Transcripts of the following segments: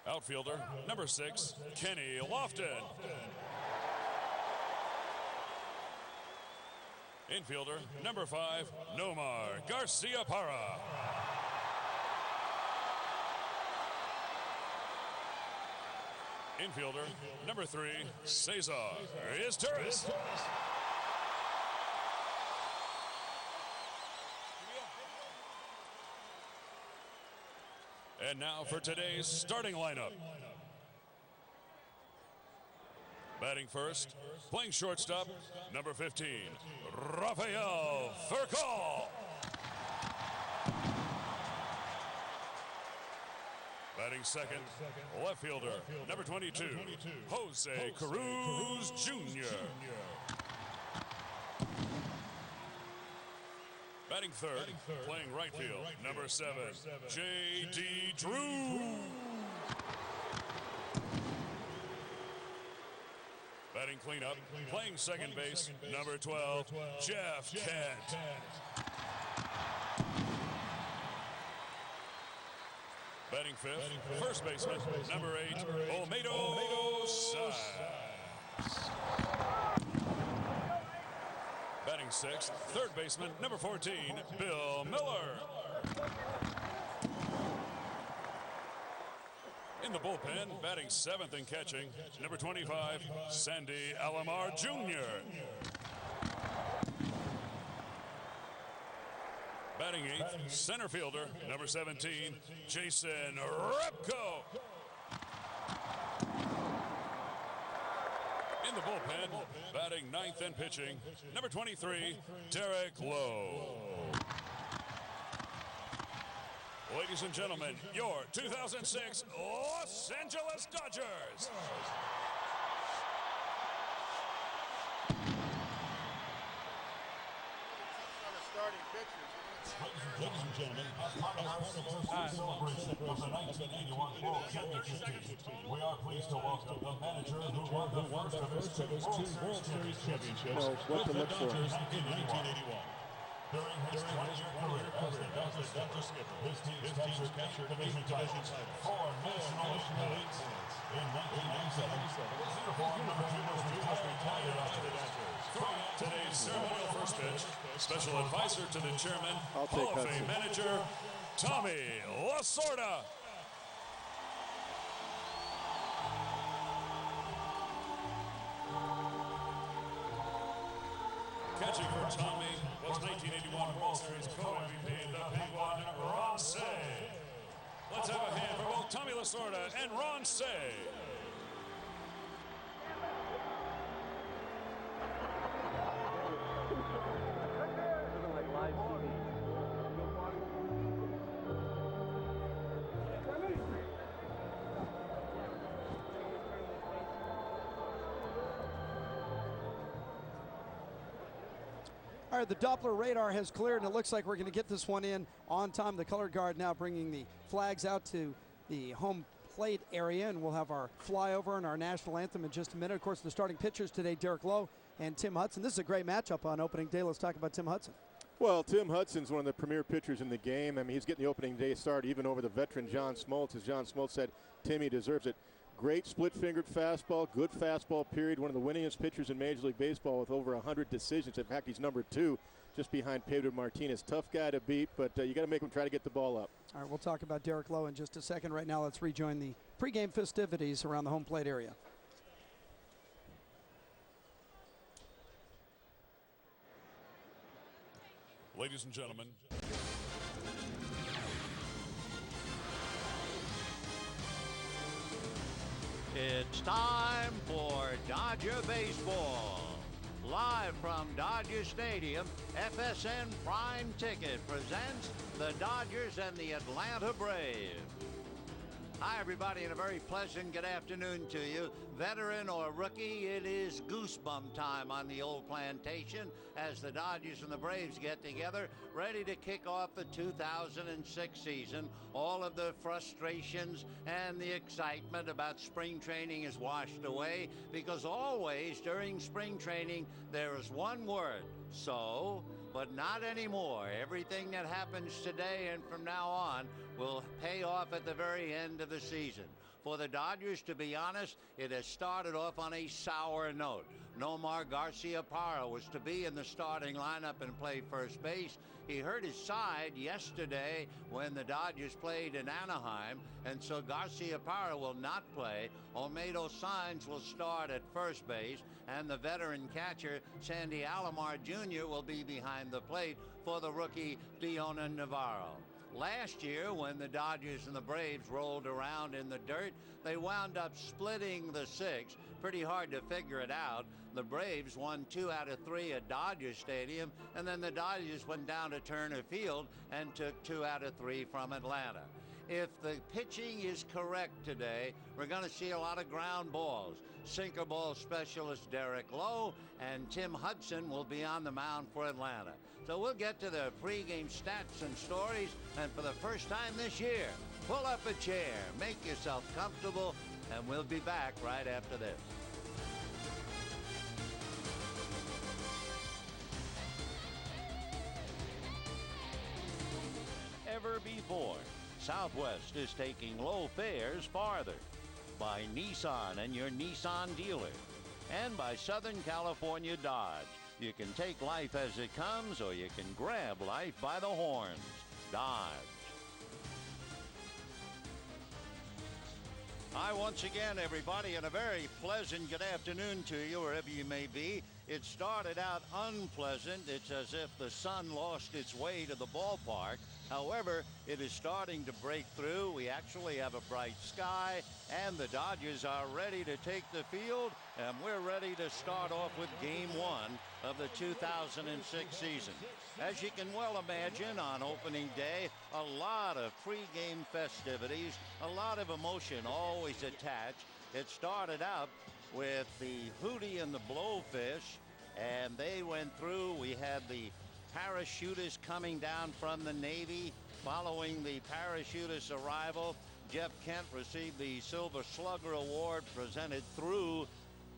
Outfielder, number 6, Kenny Lofton. Infielder, number 5, Nomar Garciaparra. Infielder, number 3, Cesar Izturis. And now for today's starting lineup. Batting first, playing shortstop, number 15, Rafael Furcal. Batting second, left fielder, number 22, Jose Cruz Jr. Batting third, playing right field, number 7, J.D. Drew. Batting cleanup, playing second base, number 12, Jeff Kent. Batting fifth, first baseman, number 8, Olmedo Sainz. Batting sixth, third baseman, number 14, Bill Miller. In the bullpen, batting seventh and catching, number 25, Sandy Alomar Jr. Batting eighth, center fielder, number 17, Jason Repko. In the bullpen, batting ninth and pitching, number 23, Derek Lowe. Ladies and gentlemen, your 2006 Los Angeles Dodgers. Ladies and gentlemen, as part of our celebration of the 1981 World Championship team, we are pleased to welcome the manager who won the first of his two World Series championships with the Dodgers in 1981. During his 20-year career as the Dodgers skipper, his team captured division titles, 4 National League Leagues. In 1997, his uniform number 2 was retired by the Dodgers. Today's ceremonial first pitch, special advisor to the chairman, Hall of Fame manager, Tommy Lasorda. Catching for Tommy was 1981 World Series co-MVP, the big one, Ron Cey. Let's have a hand for both Tommy Lasorda and Ron Cey. All right, the Doppler radar has cleared, and it looks like we're going to get this one in on time. The color guard now bringing the flags out to the home plate area, and we'll have our flyover and our national anthem in just a minute. Of course, the starting pitchers today, Derek Lowe and Tim Hudson. This is a great matchup on opening day. Let's talk about Tim Hudson. Well, Tim Hudson's one of the premier pitchers in the game. I mean, he's getting the opening day start even over the veteran John Smoltz. As John Smoltz said, Timmy deserves it. Great split-fingered fastball, good fastball period. One of the winningest pitchers in Major League Baseball with over 100 decisions. In fact, he's number 2, just behind Pedro Martinez. Tough guy to beat, but you got to make him try to get the ball up. All right, we'll talk about Derek Lowe in just a second. Right now, let's rejoin the pregame festivities around the home plate area. Ladies and gentlemen, it's time for Dodger Baseball. Live from Dodger Stadium, FSN Prime Ticket presents the Dodgers and the Atlanta Braves. Hi, everybody, and a very pleasant good afternoon to you. Veteran or rookie, it is goosebump time on the old plantation as the Dodgers and the Braves get together, ready to kick off the 2006 season. All of the frustrations and the excitement about spring training is washed away because always during spring training there is one word: so. But not anymore. Everything that happens today and from now on will pay off at the very end of the season. For the Dodgers, to be honest, it has started off on a sour note. Nomar Garciaparra was to be in the starting lineup and play first base. He hurt his side yesterday when the Dodgers played in Anaheim, and so Garciaparra will not play. Olmedo Saenz will start at first base, and the veteran catcher, Sandy Alomar Jr., will be behind the plate for the rookie Dioner Navarro. Last year, when the Dodgers and the Braves rolled around in the dirt, they wound up splitting the six. Pretty hard to figure it out. The Braves won 2 out of 3 at Dodger Stadium, and then the Dodgers went down to Turner Field and took 2 out of 3 from Atlanta. If the pitching is correct today, we're going to see a lot of ground balls. Sinker ball specialist Derek Lowe and Tim Hudson will be on the mound for Atlanta. So we'll get to the pregame stats and stories, and for the first time this year, pull up a chair, make yourself comfortable, and we'll be back right after this. Ever before, Southwest is taking low fares farther. By Nissan and your Nissan dealer, and by Southern California Dodge. You can take life as it comes, or you can grab life by the horns. Dodge. Hi once again, everybody, and a very pleasant good afternoon to you wherever you may be. It started out unpleasant. It's as if the sun lost its way to the ballpark. However, it is starting to break through. We actually have a bright sky, and the Dodgers are ready to take the field, and we're ready to start off with Game 1 of the 2006 season. As you can well imagine, on opening day, a lot of pregame festivities, a lot of emotion always attached. It started out with the Hootie and the Blowfish, and they went through. We had the parachutists coming down from the Navy. Following the parachutists' arrival, Jeff Kent received the Silver Slugger Award presented through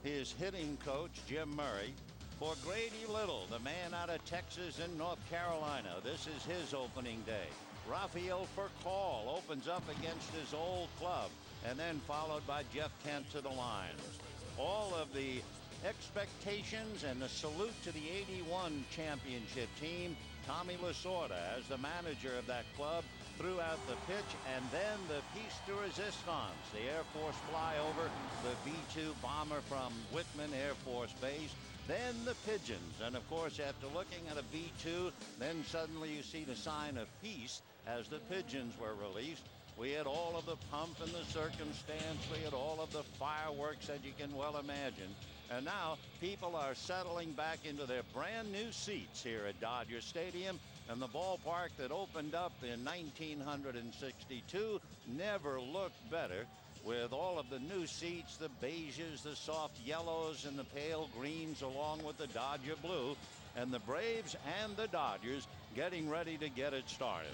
his hitting coach, Jim Murray. For Grady Little, the man out of Texas and North Carolina, this is his opening day. Rafael Furcal opens up against his old club, and then followed by Jeff Kent to the lines. All of the expectations and the salute to the '81 championship team. Tommy Lasorda, as the manager of that club, threw out the pitch, and then the piece de resistance, the Air Force flyover, the B-2 bomber from Whitman Air Force Base, then the pigeons. And of course, after looking at a B-2, then suddenly you see the sign of peace as the pigeons were released. We had all of the pomp and the circumstance. We had all of the fireworks that you can well imagine. And now people are settling back into their brand new seats here at Dodger Stadium. And the ballpark that opened up in 1962 never looked better, with all of the new seats, the beiges, the soft yellows, and the pale greens, along with the Dodger blue. And the Braves and the Dodgers getting ready to get it started.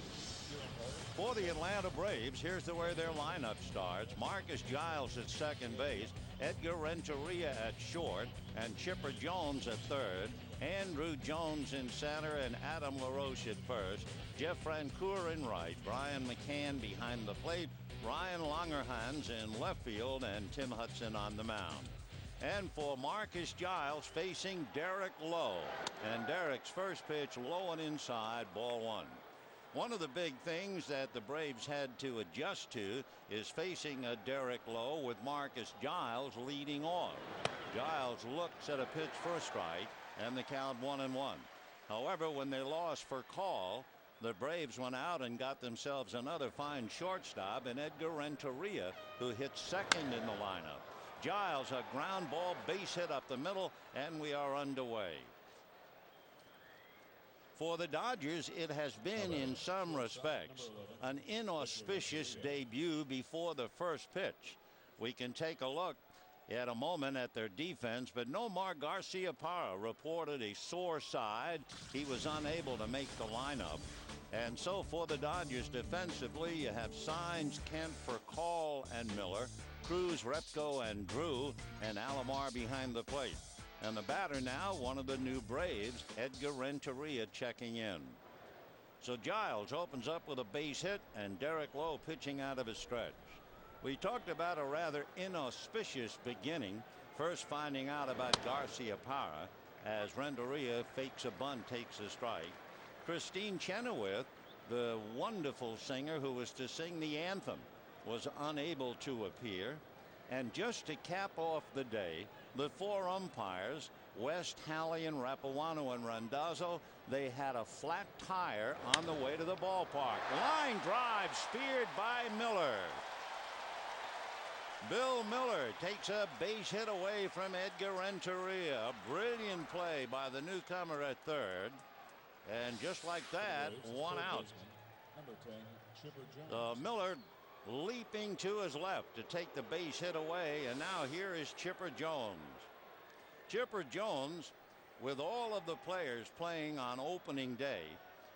For the Atlanta Braves, here's the way their lineup starts. Marcus Giles at second base, Edgar Renteria at short, and Chipper Jones at third. Andrew Jones in center and Adam LaRoche at first. Jeff Francoeur in right, Brian McCann behind the plate, Ryan Langerhans in left field, and Tim Hudson on the mound. And for Marcus Giles, facing Derek Lowe. And Derek's first pitch low and inside, ball one. One of the big things that the Braves had to adjust to is facing a Derek Lowe with Marcus Giles leading off. Giles looks at a pitch for a strike, and the count 1-1. However, when they lost for call, the Braves went out and got themselves another fine shortstop in Edgar Renteria, who hit second in the lineup. Giles, a ground ball base hit up the middle, and we are underway. For the Dodgers, it has been, in some respects, an inauspicious debut before the first pitch. We can take a look at a moment at their defense, but Nomar Garciaparra reported a sore side. He was unable to make the lineup. And so for the Dodgers defensively, you have Saenz, Kent, Furcal, and Miller, Cruz, Repko, and Drew, and Alomar behind the plate. And the batter now, one of the new Braves, Edgar Renteria, checking in. So Giles opens up with a base hit, and Derek Lowe pitching out of his stretch. We talked about a rather inauspicious beginning, first finding out about Garcia Parra as Renteria fakes a bunt, takes a strike. Christine Chenoweth, the wonderful singer who was to sing the anthem, was unable to appear. And just to cap off the day, the 4 umpires, West, Halley, and Rapawano and Randazzo, they had a flat tire on the way to the ballpark. Line drive speared by Miller. Bill Miller takes a base hit away from Edgar Renteria. A brilliant play by the newcomer at third. And just like that, 1 out. Miller leaping to his left to take the base hit away, and now here is Chipper Jones. Chipper Jones, with all of the players playing on opening day,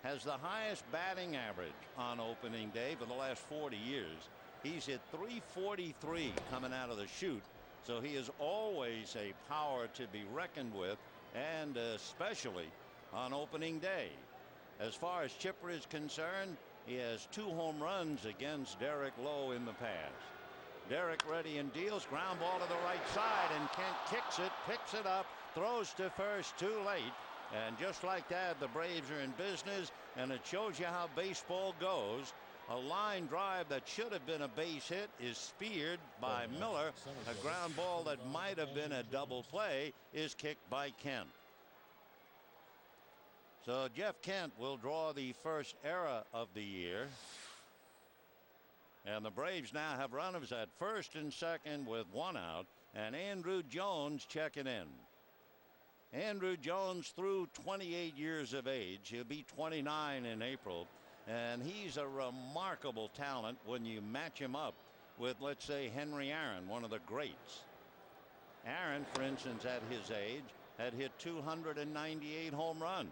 has the highest batting average on opening day for the last 40 years. He's hit .343 coming out of the chute, so he is always a power to be reckoned with, and especially on opening day. As far as Chipper is concerned, he has 2 home runs against Derek Lowe in the past. Derek ready and deals, ground ball to the right side, and Kent kicks it, picks it up, throws to first too late. And just like that, the Braves are in business, and it shows you how baseball goes. A line drive that should have been a base hit is speared by Miller. A ground ball that might have been a double play is kicked by Kent. So Jeff Kent will draw the first error of the year. And the Braves now have runners at first and second with 1 out, and Andruw Jones checking in. Andruw Jones, through 28 years of age, he'll be 29 in April, and he's a remarkable talent when you match him up with, let's say, Henry Aaron, one of the greats. Aaron, for instance, at his age, had hit 298 home runs.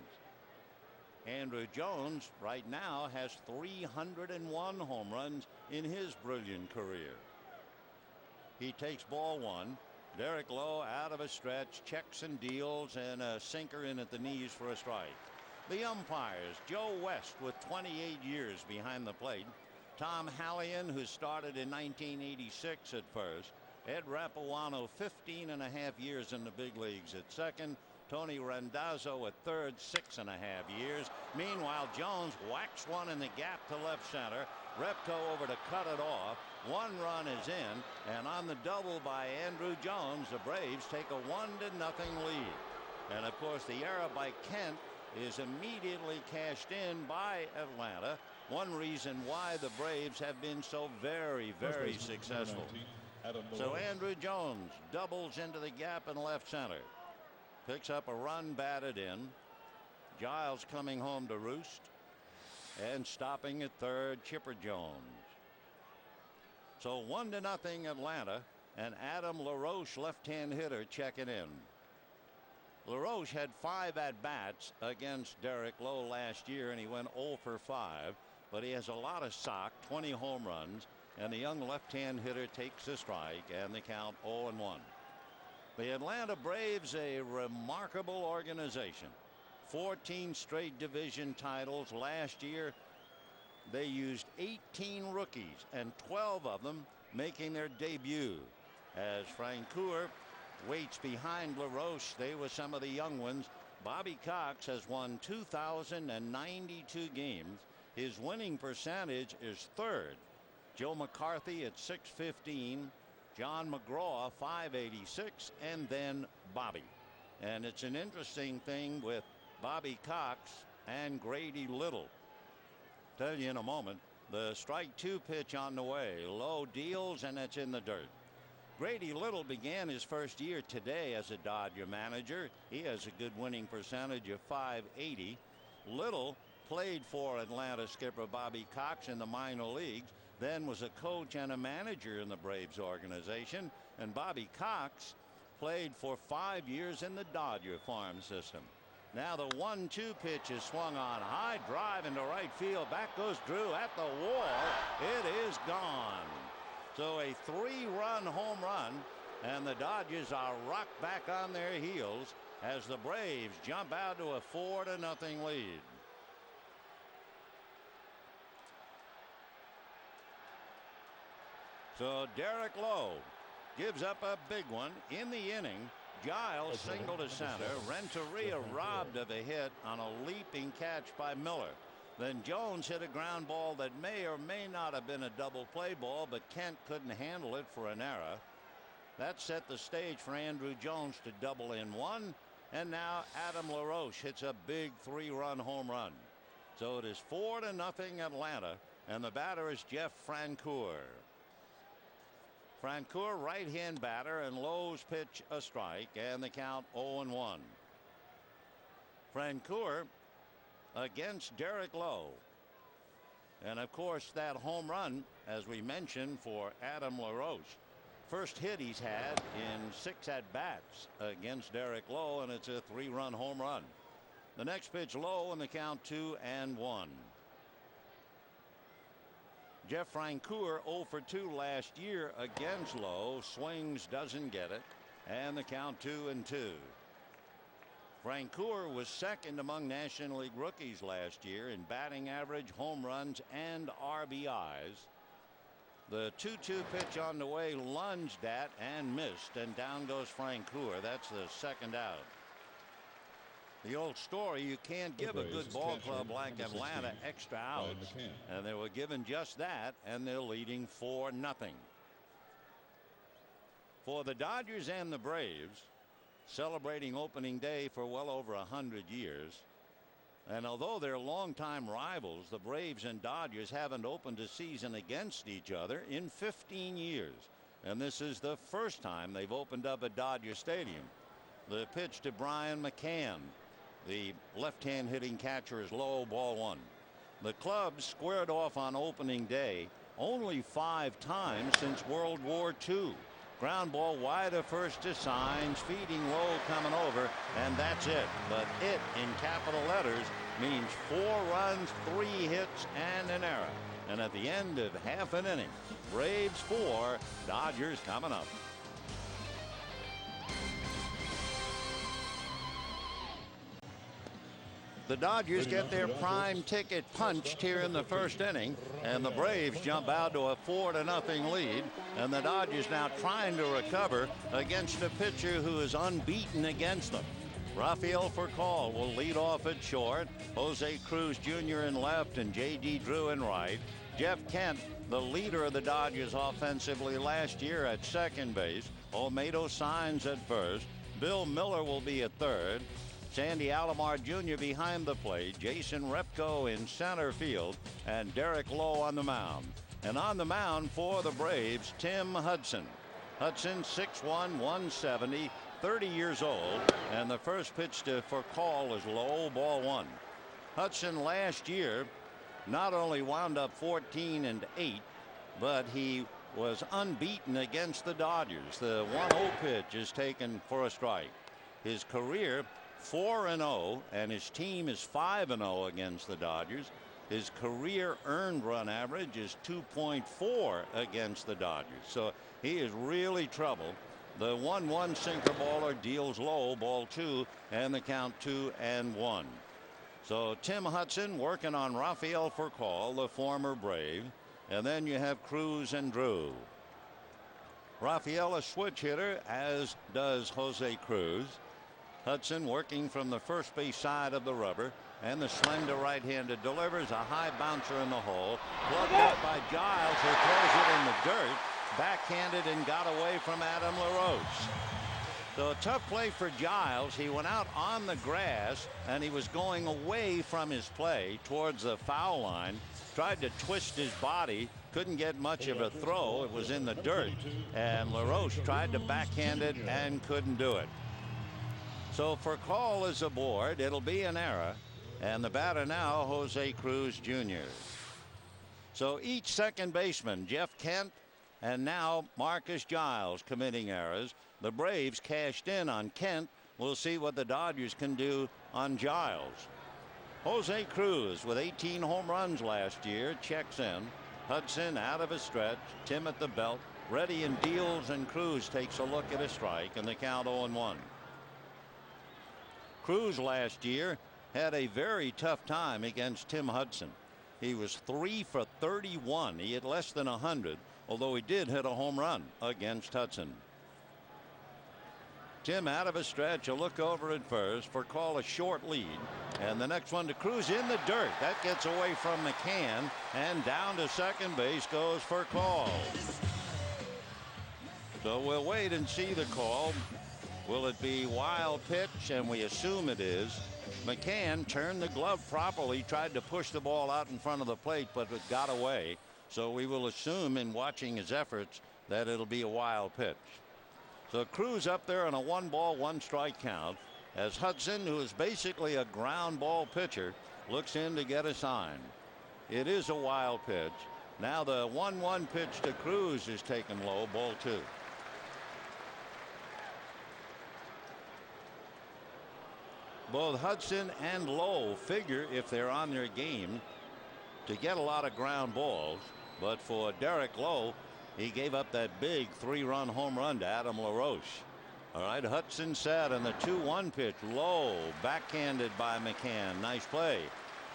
Andruw Jones right now has 301 home runs in his brilliant career. He takes ball 1. Derek Lowe out of a stretch, checks and deals, and a sinker in at the knees for a strike. The umpires, Joe West with 28 years behind the plate. Tom Hallion, who started in 1986 at first. Ed Rapawano, 15 and a half years in the big leagues at second. Tony Randazzo at third, 6 and a half years. Meanwhile, Jones whacks one in the gap to left center. Repko over to cut it off. 1 run is in, and on the double by Andruw Jones, the Braves take a 1-0 lead. And of course, the error by Kent is immediately cashed in by Atlanta. One reason why the Braves have been so very, very successful. So Andruw Jones doubles into the gap in left center. Picks up a run batted in. Giles coming home to roost. And stopping at third, Chipper Jones. So 1-0 Atlanta, and Adam LaRoche, left-hand hitter, checking in. LaRoche had 5 at-bats against Derek Lowe last year, and he went 0 for 5. But he has a lot of sock, 20 home runs, and the young left-hand hitter takes a strike, and the count 0-1. The Atlanta Braves, a remarkable organization. 14 straight division titles. Last year, they used 18 rookies, and 12 of them making their debut. As Francoeur waits behind LaRoche, they were some of the young ones. Bobby Cox has won 2,092 games. His winning percentage is third. Joe McCarthy at .615. John McGraw, .586, and then Bobby. And it's an interesting thing with Bobby Cox and Grady Little. Tell you in a moment. The strike 2 pitch on the way. Low deals, and it's in the dirt. Grady Little began his first year today as a Dodger manager. He has a good winning percentage of .580. Little played for Atlanta skipper Bobby Cox in the minor leagues, then was a coach and a manager in the Braves organization. And Bobby Cox played for 5 years in the Dodger farm system. Now the 1-2 pitch is swung on. High drive into right field. Back goes Drew at the wall. It is gone. So a 3-run home run, and the Dodgers are rocked back on their heels as the Braves jump out to a 4-0 lead. So Derek Lowe gives up a big one in the inning. Giles singled to center. Renteria robbed of a hit on a leaping catch by Miller. Then Jones hit a ground ball that may or may not have been a double play ball, but Kent couldn't handle it for an error. That set the stage for Andruw Jones to double in one. And now Adam LaRoche hits a big 3-run home run. So it is 4-0 Atlanta, and the batter is Jeff Francoeur. Francoeur, right-hand batter, and Lowe's pitch a strike, and the count 0-1. Francoeur against Derek Lowe. And of course, that home run, as we mentioned, for Adam LaRoche. First hit he's had in 6 at-bats against Derek Lowe, and it's a 3-run home run. The next pitch low, and the count 2-1. Jeff Francoeur 0 for 2 last year against Lowe. Swings, doesn't get it, and the count 2-2. Francoeur was second among National League rookies last year in batting average, home runs, and RBIs. The 2-2 pitch on the way lunged at and missed, and down goes Francoeur. That's the second out. The old story, you can't give a good ball club like Atlanta extra outs, and they were given just that, and they're leading 4-0. For the Dodgers and the Braves, celebrating opening day for well over 100 years, and although they're longtime rivals, the Braves and Dodgers haven't opened a season against each other in 15 years, and this is the first time they've opened up at Dodger Stadium. The pitch to Brian McCann. The left-hand hitting catcher is low, ball 1. The clubs squared off on opening day only 5 times since World War II. Ground ball wide of first to Signs, feeding low, coming over, and that's it. But it, in capital letters, means 4 runs, 3 hits, and an error. And at the end of half an inning, Braves 4, Dodgers coming up. The Dodgers get their prime ticket punched here in the first inning, and the Braves jump out to a 4-0 lead, and the Dodgers now trying to recover against a pitcher who is unbeaten against them. Rafael Furcal will lead off at short. Jose Cruz Jr. in left and J.D. Drew in right. Jeff Kent, the leader of the Dodgers offensively last year, at second base. Olmedo Signs at first. Bill Miller will be at third. Sandy Alomar Jr. behind the plate, Jason Repko in center field, and Derek Lowe on the mound. And on the mound for the Braves, Tim Hudson. Hudson 6'1", 170, 30 years old, and the first pitch for call is low, ball 1. Hudson last year not only wound up 14-8, but he was unbeaten against the Dodgers. The 1-0 pitch is taken for a strike. His career 4-0, and his team is 5-0 against the Dodgers. His career earned run average is 2.4 against the Dodgers. So he is really troubled. The 1-1 sinker baller deals low, ball 2, and the count 2-1. So Tim Hudson working on Rafael Furcal, the former Brave, and then you have Cruz and Drew. Rafael a switch hitter, as does Jose Cruz. Hudson working from the first base side of the rubber, and the slender right-handed delivers a high bouncer in the hole, plugged up by Giles, who throws it in the dirt, backhanded and got away from Adam LaRoche. So a tough play for Giles. He went out on the grass, and he was going away from his play towards the foul line, tried to twist his body, couldn't get much of a throw. It was in the dirt, and LaRoche tried to backhand it and couldn't do it. So Furcal is aboard. It'll be an error, and the batter now, Jose Cruz Jr. So each second baseman, Jeff Kent and now Marcus Giles, committing errors. The Braves cashed in on Kent. We'll see what the Dodgers can do on Giles. Jose Cruz, with 18 home runs last year, checks in. Hudson out of a stretch. Tim at the belt. Ready and deals, and Cruz takes a look at a strike, and the count 0-1. Cruz last year had a very tough time against Tim Hudson. He was 3 for 31. He had less than 100, although he did hit a home run against Hudson. Tim out of a stretch, a look over at first. For Call, a short lead, and the next one to Cruz in the dirt. That gets away from McCann, and down to second base goes For Call. So we'll wait and see the call. Will it be wild pitch? And we assume it is. McCann turned the glove properly, tried to push the ball out in front of the plate, but it got away. So we will assume, in watching his efforts, that it'll be a wild pitch. So Cruz up there on a 1-ball, 1-strike count, as Hudson, who is basically a ground ball pitcher, looks in to get a sign. It is a wild pitch. Now the 1-1 pitch to Cruz is taken low, ball 2. Both Hudson and Lowe figure, if they're on their game, to get a lot of ground balls. But for Derek Lowe, he gave up that big 3-run home run to Adam LaRoche. All right, Hudson set, and the 2-1 pitch, low, backhanded by McCann. Nice play.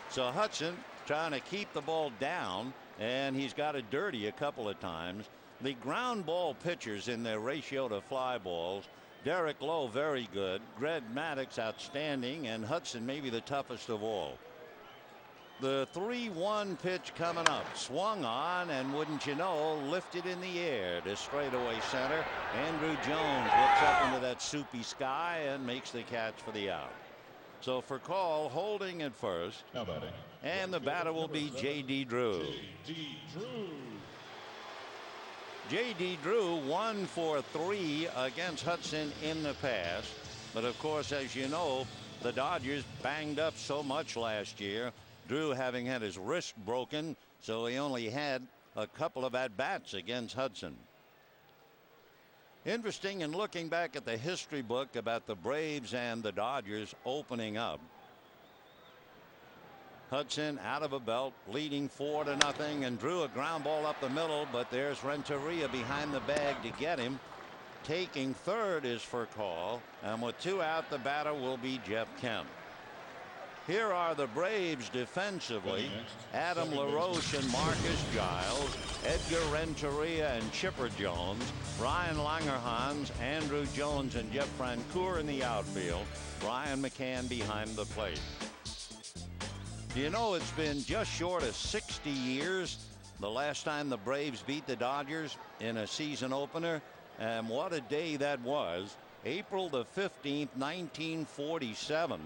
So Hudson trying to keep the ball down, and he's got it dirty a couple of times. The ground ball pitchers in their ratio to fly balls, Derek Lowe very good, Greg Maddux outstanding, and Hudson maybe the toughest of all. The 3-1 pitch coming up, swung on, and wouldn't you know, lifted in the air to straightaway center. Andruw Jones looks up into that soupy sky and makes the catch for the out. So For Call holding at first, Now batting. and the batter will be J.D. Drew. J.D. Drew 1 for 3 against Hudson in the past, but of course, as you know, the Dodgers banged up so much last year. Drew having had his wrist broken, so he only had a couple of at-bats against Hudson. Interesting in looking back at the history book about the Braves and the Dodgers opening up. Hudson out of a belt, leading 4-0, and drew a ground ball up the middle, but there's Renteria behind the bag to get him. Taking third is For Call, and with 2 out, the batter will be Jeff Kemp. Here are the Braves defensively. Adam LaRoche and Marcus Giles, Edgar Renteria and Chipper Jones, Ryan Langerhans, Andruw Jones, and Jeff Francoeur in the outfield. Brian McCann behind the plate. You know, it's been just short of 60 years the last time the Braves beat the Dodgers in a season opener, and what a day that was. April the 15th, 1947.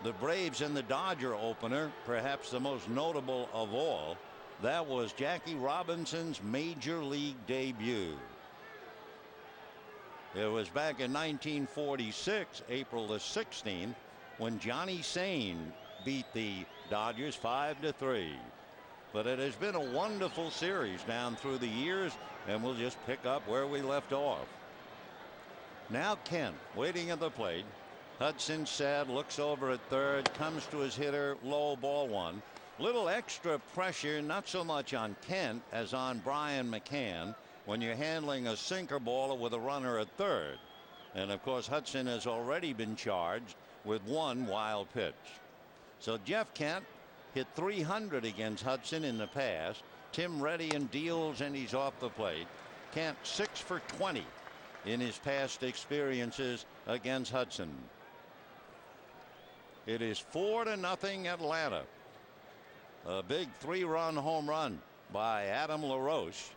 The Braves in the Dodger opener, perhaps the most notable of all, that was Jackie Robinson's major league debut. It was back in 1946, April the 16th, when Johnny Sain beat the Dodgers 5-3. But it has been a wonderful series down through the years, and we'll just pick up where we left off. Now Kent waiting at the plate. Hudson set, looks over at third, comes to his hitter, low, ball 1. Little extra pressure, not so much on Kent as on Brian McCann when you're handling a sinker baller with a runner at third. And of course, Hudson has already been charged with 1 wild pitch. So Jeff Kent hit .300 against Hudson in the past. Tim Reddy and deals, and he's off the plate. Kent 6 for 20 in his past experiences against Hudson. It is 4-0 Atlanta. A big 3-run home run by Adam LaRoche,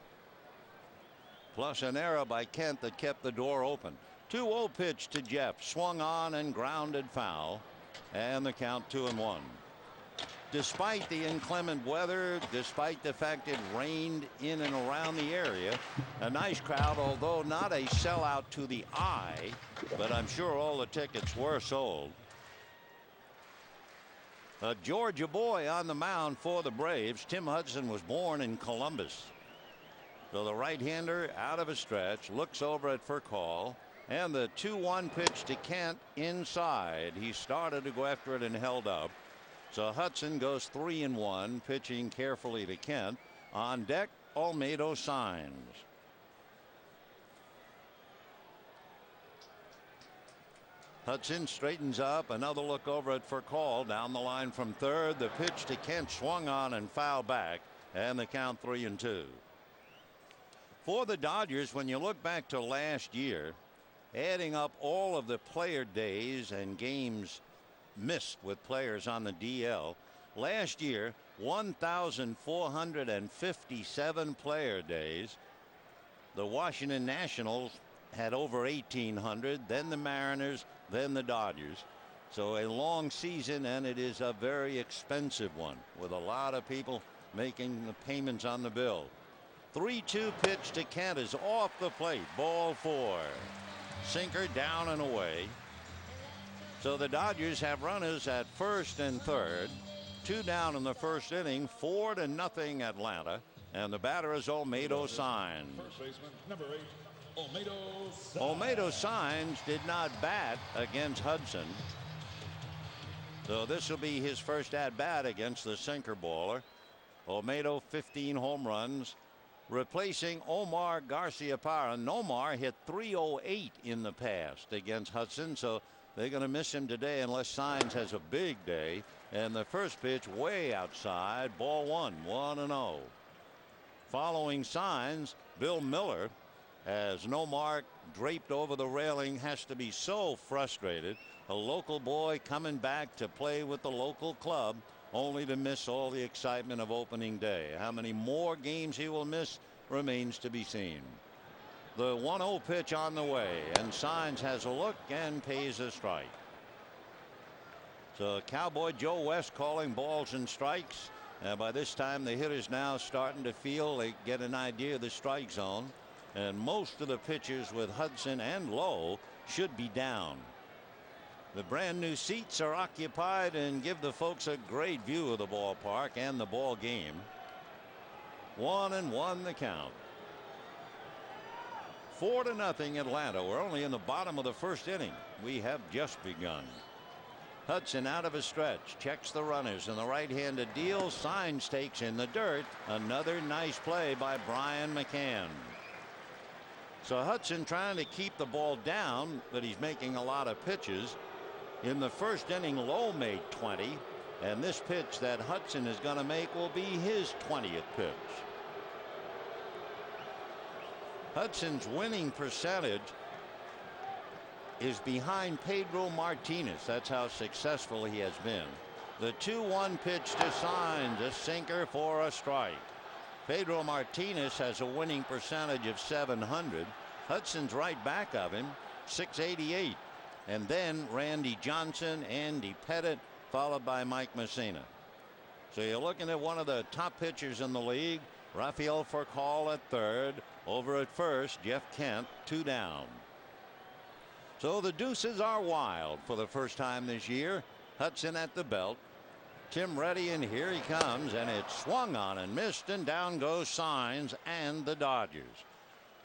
plus an error by Kent that kept the door open. 2-0 pitch to Jeff, swung on and grounded foul, and the count 2-1. Despite the inclement weather, despite the fact it rained in and around the area, a nice crowd, although not a sellout to the eye, but I'm sure all the tickets were sold. A Georgia boy on the mound for the Braves. Tim Hudson was born in Columbus. So the right-hander out of a stretch, looks over at For Call, and the 2-1 pitch to Kent inside. He started to go after it and held up. So Hudson goes 3-1, pitching carefully to Kent. On deck, Olmedo signs. Hudson straightens up, another look over at For Call, down the line from third. The pitch to Kent swung on and fouled back, and the count 3-2. For the Dodgers, when you look back to last year, adding up all of the player days and games missed with players on the DL, last year 1,457 player days. The Washington Nationals had over 1,800, then the Mariners, then the Dodgers. So a long season, and it is a very expensive one with a lot of people making the payments on the bill. 3-2 pitch to Kent is off the plate. Ball 4. Sinker down and away. So the Dodgers have runners at first and third. 2 down in the first inning. 4-0 Atlanta. And the batter is Olmedo Signs. First baseman, number 8, Olmedo Signs. Olmedo Signs did not bat against Hudson. So this will be his first at bat against the sinker baller. Olmedo 15 home runs, replacing Omar Garciaparra. Nomar hit .308 in the past against Hudson, so they're going to miss him today unless Signs has a big day. And the first pitch way outside, ball 1, 1-0. Following Signs, Bill Miller, as Nomar draped over the railing, has to be so frustrated. A local boy coming back to play with the local club, only to miss all the excitement of opening day. How many more games he will miss remains to be seen. The 1-0 pitch on the way, and Signs has a look and pays a strike. So Cowboy Joe West calling balls and strikes. By this time the hitters now starting to feel they get an idea of the strike zone, and most of the pitchers with Hudson and Lowe should be down. The brand new seats are occupied and give the folks a great view of the ballpark and the ball game. 1-1 the count. 4-0 Atlanta. We're only in the bottom of the first inning. We have just begun. Hudson out of a stretch, checks the runners in the right-handed deal. Signs takes in the dirt. Another nice play by Brian McCann. So Hudson trying to keep the ball down, but he's making a lot of pitches. In the first inning, Lowe made 20, and this pitch that Hudson is going to make will be his 20th pitch. Hudson's winning percentage is behind Pedro Martinez. That's how successful he has been. The 2-1 pitch to Signs, a sinker for a strike. Pedro Martinez has a winning percentage of .700. Hudson's right back of him, .688. And then Randy Johnson, Andy Pettit, followed by Mike Messina. So you're looking at one of the top pitchers in the league. Rafael Furcal at third. Over at first, Jeff Kent, 2 down. So the deuces are wild for the first time this year. Hudson at the belt. Tim ready, and here he comes, and it's swung on and missed, and down goes Signs and the Dodgers.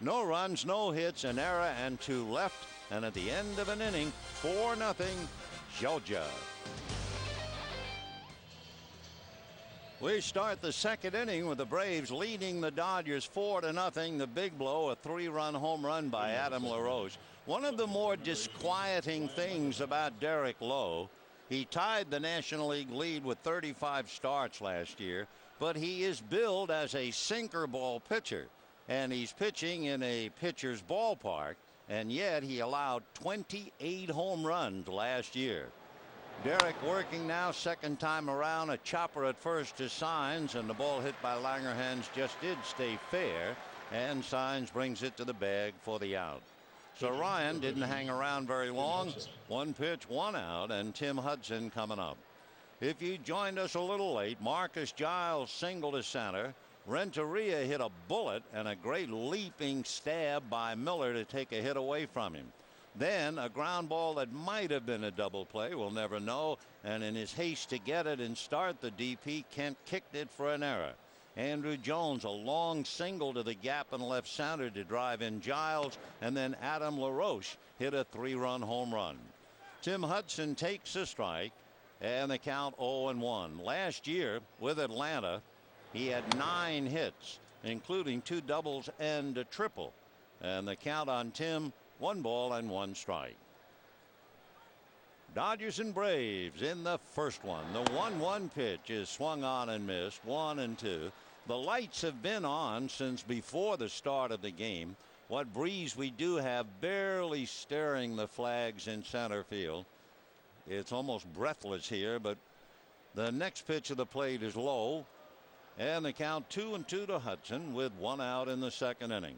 No runs, no hits, an error, and 2 left. And at the end of an inning, 4-0 Georgia. We start the second inning with the Braves leading the Dodgers 4-0. The big blow, a 3-run home run by Adam LaRoche. One of the more disquieting things about Derek Lowe, he tied the National League lead with 35 starts last year, but he is billed as a sinker ball pitcher, and he's pitching in a pitcher's ballpark. And yet he allowed 28 home runs last year. Derek working now, second time around, a chopper at first to Signs, and the ball hit by Langerhans just did stay fair, and Signs brings it to the bag for the out. So Ryan didn't hang around very long. 1 pitch, 1 out, and Tim Hudson coming up. If you joined us a little late, Marcus Giles single to center. Renteria hit a bullet, and a great leaping stab by Miller to take a hit away from him. Then a ground ball that might have been a double play, we'll never know, and in his haste to get it and start the DP, Kent kicked it for an error. Andrew Jones, a long single to the gap in left center to drive in Giles, and then Adam LaRoche hit a 3-run home run. Tim Hudson takes a strike, and the count 0-1. Last year with Atlanta, he had 9 hits, including 2 doubles and a triple. And the count on Tim, 1 ball and 1 strike. Dodgers and Braves in the first one. The 1-1 pitch is swung on and missed. 1-2. The lights have been on since before the start of the game. What breeze we do have barely stirring the flags in center field. It's almost breathless here, but the next pitch of the plate is low, and the count 2-2 to Hudson with 1 out in the second inning.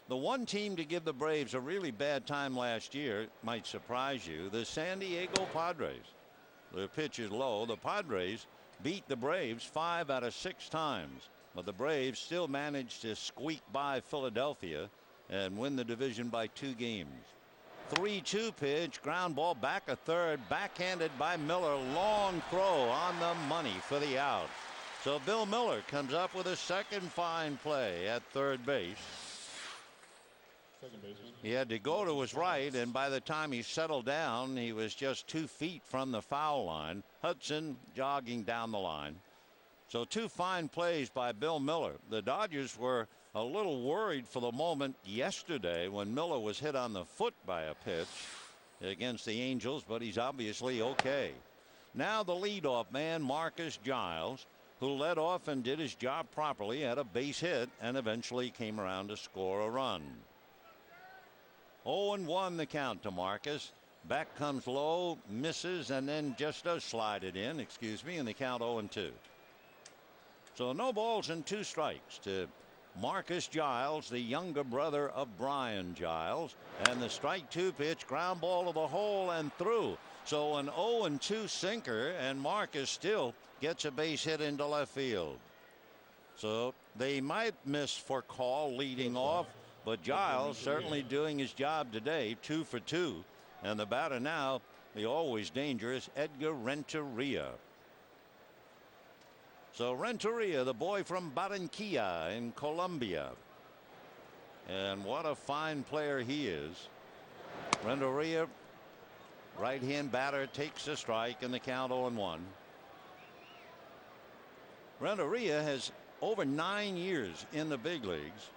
The one team to give the Braves a really bad time last year might surprise you, the San Diego Padres. The pitch is low. The Padres beat the Braves 5 out of 6 times, but the Braves still managed to squeak by Philadelphia and win the division by 2 games. 3-2 pitch, ground ball back a third, backhanded by Miller. Long throw on the money for the out. So Bill Miller comes up with a second fine play at third base. He had to go to his right, and by the time he settled down, he was just 2 feet from the foul line. Hudson jogging down the line. So 2 fine plays by Bill Miller. The Dodgers were a little worried for the moment yesterday when Miller was hit on the foot by a pitch against the Angels, but he's obviously okay. Now the leadoff man, Marcus Giles, who led off and did his job properly, had a base hit and eventually came around to score a run. 0-1 the count to Marcus. Back comes low, misses, and then just does slide it in, and the count 0-2. So no balls and 2 strikes to Marcus Giles, the younger brother of Brian Giles, and the strike 2 pitch, ground ball to the hole and through. So an 0-2 sinker, and Marcus still gets a base hit into left field. So they might miss for call leading off, but Giles certainly doing his job today, 2 for 2. And the batter now, the always dangerous Edgar Renteria. So Renteria, the boy from Barranquilla in Colombia. And what a fine player he is. Renteria, right-hand batter, takes a strike in the count 0-1. Renteria has over 9 years in the big leagues,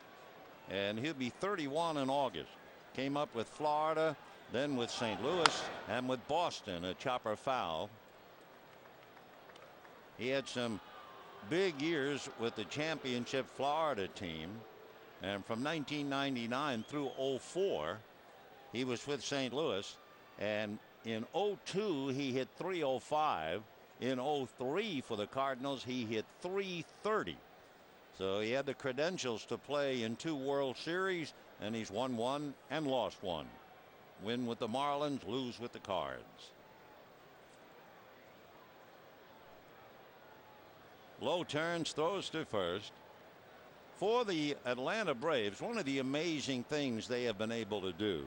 and he'll be 31 in August. Came up with Florida, then with St. Louis, and with Boston, a chopper foul. He had some big years with the championship Florida team, and from 1999 through 04 he was with St. Louis, and in 02 he hit .305. In 03 for the Cardinals he hit .330. So he had the credentials to play in 2 World Series, and he's won 1 and lost 1. Win with the Marlins, lose with the Cards. Low turns, throws to first. For the Atlanta Braves, one of the amazing things they have been able to do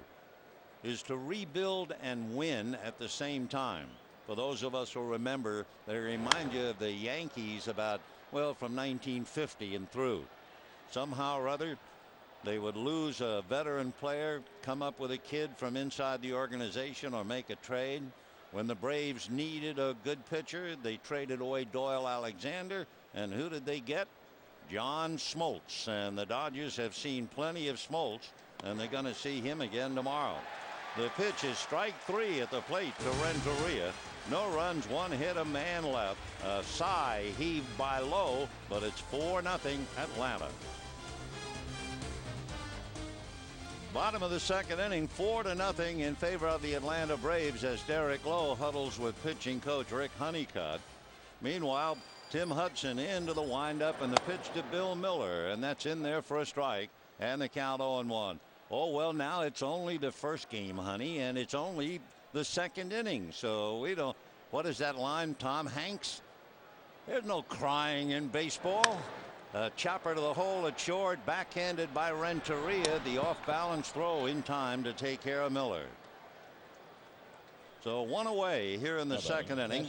is to rebuild and win at the same time. For those of us who remember, they remind you of the Yankees about, well, from 1950 and through. Somehow or other, they would lose a veteran player, come up with a kid from inside the organization, or make a trade. When the Braves needed a good pitcher, they traded away Doyle Alexander, and who did they get? John Smoltz. And the Dodgers have seen plenty of Smoltz, and they're going to see him again tomorrow. The pitch is strike 3 at the plate to Renteria. No runs, 1 hit, a man left. A sigh heaved by Lowe, but it's 4-0 Atlanta. Bottom of the second inning, 4-0 in favor of the Atlanta Braves as Derek Lowe huddles with pitching coach Rick Honeycutt. Meanwhile, Tim Hudson into the windup, and the pitch to Bill Miller, and that's in there for a strike, and the count 0-1. Oh, well, now it's only the first game, honey, and it's only the second inning. So we don't. What is that line, Tom Hanks? There's no crying in baseball. A chopper to the hole at short, backhanded by Renteria. The off-balance throw in time to take care of Miller. So 1 away here in the second inning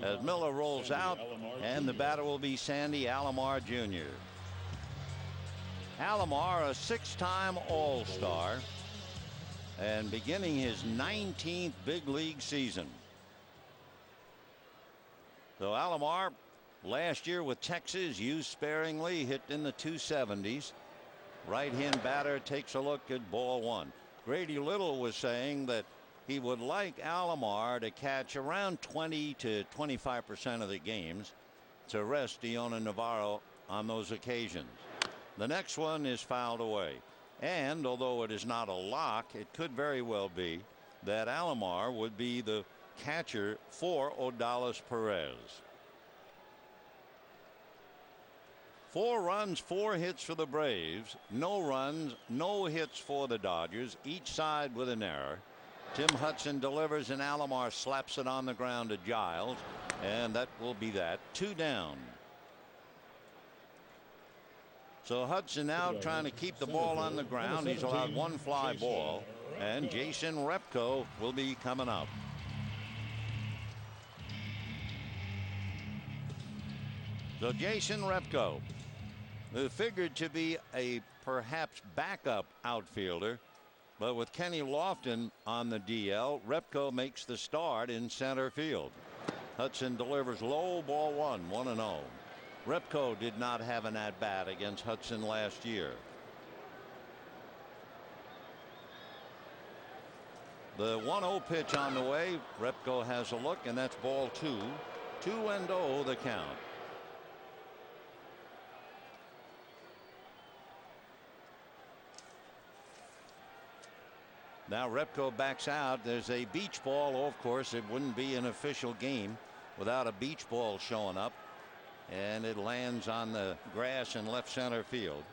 as Miller rolls out, and the batter will be Sandy Alomar Jr. Alomar, a 6-time All-Star, and beginning his 19th big league season. So Alomar, last year with Texas, used sparingly, hit in the 270s. Right-hand batter takes a look at ball 1. Grady Little was saying that he would like Alomar to catch around 20 to 25% of the games to rest Dioner Navarro on those occasions. The next one is fouled away. And although it is not a lock, it could very well be that Alomar would be the catcher for Odalis Perez. 4 runs, 4 hits for the Braves. No runs, no hits for the Dodgers. Each side with an error. Tim Hudson delivers and Alomar slaps it on the ground to Giles. And that will be that. 2 down. So Hudson now trying to keep the ball on the ground. He's allowed 1 fly ball. And Jason Repko will be coming up. So Jason Repko, who figured to be a perhaps backup outfielder, but with Kenny Lofton on the DL, Repko makes the start in center field. Hudson delivers low, ball 1, 1-0. Repko did not have an at-bat against Hudson last year. The 1-0 pitch on the way. Repko has a look, and that's ball 2. 2-0 the count. Now Repko backs out. There's a beach ball. Oh, of course, it wouldn't be an official game without a beach ball showing up. And it lands on the grass in left center field.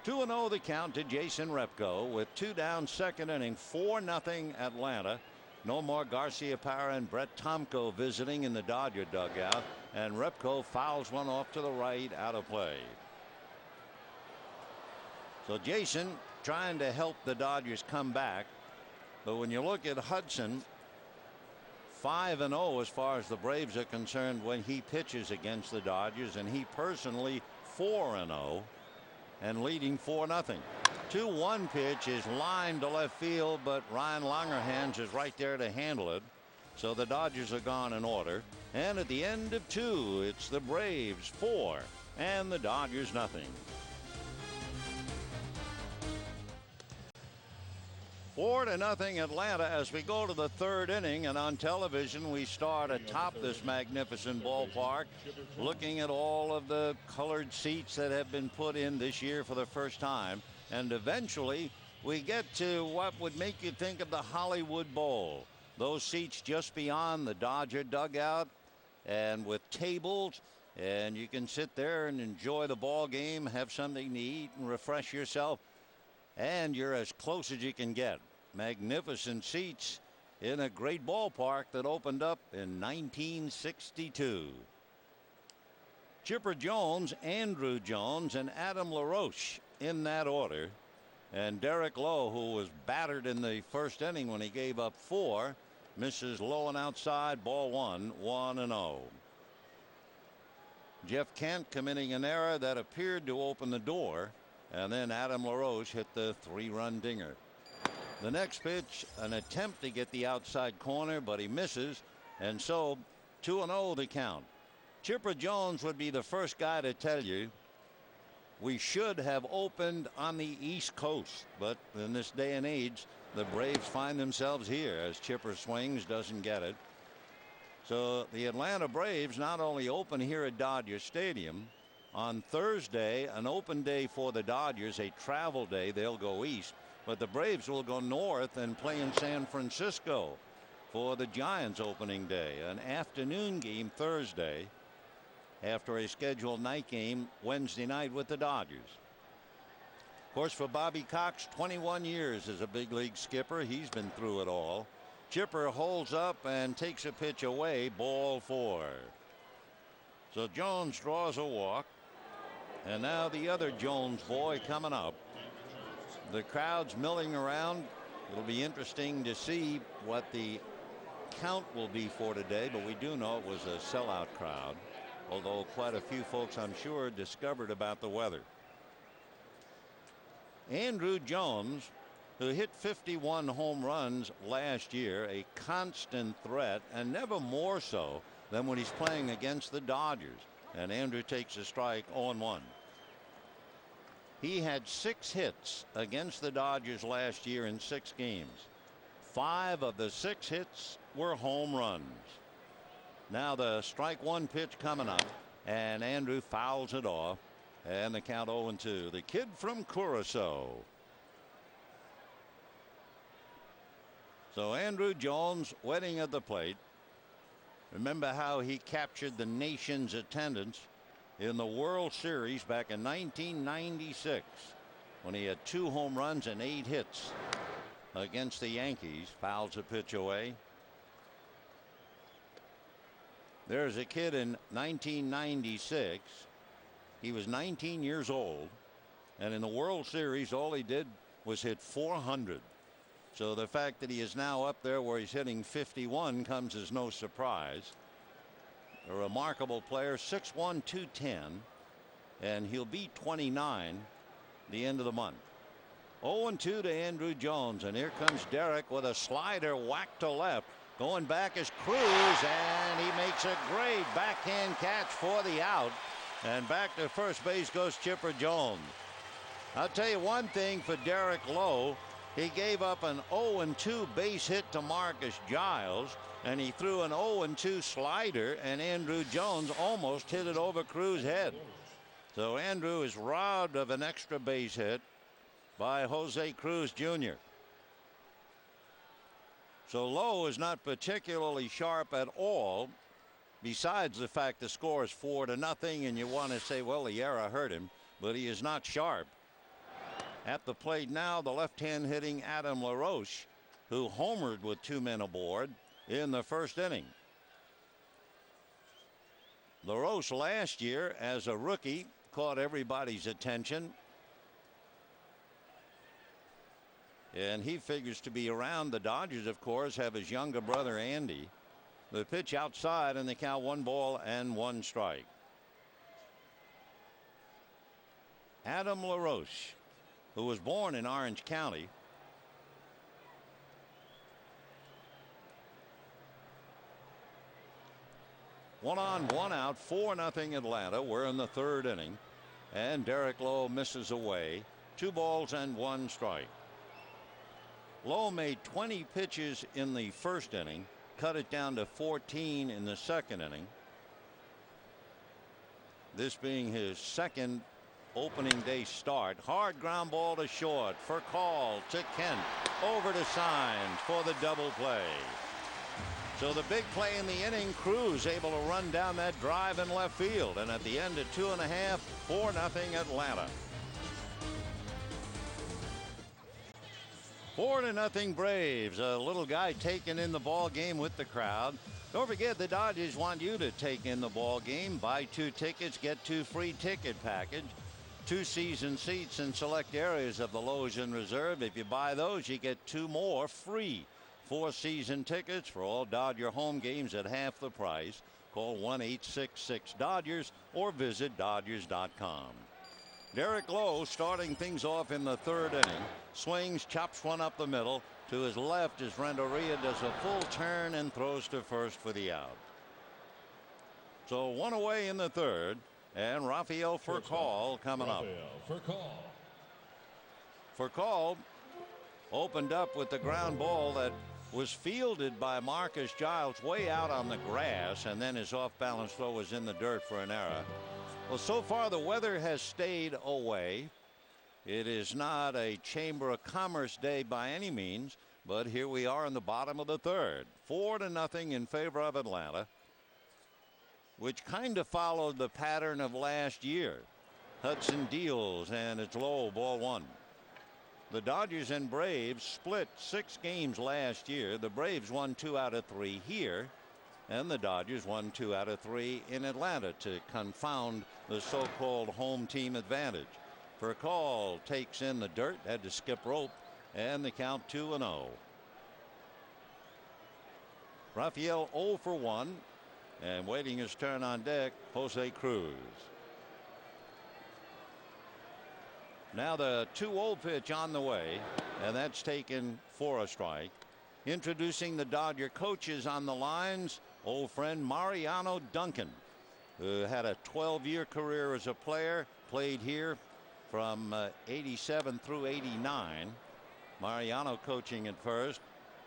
2-0 the count to Jason Repko with 2 down, second inning, 4-0 Atlanta. Nomar Garciaparra and Brett Tomko visiting in the Dodger dugout. And Repko fouls one off to the right, out of play. So Jason trying to help the Dodgers come back. But when you look at Hudson, 5-0 as far as the Braves are concerned when he pitches against the Dodgers, and he personally 4-0 and leading 4-0. 2-1 pitch is lined to left field, but Ryan Langerhans is right there to handle it. So the Dodgers are gone in order. And at the end of 2, it's the Braves 4 and the Dodgers nothing. 4-0 Atlanta as we go to the 3rd inning, and on television we start atop this magnificent ballpark looking at all of the colored seats that have been put in this year for the first time, and eventually we get to what would make you think of the Hollywood Bowl. Those seats just beyond the Dodger dugout and with tables, and you can sit there and enjoy the ball game, have something to eat and refresh yourself. And you're as close as you can get. Magnificent seats in a great ballpark that opened up in 1962. Chipper Jones, Andrew Jones, and Adam LaRoche in that order. And Derek Lowe, who was battered in the first inning when he gave up 4, misses low and outside, ball 1, 1-0. Jeff Kent committing an error that appeared to open the door. And then Adam LaRoche hit the 3-run dinger. The next pitch, an attempt to get the outside corner, but he misses. And so 2-0 the count. Chipper Jones would be the first guy to tell you we should have opened on the East Coast. But in this day and age, the Braves find themselves here as Chipper swings, doesn't get it. So the Atlanta Braves not only open here at Dodger Stadium. On Thursday, an open day for the Dodgers, a travel day. They'll go east, but the Braves will go north and play in San Francisco for the Giants opening day. An afternoon game Thursday after a scheduled night game Wednesday night with the Dodgers. Of course, for Bobby Cox, 21 years as a big league skipper. He's been through it all. Chipper holds up and takes a pitch away, ball 4. So Jones draws a walk. And now the other Jones boy coming up. The crowd's milling around. It'll be interesting to see what the count will be for today, but we do know it was a sellout crowd, although quite a few folks, I'm sure, discovered about the weather. Andrew Jones, who hit 51 home runs last year, a constant threat, and never more so than when he's playing against the Dodgers. And Andrew takes a strike, 0-1. He had 6 hits against the Dodgers last year in 6 games. 5 of the 6 hits were home runs. Now the strike 1 pitch coming up. and Andrew fouls it off, and the count 0-2. The kid from Curacao. So Andrew Jones waiting at the plate. Remember how he captured the nation's attendance in the World Series back in 1996 when he had 2 home runs and 8 hits against the Yankees. Fouls a pitch away. There's a kid in 1996. He was 19 years old, and in the World Series all he did was hit 400. So the fact that he is now up there where he's hitting 51 comes as no surprise. A remarkable player, 6'1", 210, and he'll be 29 the end of the month. 0-2 to Andrew Jones, and here comes Derek with a slider whacked to left. Going back is Cruz, and he makes a great backhand catch for the out. And back to first base goes Chipper Jones. I'll tell you one thing for Derek Lowe. He gave up an 0-2 base hit to Marcus Giles, and he threw an 0-2 slider, and Andrew Jones almost hit it over Cruz's head. So Andrew is robbed of an extra base hit by Jose Cruz Jr. So Lowe is not particularly sharp at all, besides the fact the score is 4-0, and you want to say, well, the error hurt him, but he is not sharp. At the plate now, the left-hand hitting Adam LaRoche, who homered with 2 men aboard in the first inning. LaRoche last year as a rookie caught everybody's attention, and he figures to be around. The Dodgers, of course, have his younger brother Andy. The pitch outside, and the count 1-1 strike. Adam LaRoche, who was born in Orange County. One on, one out, 4-0 Atlanta. We're in the third inning, and Derek Lowe misses away. 2 balls and 1 strike. Lowe made 20 pitches in the first inning, cut it down to 14 in the second inning. This being his second opening day start. Hard ground ball to short for call to Kent. Over to Signs for the double play. So the big play in the inning, Cruz able to run down that drive in left field, and at the end of 2.5, 4-0 Atlanta. 4-0 Braves. A little guy taking in the ball game with the crowd. Don't forget, the Dodgers want you to take in the ball game. Buy 2 tickets, get 2 free ticket package. 2 season seats in select areas of the Lowe's Reserve. If you buy those, you get 2 more free. 4 season tickets for all Dodger home games at half the price. Call 1-866-DODGERS or visit Dodgers.com. Derek Lowe starting things off in the third inning. Swings, chops one up the middle. To his left as Renteria does a full turn and throws to first for the out. So 1 away in the third, and Rafael Furcal coming up. Furcal opened up with the ground ball that was fielded by Marcus Giles way out on the grass, and then his off-balance throw was in the dirt for an error. Well, so far the weather has stayed away. It is not a Chamber of Commerce day by any means, but here we are in the bottom of the third. 4-0 in favor of Atlanta, which kind of followed the pattern of last year. Hudson deals, and it's low, ball 1. The Dodgers and Braves split 6 games last year. The Braves won 2 out of 3 here, and the Dodgers won 2 out of 3 in Atlanta to confound the so-called home team advantage. Furcal takes in the dirt, had to skip rope, and the count 2-0. Rafael 0 for 1, and waiting his turn on deck, Jose Cruz. Now the 2-0 pitch on the way, and that's taken for a strike. Introducing the Dodger coaches on the lines, old friend Mariano Duncan, who had a 12-year career as a player, played here from 87 through 89. Mariano coaching at first.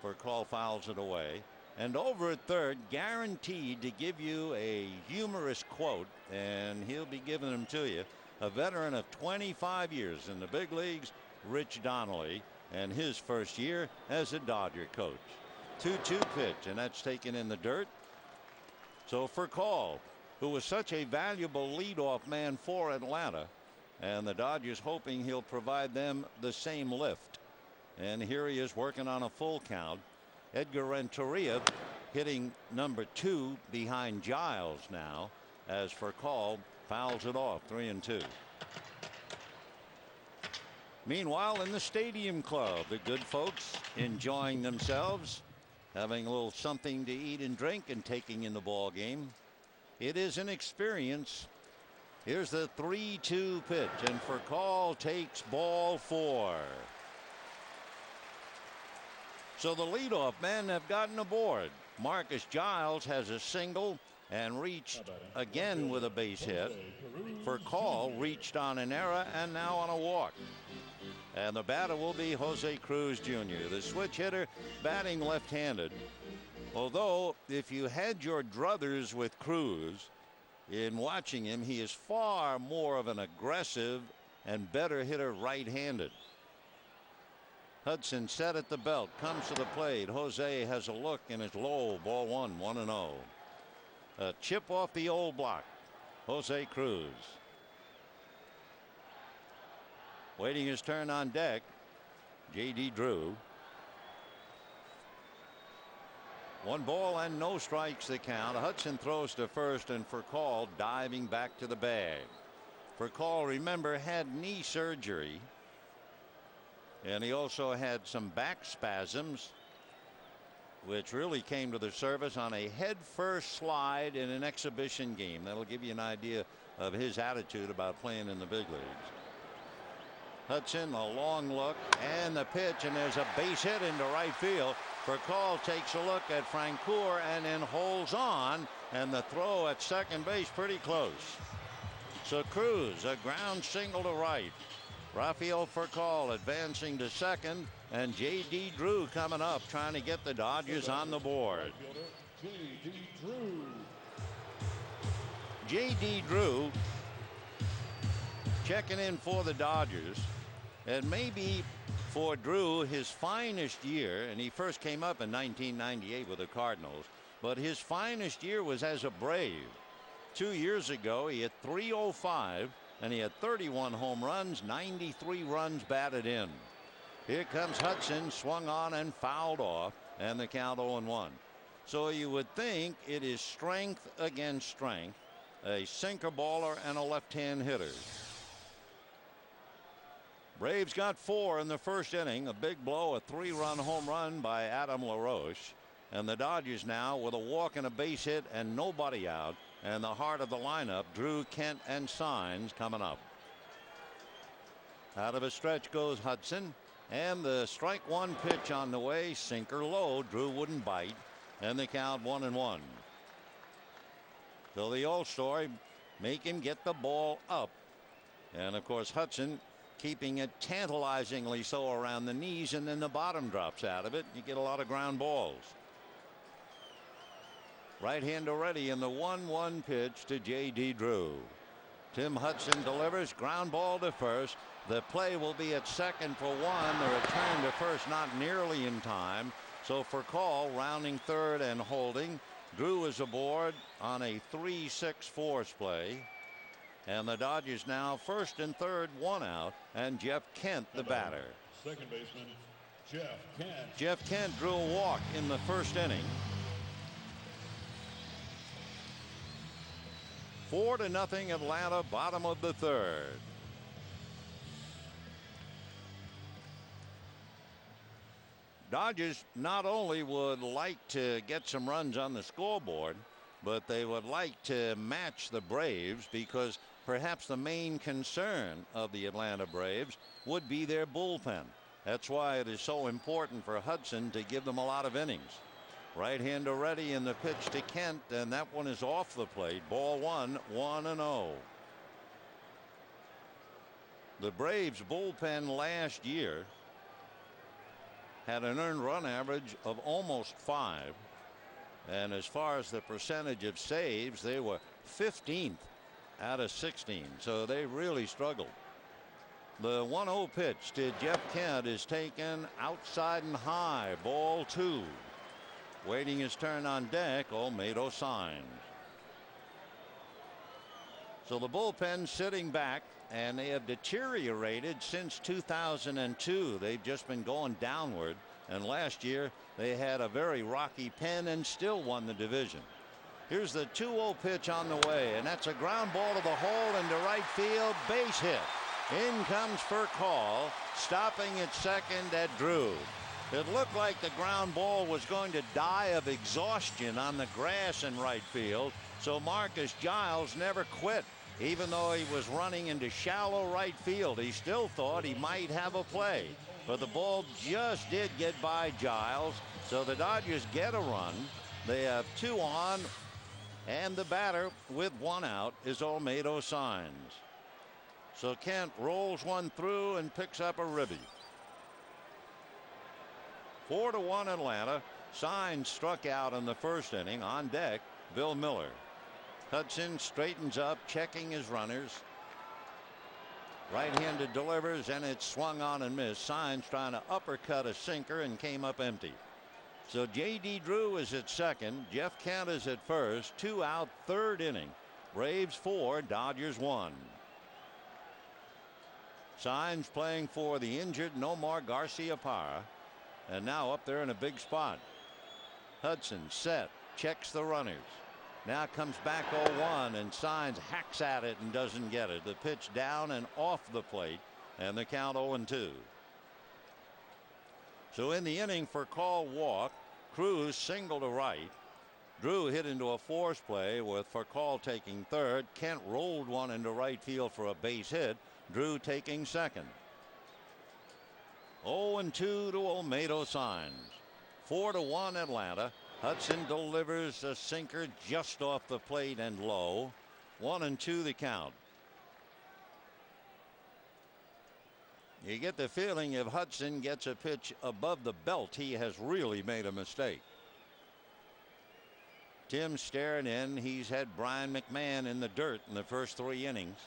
Furcal fouls it away. And over at third, guaranteed to give you a humorous quote, and he'll be giving them to you. A veteran of 25 years in the big leagues, Rich Donnelly, and his first year as a Dodger coach. 2-2 pitch, and that's taken in the dirt. So for Call, who was such a valuable leadoff man for Atlanta, and the Dodgers hoping he'll provide them the same lift. And here he is working on a full count. Edgar Renteria hitting number 2 behind Giles now, as for Call fouls it off 3-2. Meanwhile, in the Stadium Club, the good folks enjoying themselves, having a little something to eat and drink and taking in the ball game. It is an experience. Here's the 3-2 pitch, and for Call takes ball 4. So the leadoff men have gotten aboard. Marcus Giles has a single and reached again with a base hit. For Call reached on an error and now on a walk. And the batter will be Jose Cruz Jr., the switch hitter, batting left-handed. Although if you had your druthers with Cruz, in watching him, he is far more of an aggressive and better hitter right-handed. Hudson set at the belt, comes to the plate. Jose has a look and it's low. Ball 1, 1-0. A chip off the old block. Jose Cruz. Waiting his turn on deck, J.D. Drew. 1 ball and no strikes the count. Hudson throws to first, and for Call diving back to the bag. For Call, remember, had knee surgery, and he also had some back spasms, which really came to the surface on a head-first slide in an exhibition game. That'll give you an idea of his attitude about playing in the big leagues. Hudson, a long look, and the pitch, and there's a base hit into right field. For Call takes a look at Francoeur and then holds on, and the throw at second base pretty close. So Cruz, a ground single to right. Rafael Furcal advancing to second, and J.D. Drew coming up trying to get the Dodgers on the board. J.D. Drew checking in for the Dodgers, and maybe for Drew his finest year, and he first came up in 1998 with the Cardinals, but his finest year was as a Brave. 2 years ago he hit .305 and he had 31 home runs, 93 runs batted in. Here comes Hudson, swung on and fouled off, and the count 0-1. So you would think it is strength against strength, a sinker baller and a left-hand hitter. Braves got 4 in the first inning. A big blow, a 3-run home run by Adam LaRoche. And the Dodgers now with a walk and a base hit and nobody out. And the heart of the lineup, Drew, Kent, and Signs coming up. Out of a stretch goes Hudson. And the strike 1 pitch on the way. Sinker low. Drew wouldn't bite. And the count 1-1. So the old story, make him get the ball up. And of course Hudson keeping it tantalizingly so around the knees, and then the bottom drops out of it. You get a lot of ground balls. Right hand already in the 1-1 pitch to J.D. Drew. Tim Hudson delivers, ground ball to first. The play will be at second for 1. The return to first not nearly in time. So for Call, rounding third and holding. Drew is aboard on a 3-6 force play. And the Dodgers now first and third, 1 out, and Jeff Kent the batter. Second baseman Jeff Kent. Jeff Kent drew a walk in the first inning. 4-0 Atlanta, bottom of the third. Dodgers not only would like to get some runs on the scoreboard, but they would like to match the Braves, because perhaps the main concern of the Atlanta Braves would be their bullpen. That's why it is so important for Hudson to give them a lot of innings. Right hander ready in the pitch to Kent, and that one is off the plate. Ball 1, 1-0. The Braves bullpen last year had an earned run average of almost 5. And as far as the percentage of saves, they were 15th out of 16. So they really struggled. The 1-0 pitch to Jeff Kent is taken outside and high. Ball 2. Waiting his turn on deck, Olmedo signs. So the bullpen sitting back, and they have deteriorated since 2002. They've just been going downward, and last year they had a very rocky pen and still won the division. Here's the 2-0 pitch on the way, and that's a ground ball to the hole into right field. Base hit. In comes Furcal, stopping at second at Drew. It looked like the ground ball was going to die of exhaustion on the grass in right field, so Marcus Giles never quit. Even though he was running into shallow right field, he still thought he might have a play. But the ball just did get by Giles, so the Dodgers get a run. They have 2 on, and the batter with 1 out is Olmedo signs. So Kent rolls one through and picks up a ribby. 4-1 Atlanta. Signs struck out in the first inning. On deck, Bill Miller. Hudson straightens up, checking his runners. Right-handed delivers, and it's swung on and missed. Signs trying to uppercut a sinker and came up empty. So J.D. Drew is at second. Jeff Kent is at first. 2 out, third inning. Braves 4, Dodgers 1. Signs playing for the injured Nomar Garciaparra, and now up there in a big spot. Hudson set, checks the runners. Now comes back 0-1, and Signs hacks at it and doesn't get it. The pitch down and off the plate, and the count 0-2. So in the inning for call walk, Cruz single to right. Drew hit into a force play with Furcal taking third. Kent rolled one into right field for a base hit. Drew taking second. 0-2 to Olmedo signs. 4-1 Atlanta. Hudson delivers a sinker just off the plate and low. 1-2 the count. You get the feeling if Hudson gets a pitch above the belt, he has really made a mistake. Tim staring in. He's had Brian McMahon in the dirt in the first 3 innings.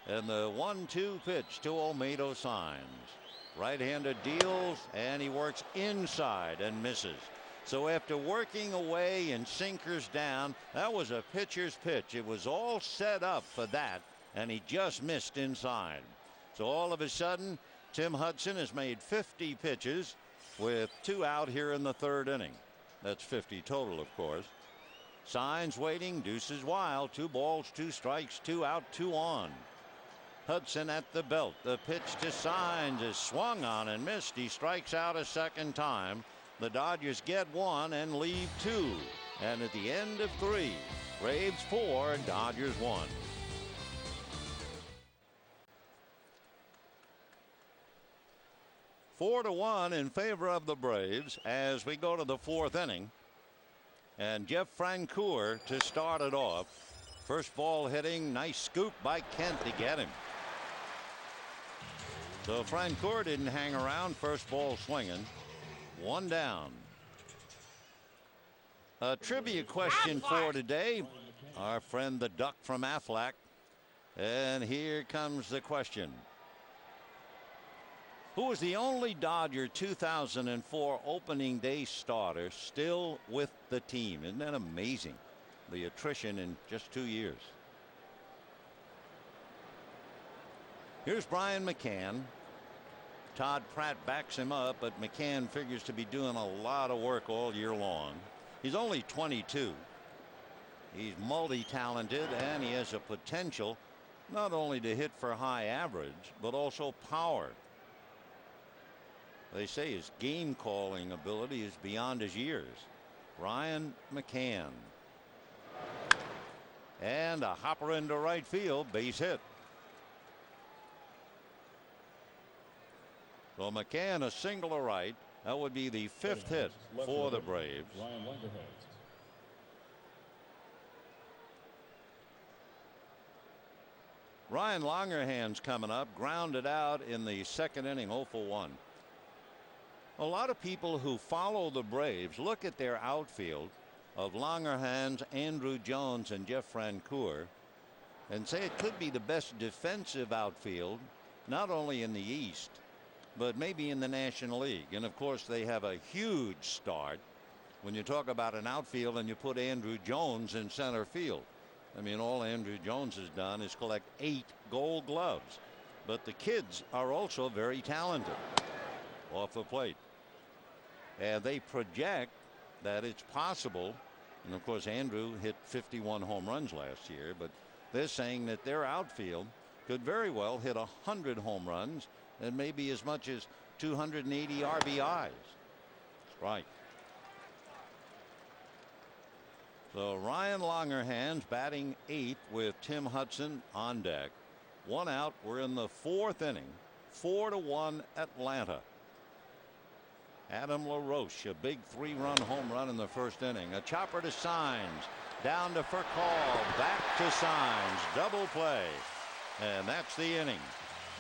And the 1-2 pitch to Olmedo signs. Right-handed deals, and he works inside and misses. So after working away and sinkers down, that was a pitcher's pitch. It was all set up for that, and he just missed inside. So all of a sudden, Tim Hudson has made 50 pitches with 2 out here in the 3rd inning. That's 50 total, of course. Signs waiting, deuces wild, 2 balls, 2 strikes, 2 out, 2 on. Hudson at the belt. The pitch to Signs is swung on and missed. He strikes out a second time. The Dodgers get 1 and leave 2. And at the end of 3, Braves 4, Dodgers 1. Four to 1 in favor of the Braves as we go to the 4th inning. And Jeff Francoeur to start it off. First ball hitting, nice scoop by Kent to get him. So Francoeur didn't hang around. First ball swinging. 1 down. A trivia question for today. Our friend the Duck from Aflac. And here comes the question. Who was the only Dodger 2004 opening day starter still with the team? Isn't that amazing? The attrition in just 2 years. Here's Brian McCann. Todd Pratt backs him up, but McCann figures to be doing a lot of work all year long. He's only 22. He's multi-talented, and he has a potential not only to hit for high average, but also power. They say his game calling ability is beyond his years. Brian McCann. And a hopper into right field, base hit. So McCann a single to right. That would be the 5th hit for the Braves. Ryan Longerhan's coming up, grounded out in the 2nd inning, 0 for 1. A lot of people who follow the Braves look at their outfield of Langerhans, Andrew Jones, and Jeff Francoeur, and say it could be the best defensive outfield, not only in the East, but maybe in the National League. And of course, they have a huge start when you talk about an outfield and you put Andrew Jones in center field. I mean, all Andrew Jones has done is collect 8 Gold Gloves. But the kids are also very talented off the plate. And they project that it's possible. And of course, Andrew hit 51 home runs last year. But they're saying that their outfield could very well hit 100 home runs and maybe as much as 280 RBIs. Strike. So Ryan Langerhans batting 8th with Tim Hudson on deck. 1 out. We're in the 4th inning. 4-1 Atlanta. Adam LaRoche, a big 3-run home run in the 1st inning. A chopper to Signs. Down to Furcal. Back to Signs. Double play. And that's the inning.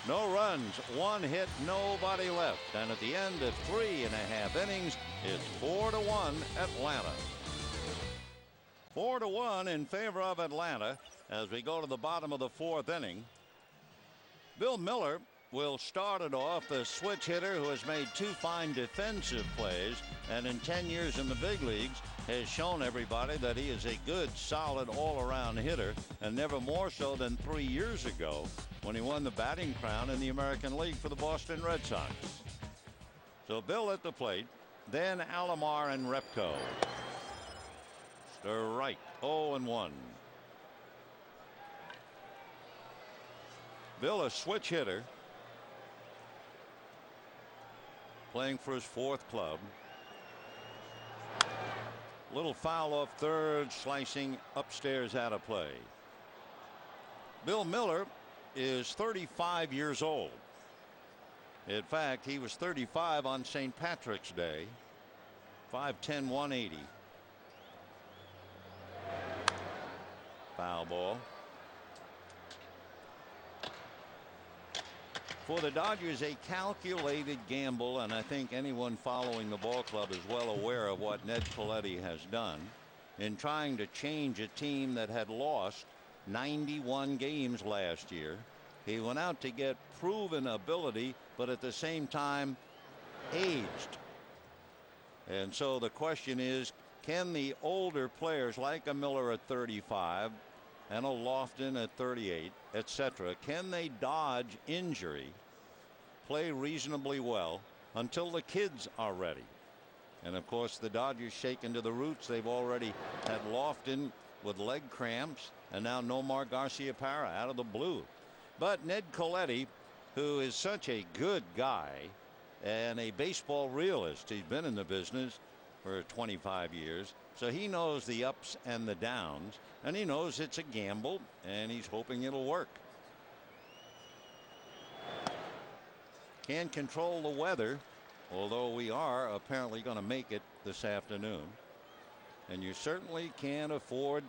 No runs, 1 hit, nobody left. And at the end of 3.5 innings, it's 4-1 Atlanta. 4-1 in favor of Atlanta as we go to the bottom of the 4th inning. Bill Miller will start it off, the switch hitter who has made 2 fine defensive plays and in 10 years in the big leagues has shown everybody that he is a good, solid, all-around hitter, and never more so than 3 years ago when he won the batting crown in the American League for the Boston Red Sox. So Bill at the plate, then Alomar and Repko. Strike. 0-1. Bill, a switch hitter, playing for his 4th club. Little foul off third, slicing upstairs out of play. Bill Miller is 35 years old. In fact, he was 35 on St. Patrick's Day. 5'10", 180. Foul ball. For the Dodgers, a calculated gamble, and I think anyone following the ball club is well aware of what Ned Colletti has done in trying to change a team that had lost 91 games last year. He went out to get proven ability, but at the same time aged. And so the question is, can the older players like a Miller at 35 and a Lofton at 38, etc., can they dodge injury, play reasonably well until the kids are ready? And of course, the Dodgers shaken to the roots. They've already had Lofton with leg cramps, and now Nomar Garciaparra out of the blue. But Ned Colletti, who is such a good guy and a baseball realist, he's been in the business for 25 years, so he knows the ups and the downs, and he knows it's a gamble, and he's hoping it'll work. Can't control the weather, although we are apparently going to make it this afternoon. And you certainly can't afford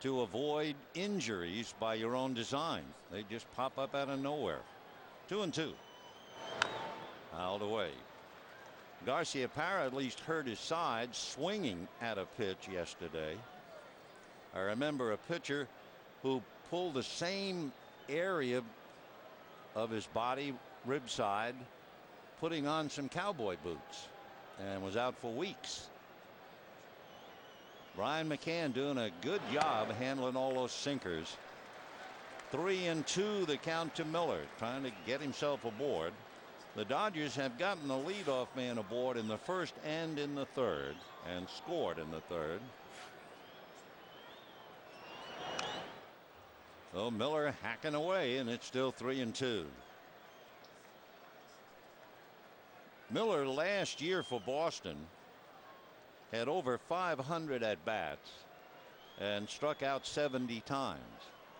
to avoid injuries by your own design. They just pop up out of nowhere. 2-2. Fouled away. Garciaparra at least hurt his side swinging at a pitch yesterday. I remember a pitcher who pulled the same area of his body, rib side, putting on some cowboy boots, and was out for weeks. Brian McCann doing a good job handling all those sinkers. 3-2 the count to Miller, trying to get himself aboard. The Dodgers have gotten the leadoff man aboard in the 1st and in the 3rd, and scored in the 3rd. So Miller hacking away, and it's still 3-2. Miller last year for Boston had over 500 at bats and struck out 70 times.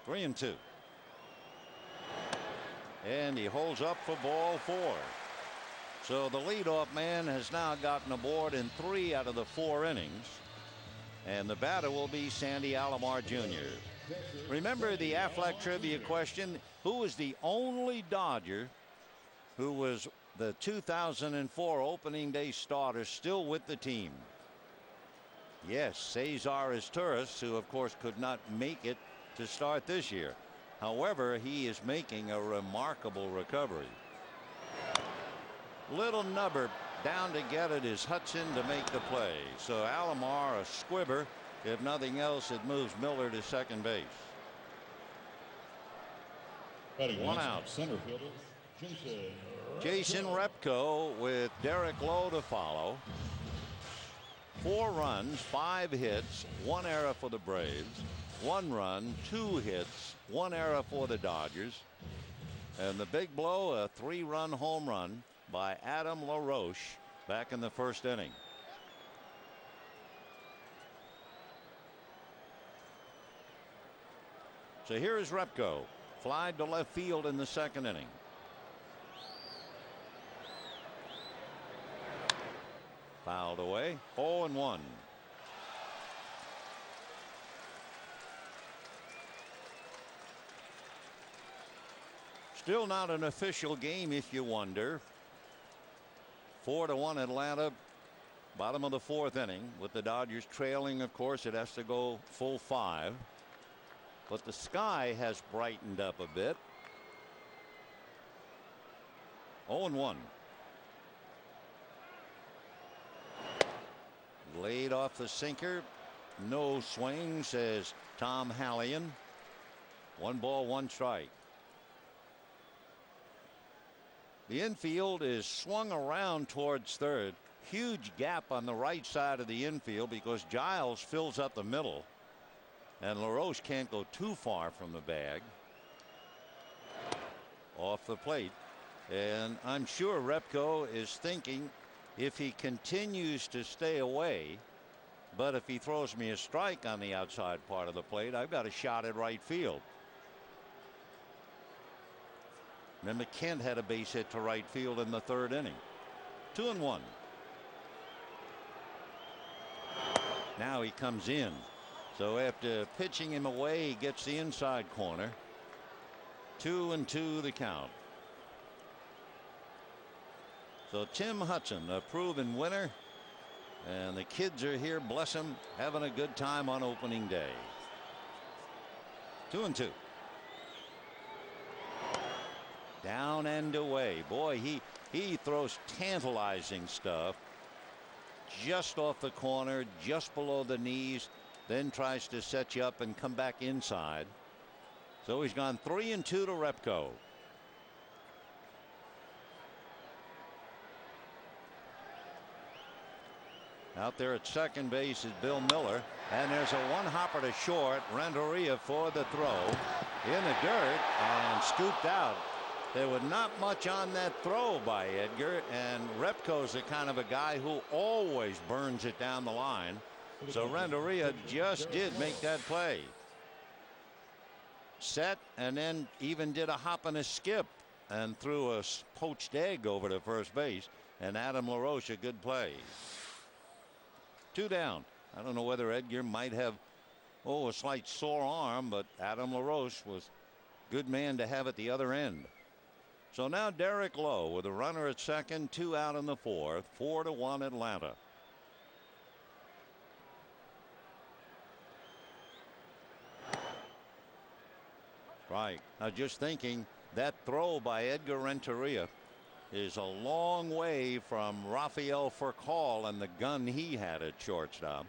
3-2. And he holds up for ball 4. So the leadoff man has now gotten aboard in 3 out of the 4 innings. And the batter will be Sandy Alomar Jr. Remember the Aflac trivia question? Who was the only Dodger who was the 2004 opening day starter still with the team? Yes, Cesar Izturis, who of course could not make it to start this year. However, he is making a remarkable recovery. Little nubber down to get it is Hudson to make the play. So Alomar a squibber. If nothing else, it moves Miller to second base. One out. Center fielder Jason Repko with Derek Lowe to follow. 4 runs, 5 hits, 1 error for the Braves. 1 run, 2 hits, 1 error for the Dodgers. And the big blow, a 3-run home run by Adam LaRoche back in the first inning. So here is Repko, flied to left field in the second inning. Fouled away. 0-1. Still not an official game, if you wonder. 4-1 Atlanta. Bottom of the 4th inning with the Dodgers trailing. Of course, it has to go full 5. But the sky has brightened up a bit. 0-1. Laid off the sinker. No swing, says Tom Hallion. 1 ball, 1 strike. The infield is swung around towards third. Huge gap on the right side of the infield because Giles fills up the middle. And LaRoche can't go too far from the bag. Off the plate. And I'm sure Repko is thinking, if he continues to stay away, but if he throws me a strike on the outside part of the plate, I've got a shot at right field. Remember, Kent had a base hit to right field in the 3rd inning. 2-1. Now he comes in. So after pitching him away, he gets the inside corner. 2-2 the count. So Tim Hudson, a proven winner, and the kids are here, bless them, having a good time on opening day. 2-2. Down and away. Boy, he throws tantalizing stuff. Just off the corner, just below the knees, then tries to set you up and come back inside. So he's gone 3-2 to Repko. Out there at second base is Bill Miller, and there's a 1-hopper to short. Renteria for the throw in the dirt and scooped out. There was not much on that throw by Edgar, and Repko's the kind of a guy who always burns it down the line. So Renteria just did make that play. Set, and then even did a hop and a skip and threw a poached egg over to first base. And Adam LaRoche, a good play. 2 down. I don't know whether Edgar might have a slight sore arm, but Adam LaRoche was a good man to have at the other end. So now Derek Lowe with a runner at second, 2 out in the 4th. 4-1 Atlanta. Right. Now just thinking, that throw by Edgar Renteria is a long way from Rafael Furcal and the gun he had at shortstop.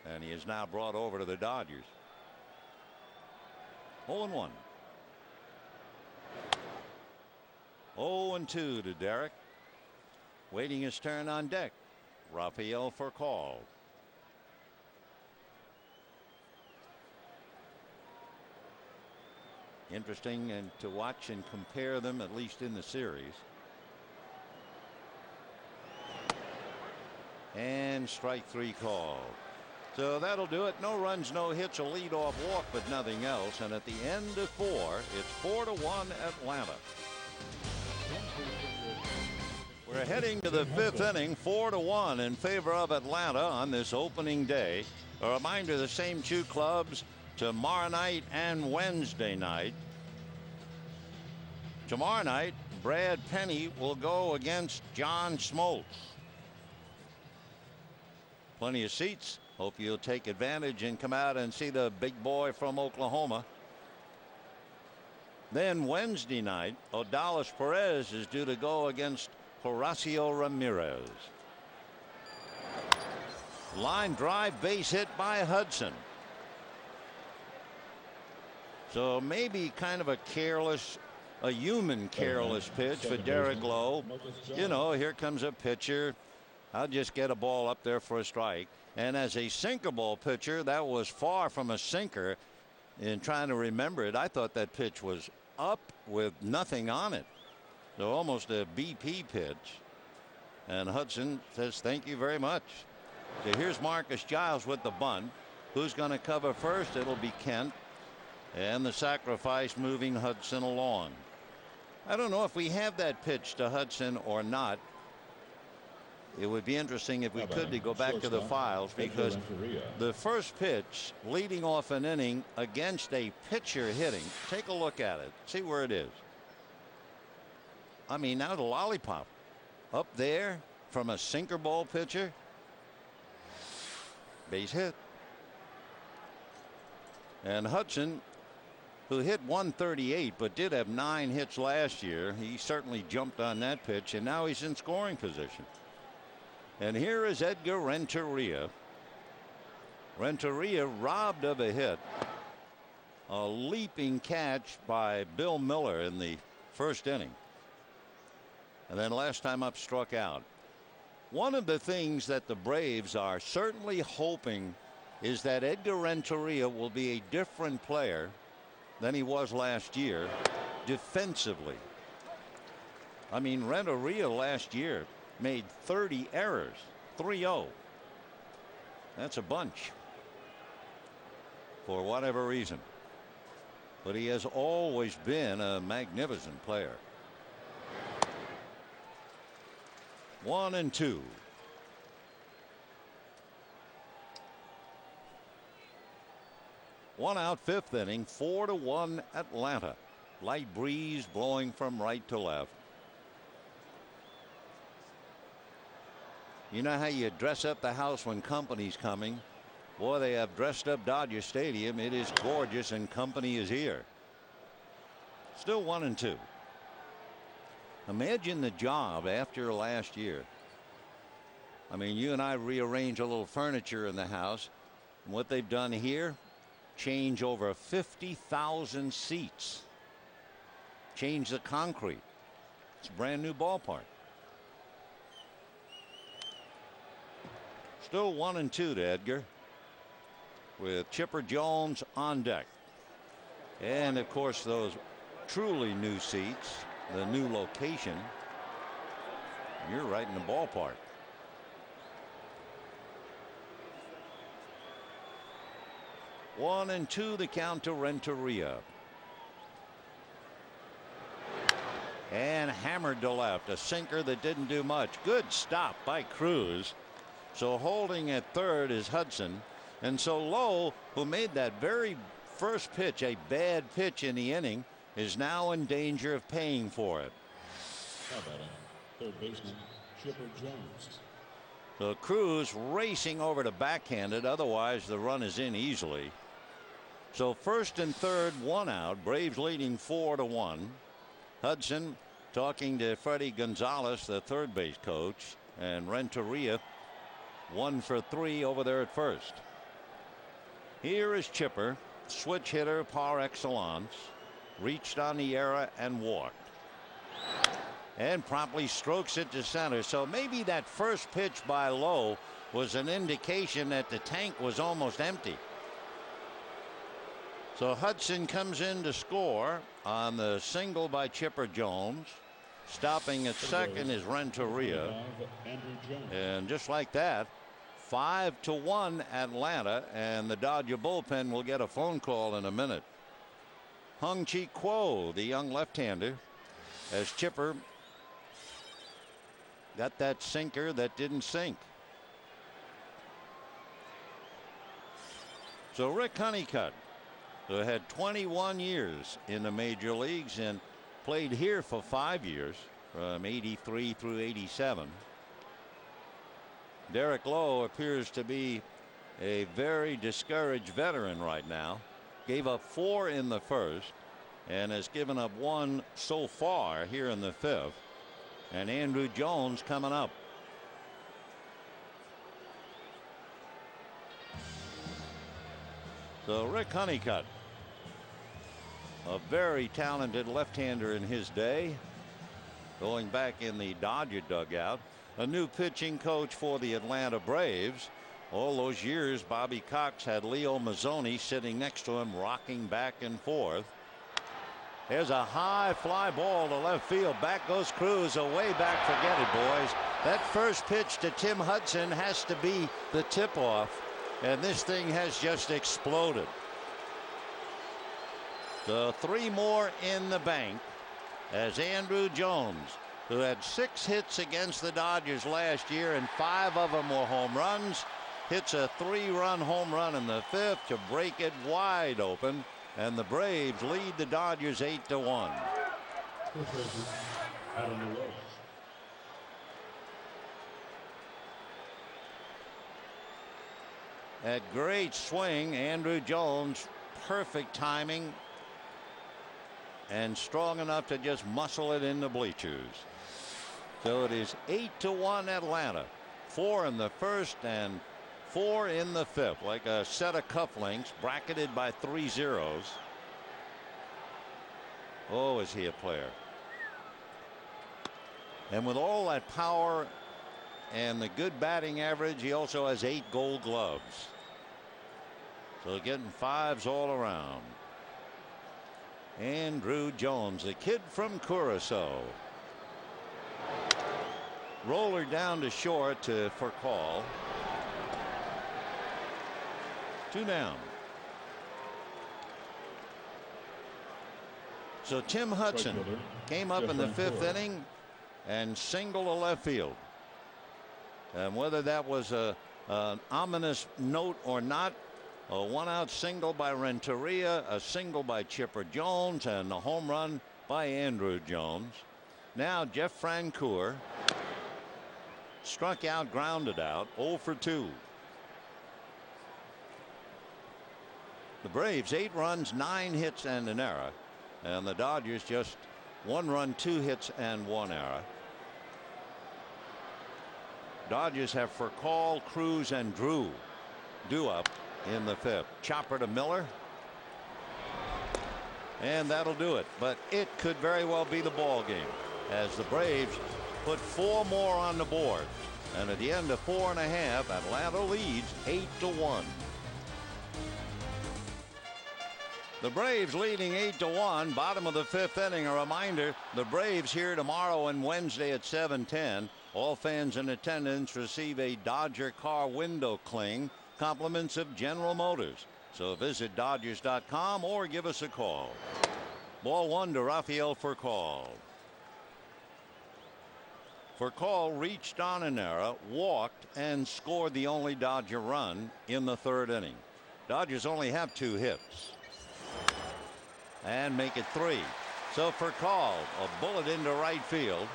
And he is now brought over to the Dodgers. 0-1. 0-2 to Derek. Waiting his turn on deck. Rafael Furcal. Interesting and to watch and compare them, at least in the series. And strike 3 called. So that'll do it. No runs, no hits, a leadoff walk, but nothing else. And at the end of 4, it's 4-1 Atlanta. We're heading to the 5th inning, 4-1 in favor of Atlanta on this opening day. A reminder, the same 2 clubs tomorrow night and Wednesday night. Tomorrow night, Brad Penny will go against John Smoltz. Plenty of seats Hope you'll take advantage and come out and see the big boy from Oklahoma. Then Wednesday night, Odalis Perez is due to go against Horacio Ramirez. Line drive, base hit by Hudson. So maybe kind of a human careless pitch for Derek Lowe. You know, here comes a pitcher. I'll just get a ball up there for a strike. And as a sinker ball pitcher, that was far from a sinker. In trying to remember it, I thought that pitch was up with nothing on it. So almost a BP pitch. And Hudson says, thank you very much. So here's Marcus Giles with the bunt. Who's going to cover first? It'll be Kent. And the sacrifice moving Hudson along. I don't know if we have that pitch to Hudson or not. It would be interesting if we could to go back to the files, because the first pitch leading off an inning against a pitcher hitting. Take a look at it. See where it is. I mean, now the lollipop up there from a sinker ball pitcher. Base hit. And Hudson, who hit 138 but did have 9 hits last year, he certainly jumped on that pitch, and now he's in scoring position. And here is Edgar Renteria. Renteria robbed of a hit. A leaping catch by Bill Miller in the first inning. And then last time up, struck out. One of the things that the Braves are certainly hoping is that Edgar Renteria will be a different player than he was last year defensively. I mean, Renteria last year made 30 errors, 3-0. That's a bunch for whatever reason. But he has always been a magnificent player. 1-2. One out, fifth inning, 4-1 Atlanta. Light breeze blowing from right to left. You know how you dress up the house when company's coming? Boy, they have dressed up Dodger Stadium. It is gorgeous, and company is here. Still 1-2. Imagine the job after last year. I mean, you and I rearrange a little furniture in the house. And what they've done here, change over 50,000 seats. Change the concrete. It's a brand new ballpark. Still 1-2 to Edgar, with Chipper Jones on deck. And of course, those truly new seats, the new location. You're right in the ballpark. One and two, the count to Renteria. And hammered to left, a sinker that didn't do much. Good stop by Cruz. So holding at third is Hudson. And so Lowe, who made that very first pitch a bad pitch in the inning, is now in danger of paying for it. How about it? Third baseman Chipper Jones. So Cruz racing over to backhand it, otherwise the run is in easily. So first and third, one out. Braves leading 4-1. Hudson talking to Freddie Gonzalez, the third base coach, and Renteria 1 for 3 over there at first. Here is Chipper, switch hitter par excellence, reached on the error and walked. And promptly strokes it to center. So maybe that first pitch by Lowe was an indication that the tank was almost empty. So Hudson comes in to score on the single by Chipper Jones. Stopping at second is Renteria. And just like that, 5-1 Atlanta, and the Dodger bullpen will get a phone call in a minute. Hung-Chi Kuo, the young left-hander, as Chipper got that sinker that didn't sink. So Rick Honeycutt, who had 21 years in the major leagues and played here for 5 years, from 83 through 87. Derek Lowe appears to be a very discouraged veteran right now. Gave up 4 in the first and has given up 1 so far here in the 5th. And Andrew Jones coming up. So Rick Honeycutt, a very talented left-hander in his day, going back in the Dodger dugout. A new pitching coach for the Atlanta Braves. All those years Bobby Cox had Leo Mazzoni sitting next to him, rocking back and forth. There's a high fly ball to left field. Back goes Cruz. Away back. Forget it, boys. That first pitch to Tim Hudson has to be the tip-off, and this thing has just exploded. So 3 more in the bank as Andrew Jones, who had 6 hits against the Dodgers last year and 5 of them were home runs, hits a 3-run home run in the 5th to break it wide open, and the Braves lead the Dodgers 8-1. At great swing, Andrew Jones, perfect timing and strong enough to just muscle it in the bleachers. So it is 8-1 Atlanta. 4 in the first and 4 in the 5th, like a set of cufflinks bracketed by 3 zeros. Oh, is he a player? And with all that power and the good batting average, he also has 8 Gold Gloves. So getting 5s all around. Andrew Jones, the kid from Curacao. Roller down to short for call. 2 down. So Tim Hudson came up in the 5th inning and singled to left field. And whether that was an ominous note or not, a 1-out single by Renteria, a single by Chipper Jones, and a home run by Andrew Jones. Now Jeff Francoeur struck out, grounded out, 0 for 2. The Braves 8 runs, 9 hits, and an error. And the Dodgers just 1 run, 2 hits, and 1 error. Dodgers have Furcal, Cruz, and Drew due up in the 5th. Chopper to Miller. And that'll do it. But it could very well be the ball game as the Braves put 4 more on the board. And at the end of 4 1/2, Atlanta leads 8-1. The Braves leading 8-1, bottom of the 5th inning. A reminder, the Braves here tomorrow and Wednesday at 7:10. All fans in attendance receive a Dodger car window cling, compliments of General Motors. So visit Dodgers.com or give us a call. Ball 1 to Rafael Furcal. Furcal reached on an error, walked, and scored the only Dodger run in the 3rd inning. Dodgers only have 2 hits. And make it 3. So Furcal, a bullet into right field.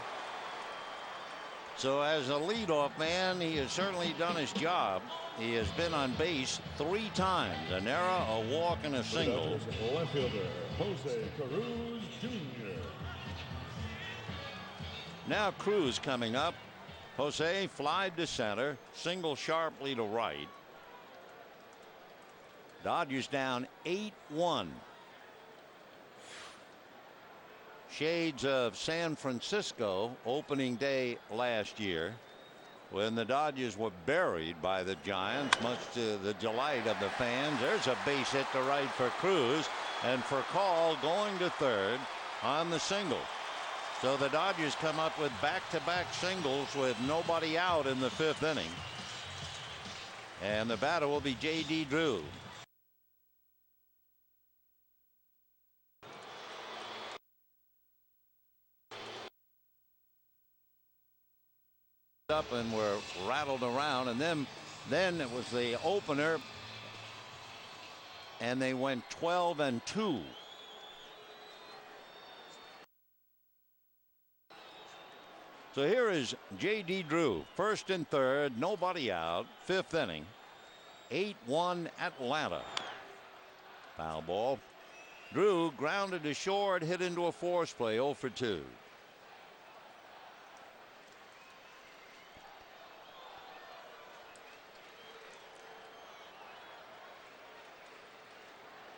So as a leadoff man, he has certainly done his job. He has been on base 3 times, an error, a walk, and a single. Left fielder Jose Cruz Jr. Now Cruz coming up. Jose flied to center, single sharply to right. Dodgers down 8-1. Shades of San Francisco opening day last year when the Dodgers were buried by the Giants, much to the delight of the fans. There's a base hit to right for Cruz, and Furcal going to 3rd on the single. So the Dodgers come up with back-to-back singles with nobody out in the 5th inning. And the batter will be J.D. Drew. Up and were rattled around, and then it was the opener, and they went 12-2. So here is J.D. Drew, 1st and 3rd, nobody out, 5th inning. 8-1 Atlanta. Foul ball. Drew grounded to short, hit into a force play, 0 for 2.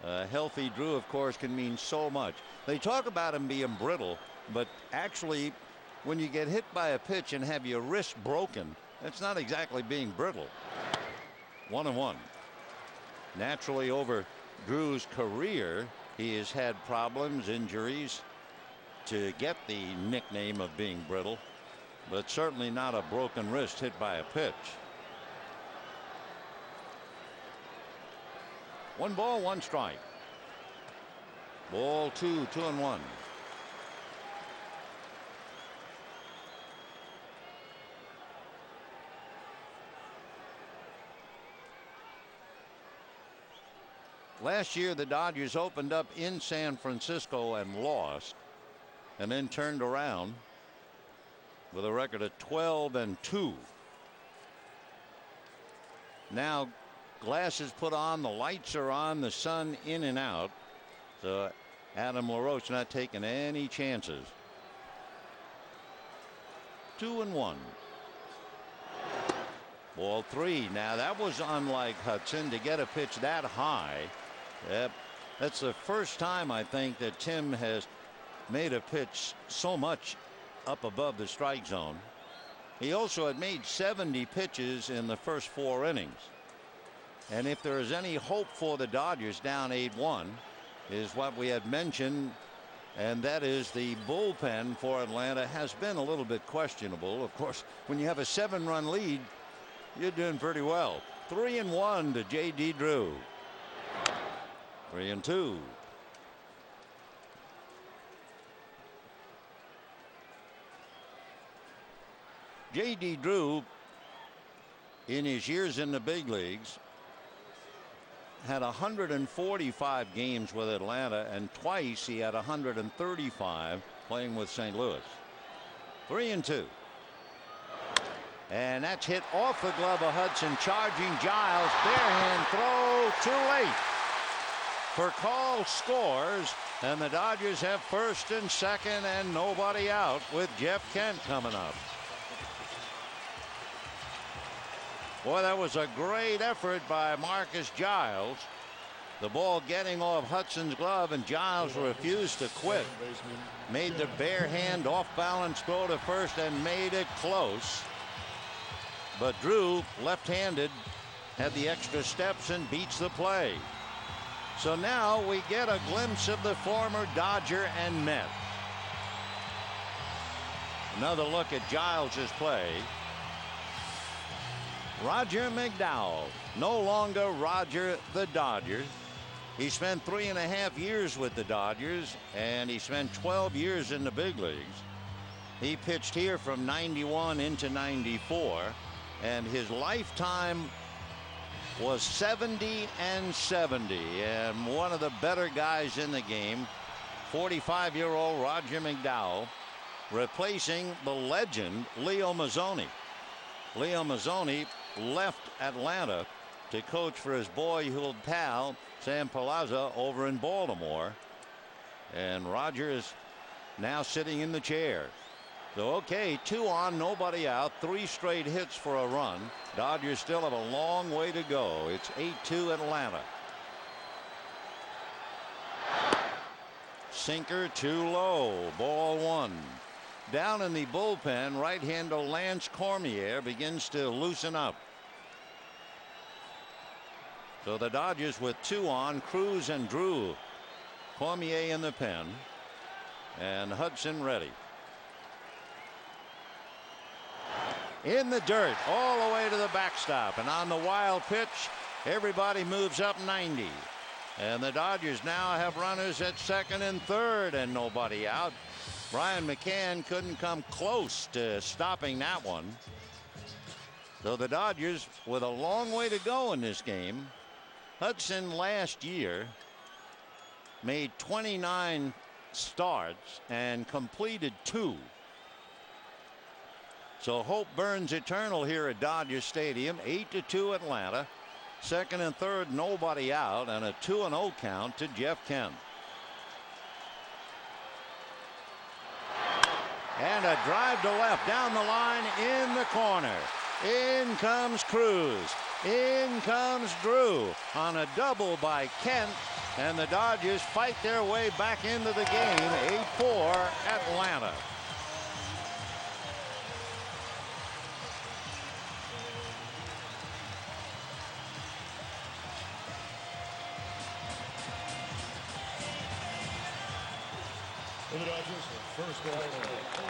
A healthy Drew, of course, can mean so much. They talk about him being brittle, but actually, when you get hit by a pitch and have your wrist broken, that's not exactly being brittle. 1-1. Naturally, over Drew's career, he has had problems, injuries to get the nickname of being brittle, but certainly not a broken wrist hit by a pitch. 1 ball, 1 strike. Ball 2, 2-1. Last year, the Dodgers opened up in San Francisco and lost, and then turned around with a record of 12-2. Now, glasses put on, the lights are on, the sun in and out. So Adam LaRoche not taking any chances. 2-1. Ball 3. Now that was unlike Hudson to get a pitch that high. That's the first time I think that Tim has made a pitch so much up above the strike zone. He also had made 70 pitches in the first 4 innings. And if there is any hope for the Dodgers down 8-1 is what we had mentioned, and that is the bullpen for Atlanta has been a little bit questionable. Of course, when you have a 7-run lead, you're doing pretty well. 3-1 to J.D. Drew. 3-2. J.D. Drew, in his years in the big leagues, had 145 games with Atlanta, and twice he had 135 playing with St. Louis. 3-2. And that's hit off the glove of Hudson, charging Giles. Barehand throw, too late. Furcal scores, and the Dodgers have first and second and nobody out with Jeff Kent coming up. Boy, that was a great effort by Marcus Giles. The ball getting off Hudson's glove, and Giles refused to quit. Made the bare hand off balance throw to first and made it close. But Drew, left-handed, had the extra steps and beats the play. So now we get a glimpse of the former Dodger and Met. Another look at Giles's play. Roger McDowell, no longer Roger the Dodger. He spent 3.5 years with the Dodgers, and he spent 12 years in the big leagues. He pitched here from 91 into 94, and his lifetime was 70 and 70, and one of the better guys in the game, 45-year-old Roger McDowell, replacing the legend Leo Mazzoni. Leo Mazzoni left Atlanta to coach for his boyhood pal Sam Palazzo over in Baltimore, and Roger is now sitting in the chair. So okay, 2 on, nobody out, 3 straight hits for a run. Dodgers still have a long way to go. It's 8-2 Atlanta. Sinker too low, ball 1. Down in the bullpen, right-hander Lance Cormier begins to loosen up. So the Dodgers with 2 on, Cruz and Drew. Cormier in the pen, and Hudson ready. In the dirt, all the way to the backstop, and on the wild pitch, everybody moves up 90. And the Dodgers now have runners at second and third, and nobody out. Brian McCann couldn't come close to stopping that one. So the Dodgers with a long way to go in this game. Hudson last year made 29 starts and completed 2. So hope burns eternal here at Dodger Stadium. 8-2 Atlanta. Second and third, nobody out, and a 2-0 count to Jeff Kent. And a drive to left down the line in the corner. In comes Cruz. In comes Drew on a double by Kent. And the Dodgers fight their way back into the game. 8-4 Atlanta.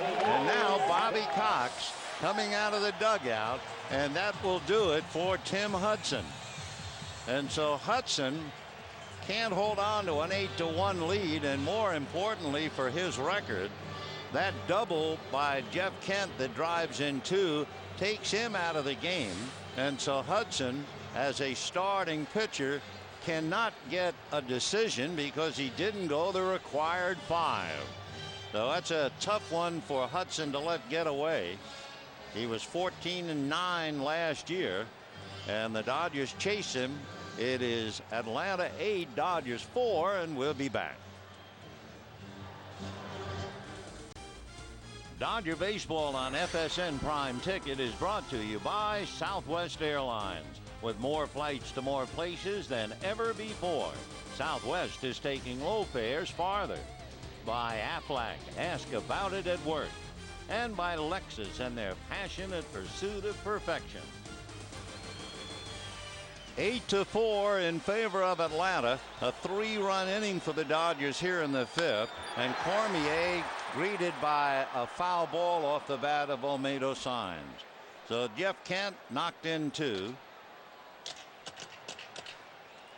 And now Bobby Cox coming out of the dugout, and that will do it for Tim Hudson. And so Hudson can't hold on to an 8-1 lead, and more importantly for his record, that double by Jeff Kent that drives in 2 takes him out of the game. And so Hudson, as a starting pitcher, cannot get a decision because he didn't go the required 5. So that's a tough one for Hudson to let get away. He was 14-9 last year, and the Dodgers chase him. It is Atlanta 8, Dodgers 4, and we'll be back. Dodger Baseball on FSN Prime Ticket is brought to you by Southwest Airlines. With more flights to more places than ever before, Southwest is taking low fares farther. By Aflac, ask about it at work. And by Lexus and their passionate pursuit of perfection. 8-4 in favor of Atlanta. A 3-run inning for the Dodgers here in the 5th. And Cormier greeted by a foul ball off the bat of Olmedo Saenz. So Jeff Kent knocked in 2.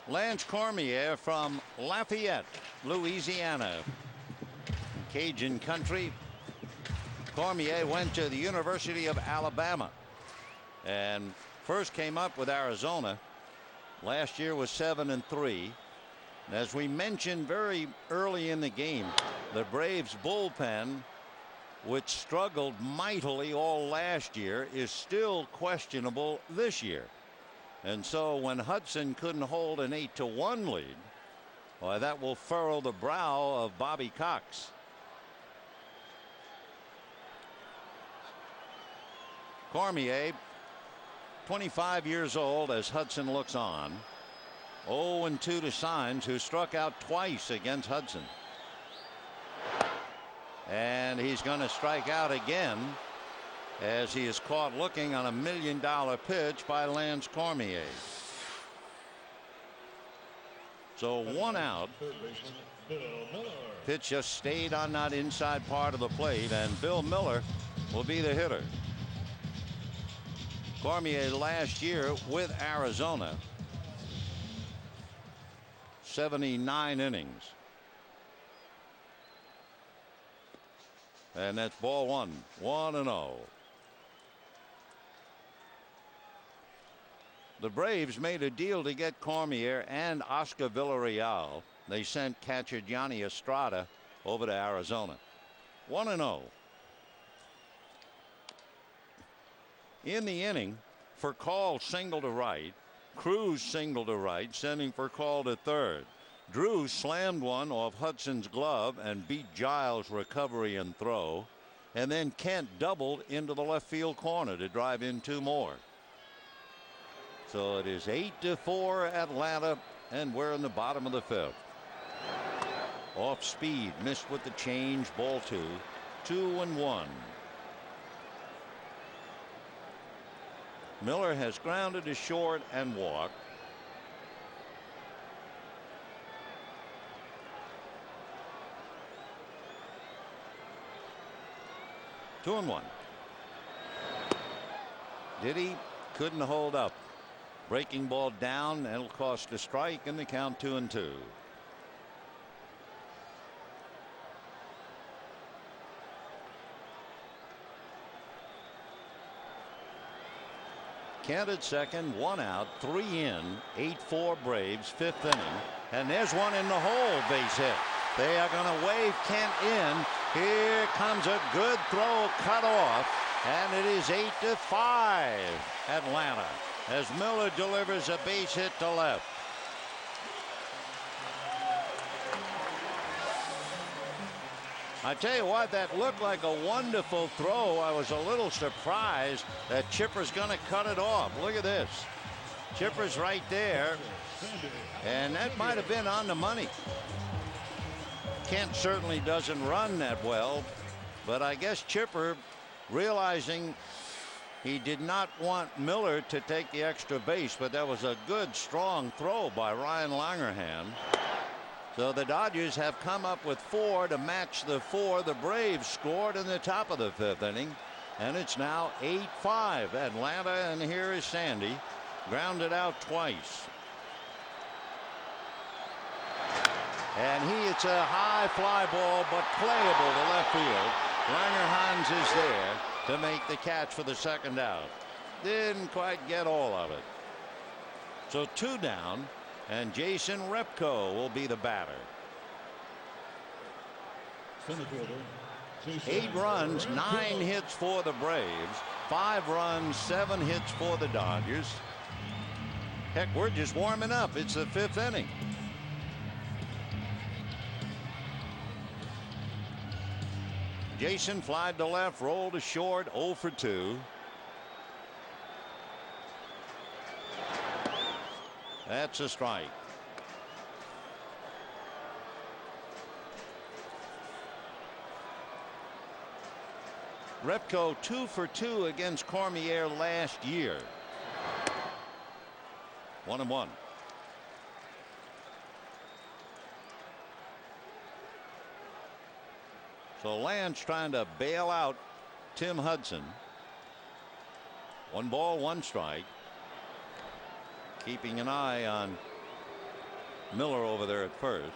Lance Cormier from Lafayette, Louisiana. Cajun country. Cormier went to the University of Alabama and first came up with Arizona. Last year was 7-3. As we mentioned very early in the game, the Braves bullpen, which struggled mightily all last year, is still questionable this year. And so when Hudson couldn't hold an 8-1 lead, well, that will furrow the brow of Bobby Cox. Cormier, 25 years old, as Hudson looks on. 0-2 to Saenz, who struck out twice against Hudson. And he's going to strike out again as he is caught looking on a $1 million pitch by Lance Cormier. So 1 out. Pitch just stayed on that inside part of the plate, and Bill Miller will be the hitter. Cormier last year with Arizona, 79 innings. And that's ball 1, 1-0. The Braves made a deal to get Cormier and Oscar Villarreal. They sent catcher Johnny Estrada over to Arizona. 1-0. In the inning, Furcal singled to right. Cruz singled to right, sending Furcal to third. Drew slammed one off Hudson's glove and beat Giles' recovery and throw. And then Kent doubled into the left field corner to drive in 2 more. So it is 8-4 Atlanta, and we're in the bottom of the 5th. Off speed, missed with the change, ball 2, 2-1. Miller has grounded to short and walked. Two and 1. Diddy couldn't hold up. Breaking ball down, and it'll cost a strike, and the count 2-2. Kent at second, 1 out, 3 in, 8-4 Braves, 5th inning. And there's one in the hole, base hit. They are going to wave Kent in. Here comes a good throw, cut off, and it is 8-5 Atlanta. as Miller delivers a base hit to left. I tell you what, that looked like a wonderful throw. I was a little surprised that Chipper's going to cut it off. Look at this. Chipper's right there, and that might have been on the money. Kent certainly doesn't run that well, but I guess Chipper, realizing he did not want Miller to take the extra base, but that was a good, strong throw by Ryan Langerhans. So the Dodgers have come up with 4 to match the 4 the Braves scored in the top of the 5th inning. And it's now 8-5 Atlanta, and here is Sandy, grounded out twice. And hits a high fly ball, but playable to left field. Langerhans is there to make the catch for the second out. Didn't quite get all of it. So 2 down. And Jason Repko will be the batter. 8 runs, 9 hits for the Braves, 5 runs, 7 hits for the Dodgers. Heck, we're just warming up. It's the 5th inning. Jason flied to left, rolled to short, 0 for 2. That's a strike. Repko 2 for 2 against Cormier last year. 1-1. So Lance trying to bail out Tim Hudson. 1 ball, 1 strike. Keeping an eye on Miller over there at first.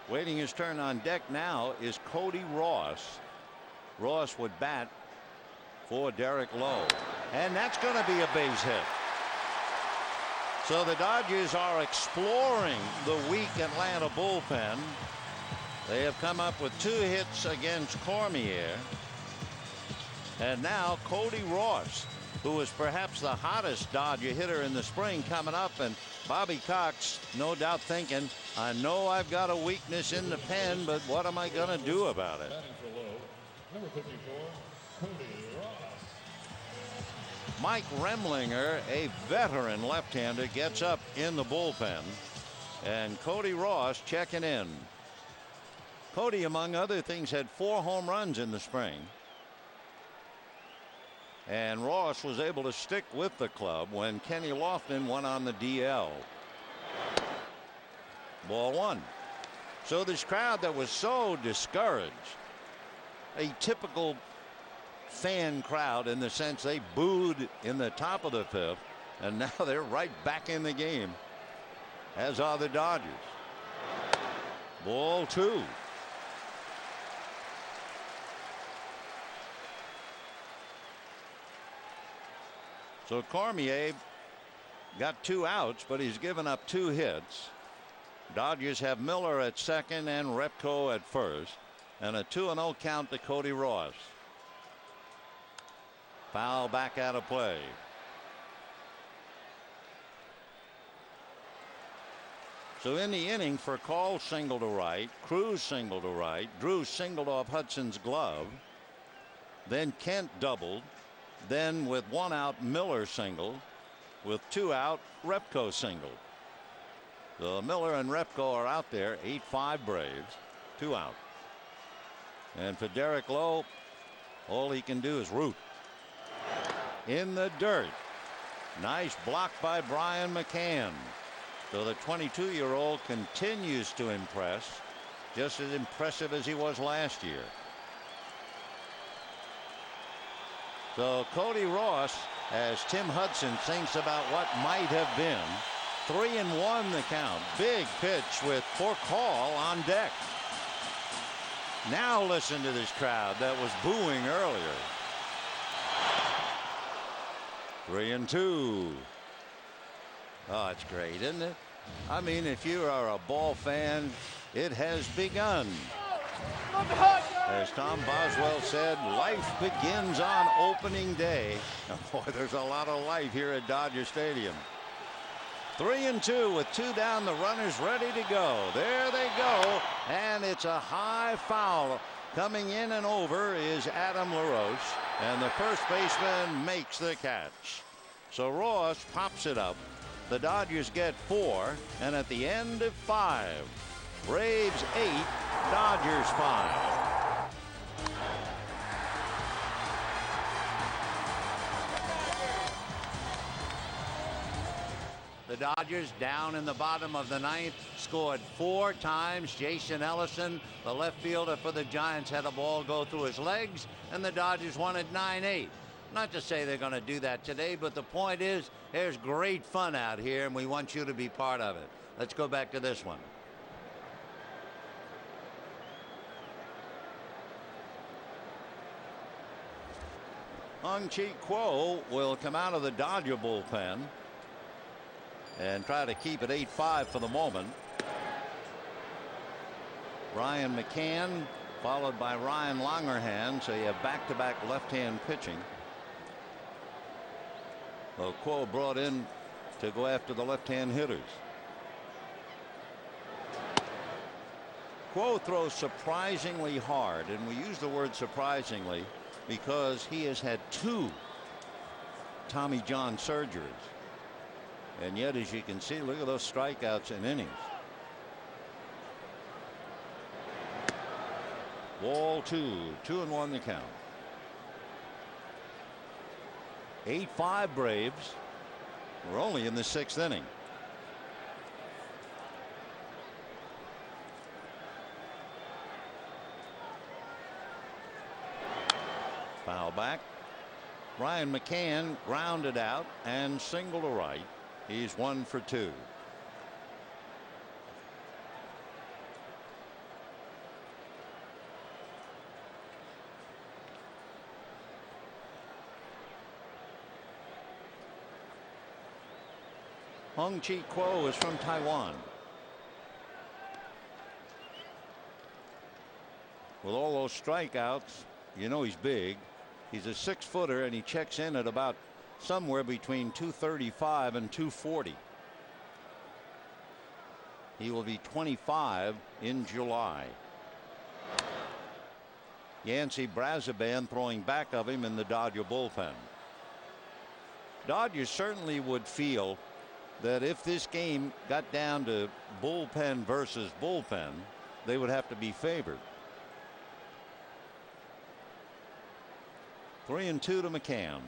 Waiting his turn on deck now is Cody Ross. Ross would bat for Derek Lowe. And that's going to be a base hit. So the Dodgers are exploring the weak Atlanta bullpen. They have come up with 2 hits against Cormier. And now Cody Ross, who was perhaps the hottest Dodger hitter in the spring, coming up, and Bobby Cox no doubt thinking, I know I've got a weakness in the pen, but what am I going to do about it? Number 54, Cody Ross. Mike Remlinger, a veteran left-hander, gets up in the bullpen, and Cody Ross checking in. Cody, among other things, had 4 home runs in the spring. And Ross was able to stick with the club when Kenny Lofton went on the DL. Ball 1. So this crowd that was so discouraged, a typical fan crowd in the sense they booed in the top of the 5th, and now they're right back in the game, as are the Dodgers. Ball 2. So Cormier got 2 outs, but he's given up 2 hits. Dodgers have Miller at second and Repko at first, and a 2-0 count to Cody Ross. Foul back out of play. So in the inning, Furcal singled to right, Cruz singled to right, Drew singled off Hudson's glove, then Kent doubled. Then with 1 out, Miller singled. With 2 out, Repko singled. So Miller and Repko are out there. 8-5 Braves. 2 out. And for Derek Lowe, all he can do is root. In the dirt. Nice block by Brian McCann. So the 22-year-old continues to impress. Just as impressive as he was last year. So Cody Ross, as Tim Hudson thinks about what might have been, 3-1 the count. Big pitch with Furcal on deck. Now listen to this crowd that was booing earlier. 3-2. Oh, it's great, isn't it? I mean, if you are a ball fan, it has begun. Love the hot As Tom Boswell said, life begins on opening day. Boy, there's a lot of life here at Dodger Stadium. 3-2 with 2 down, the runners ready to go. There they go, and it's a high foul. Coming in and over is Adam LaRoche, and the first baseman makes the catch. So Ross pops it up. The Dodgers get 4, and at the end of 5, Braves 8, Dodgers 5. The Dodgers down in the bottom of the 9th, scored 4 times. Jason Ellison, the left fielder for the Giants, had a ball go through his legs, and the Dodgers won at 9-8. Not to say they're going to do that today, but the point is there's great fun out here, and we want you to be part of it. Let's go back to this one. Hung-Chi Kuo will come out of the Dodger bullpen and try to keep it 8-5 for the moment. Brian McCann followed by Ryan Langerhans, so you have back-to-back left-hand pitching. Well, Kuo brought in to go after the left-hand hitters. Kuo throws surprisingly hard, and we use the word surprisingly because he has had 2 Tommy John surgeries. And yet, as you can see, look at those strikeouts in innings. Ball 2, 2-1 the count. 8-5 Braves. We're only in the 6th inning. Foul back. Brian McCann grounded out and single to right. He's 1 for 2. Hung-Chi Kuo is from Taiwan. With all those strikeouts, you know he's big. He's a 6-footer, and he checks in at about somewhere between 235 and 240. He will be 25 in July. Yancy Braziban throwing back of him in the Dodger bullpen. Dodgers certainly would feel that if this game got down to bullpen versus bullpen, they would have to be favored. 3-2 to McCann.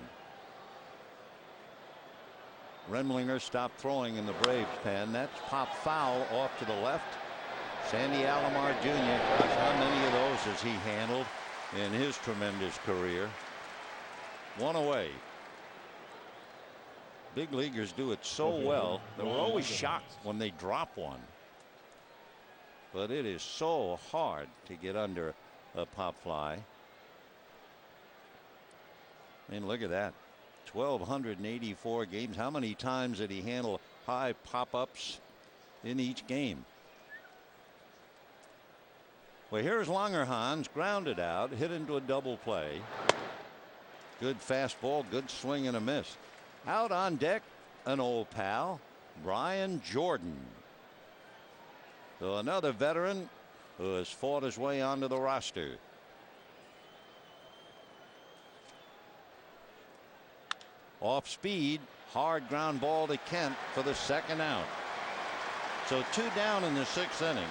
Remlinger stopped throwing in the Braves pen. That's pop foul off to the left. Sandy Alomar Jr. Gosh, how many of those has he handled in his tremendous career? 1 away. Big leaguers do it so well. They were always shocked when they drop one. But it is so hard to get under a pop fly. I mean, look at that. 1,284 games. How many times did he handle high pop-ups in each game? Well, here's Langerhans, grounded out, hit into a double play. Good fastball, good swing and a miss. Out on deck, an old pal, Brian Jordan. So another veteran who has fought his way onto the roster. Off speed, hard ground ball to Kent for the 2nd out. So 2 down in the 6th inning.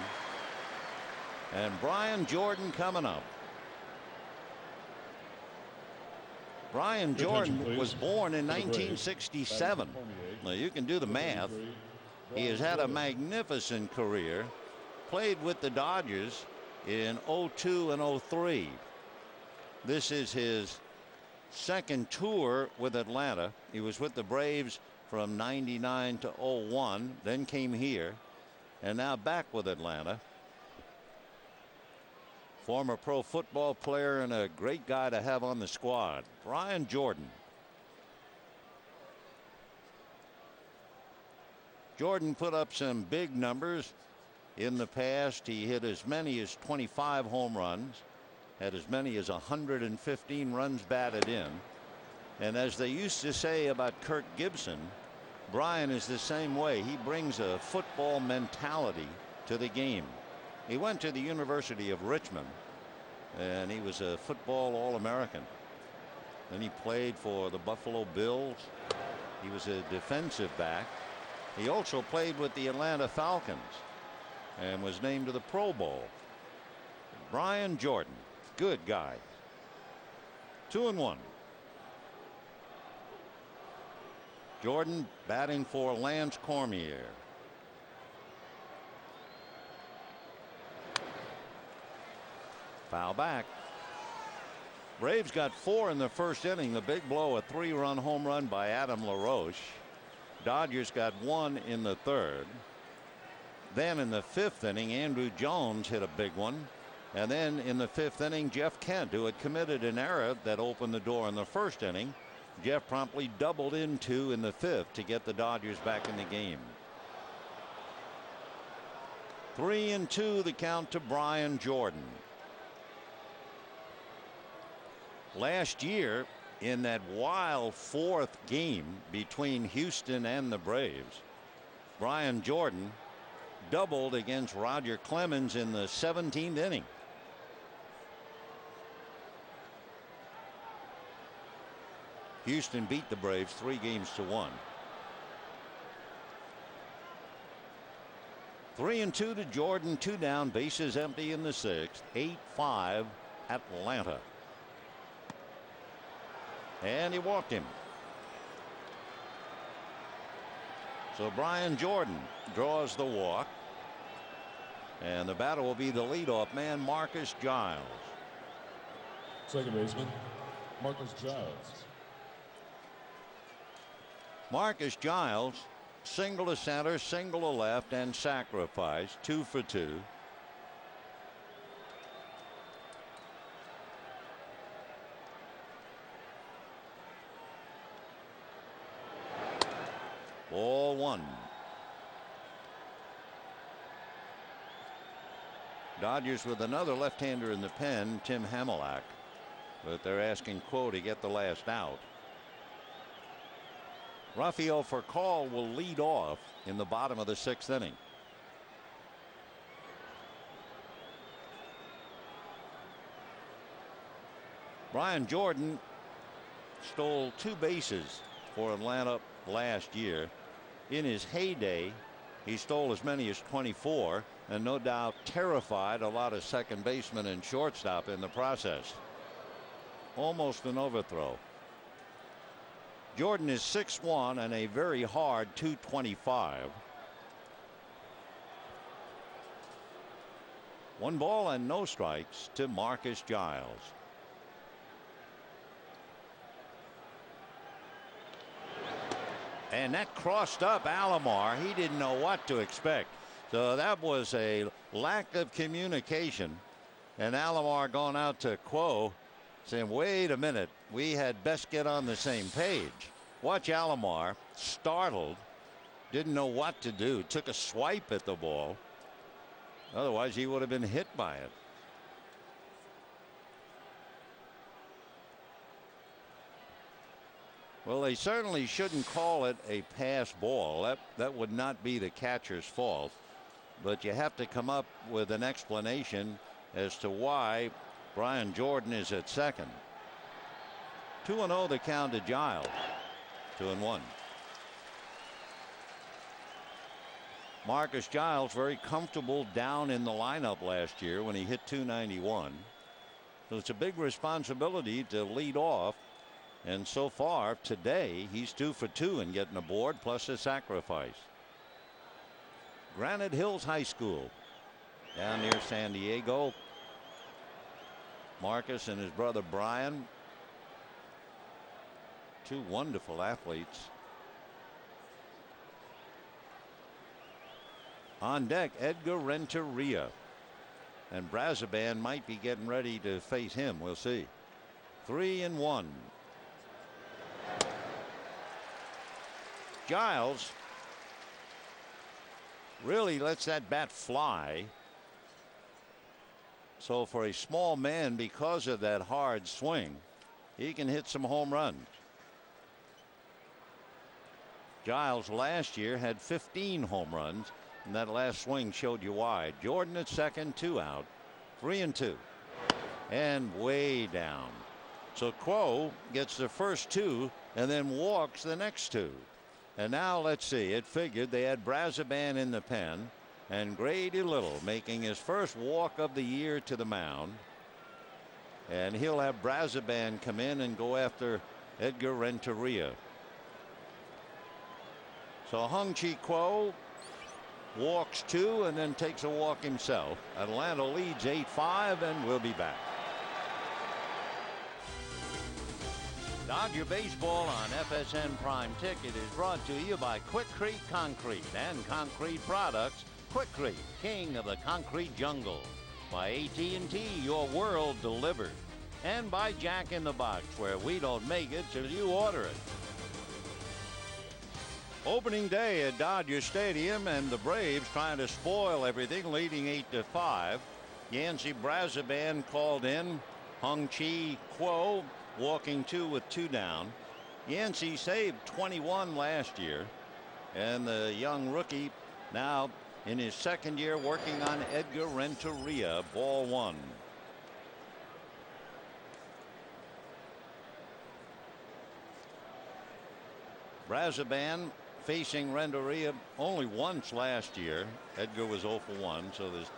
And Brian Jordan coming up. Brian Jordan was born in 1967. Now you can do the math. He has had a magnificent career. Played with the Dodgers in 02 and 03. This is his 2nd tour with Atlanta. He was with the Braves from 99 to 01, then came here, and now back with Atlanta. Former pro football player and a great guy to have on the squad, Brian Jordan. Jordan put up some big numbers in the past. He hit as many as 25 home runs. had as many as 115 runs batted in. And as they used to say about Kirk Gibson, Brian is the same way. He brings a football mentality to the game. He went to the University of Richmond, and he was a football All-American. Then he played for the Buffalo Bills. He was a defensive back. He also played with the Atlanta Falcons and was named to the Pro Bowl. Brian Jordan, good guy. 2-1. Jordan batting for Lance Cormier. Foul back. Braves got 4 in the first inning. The big blow, a 3-run home run by Adam LaRoche. Dodgers got 1 in the third. Then in the 5th inning, Andrew Jones hit a big one. And then in the 5th inning, Jeff Kent, who had committed an error that opened the door in the first inning, Jeff promptly doubled into in the 5th to get the Dodgers back in the game. 3-2 the count to Brian Jordan. Last year, in that wild 4th game between Houston and the Braves, Brian Jordan doubled against Roger Clemens in the 17th inning. Houston beat the Braves 3-1. 3-2 to Jordan, 2 down, bases empty in the 6th. 8-5 Atlanta. And he walked him. So Brian Jordan draws the walk. And the batter will be the leadoff man, Marcus Giles. Second baseman, Marcus Giles. Marcus Giles, single to center, single to left, and sacrifice. 2 for 2. Ball 1. Dodgers with another left-hander in the pen, Tim Hamilak, but they're asking Quo to get the last out. Rafael Furcal will lead off in the bottom of the 6th inning. Brian Jordan stole 2 bases for Atlanta last year. In his heyday, he stole as many as 24, and no doubt terrified a lot of second basemen and shortstop in the process. Almost an overthrow. Jordan is 6'1" and a very hard 225. 1 ball and no strikes to Marcus Giles. And that crossed up Alomar. He didn't know what to expect. So that was a lack of communication. And Alomar going out to Quo saying, wait a minute, we had best get on the same page. Watch Alomar, startled, didn't know what to do, took a swipe at the ball. Otherwise, he would have been hit by it. Well, they certainly shouldn't call it a pass ball. That would not be the catcher's fault. But you have to come up with an explanation as to why Brian Jordan is at second. 2-0 the count to Giles. 2-1. Marcus Giles very comfortable down in the lineup last year when he hit .291. So it's a big responsibility to lead off. And so far today, he's 2 for 2 and getting aboard, plus a sacrifice. Granite Hills High School down near San Diego. Marcus and his brother Brian, 2 wonderful athletes. On deck, Edgar Renteria, and Brazoban might be getting ready to face him. We'll see. 3-1. Giles really lets that bat fly. So for a small man, because of that hard swing, he can hit some home runs. Giles last year had 15 home runs, and that last swing showed you why. Jordan at second, 2 out, 3-2, and way down. So Quo gets the first 2 and then walks the next 2. And now let's see, it figured they had Brazoban in the pen and Grady Little making his first walk of the year to the mound. And he'll have Brazoban come in and go after Edgar Renteria. So Hung-Chi Quo walks 2 and then takes a walk himself. Atlanta leads 8-5, and we'll be back. Dodger Baseball on FSN Prime Ticket is brought to you by Quikrete Concrete and Concrete Products. Quikrete, king of the concrete jungle. By AT&T, your world delivered. And by Jack in the Box, where we don't make it till you order it. Opening day at Dodger Stadium, and the Braves trying to spoil everything, leading 8-5. Yancy Brazoban called in. Hung-Chi Quo walking 2 with 2 down. Yancy saved 21 last year, and the young rookie now in his second year working on Edgar Renteria. Ball 1. Brazoban facing Renteria only once last year. Edgar was 0 for 1, so there's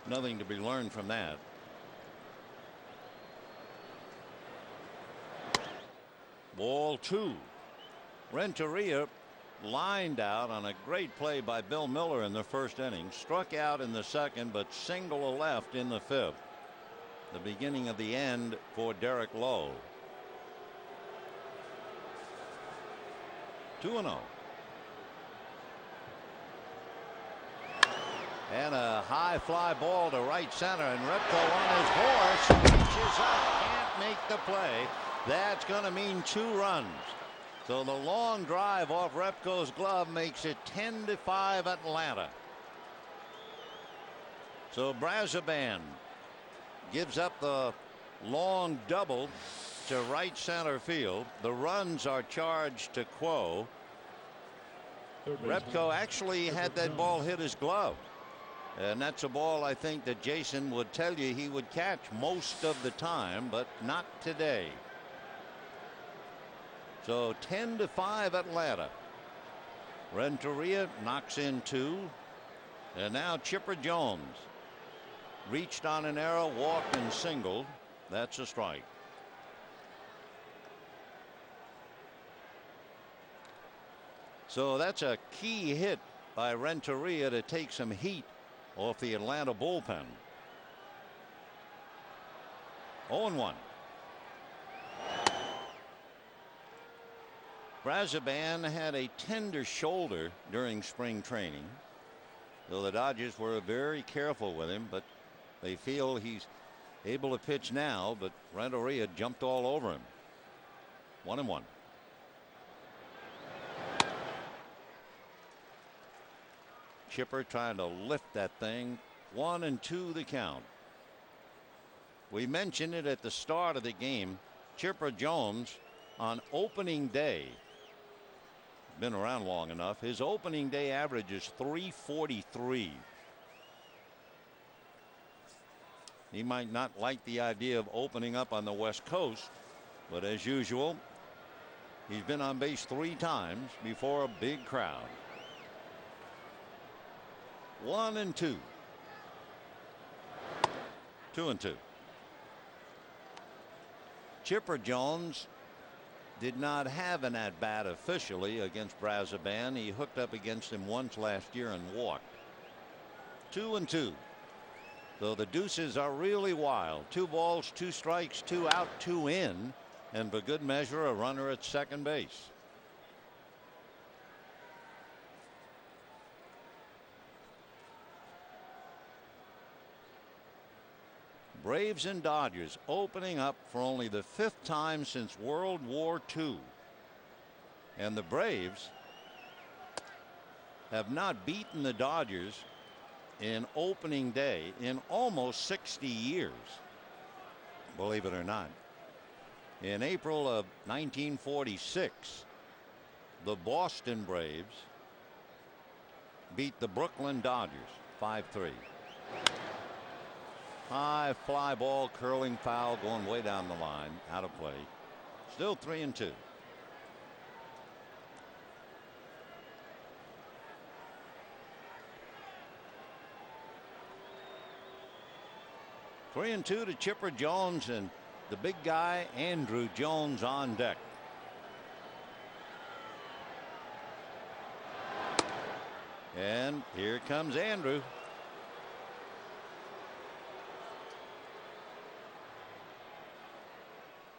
nothing to be learned from that. Ball 2. Renteria lined out on a great play by Bill Miller in the first inning. Struck out in the second, but single left in the fifth. The beginning of the end for Derek Lowe. 2-0. And a high fly ball to right center, and Repko on his horse reaches up, can't make the play. That's going to mean 2 runs. So the long drive off Repko's glove makes it 10-5 Atlanta. So Brazoban gives up the long double to right center field. The runs are charged to Quo. Repko actually had that ball hit his glove. And that's a ball I think that Jason would tell you he would catch most of the time, but not today. So 10-5 Atlanta. Renteria knocks in 2. And now Chipper Jones reached on an error, walked and singled. That's a strike. So that's a key hit by Renteria to take some heat off the Atlanta bullpen. 0-1. Brazoban had a tender shoulder during spring training, though the Dodgers were very careful with him, but they feel he's able to pitch now. But Renteria jumped all over him. 1-1. Chipper trying to lift that thing. 1-2 the count. We mentioned it at the start of the game. Chipper Jones on opening day, been around long enough, his opening day average is .343. He might not like the idea of opening up on the West Coast, but as usual, he's been on base 3 times before a big crowd. 1-2. 2-2. Chipper Jones did not have an at-bat officially against Brazoban. He hooked up against him once last year and walked. 2-2. So the deuces are really wild. 2 balls, 2 strikes, 2 out, 2 in, and for good measure a runner at second base. Braves and Dodgers opening up for only the 5th time since World War II. And the Braves have not beaten the Dodgers in opening day in almost 60 years. Believe it or not. In April of 1946, the Boston Braves beat the Brooklyn Dodgers 5-3. High fly ball, curling foul, going way down the line, out of play. Still 3-2. Three and two to Chipper Jones, and the big guy Andruw Jones on deck. And here comes Andruw.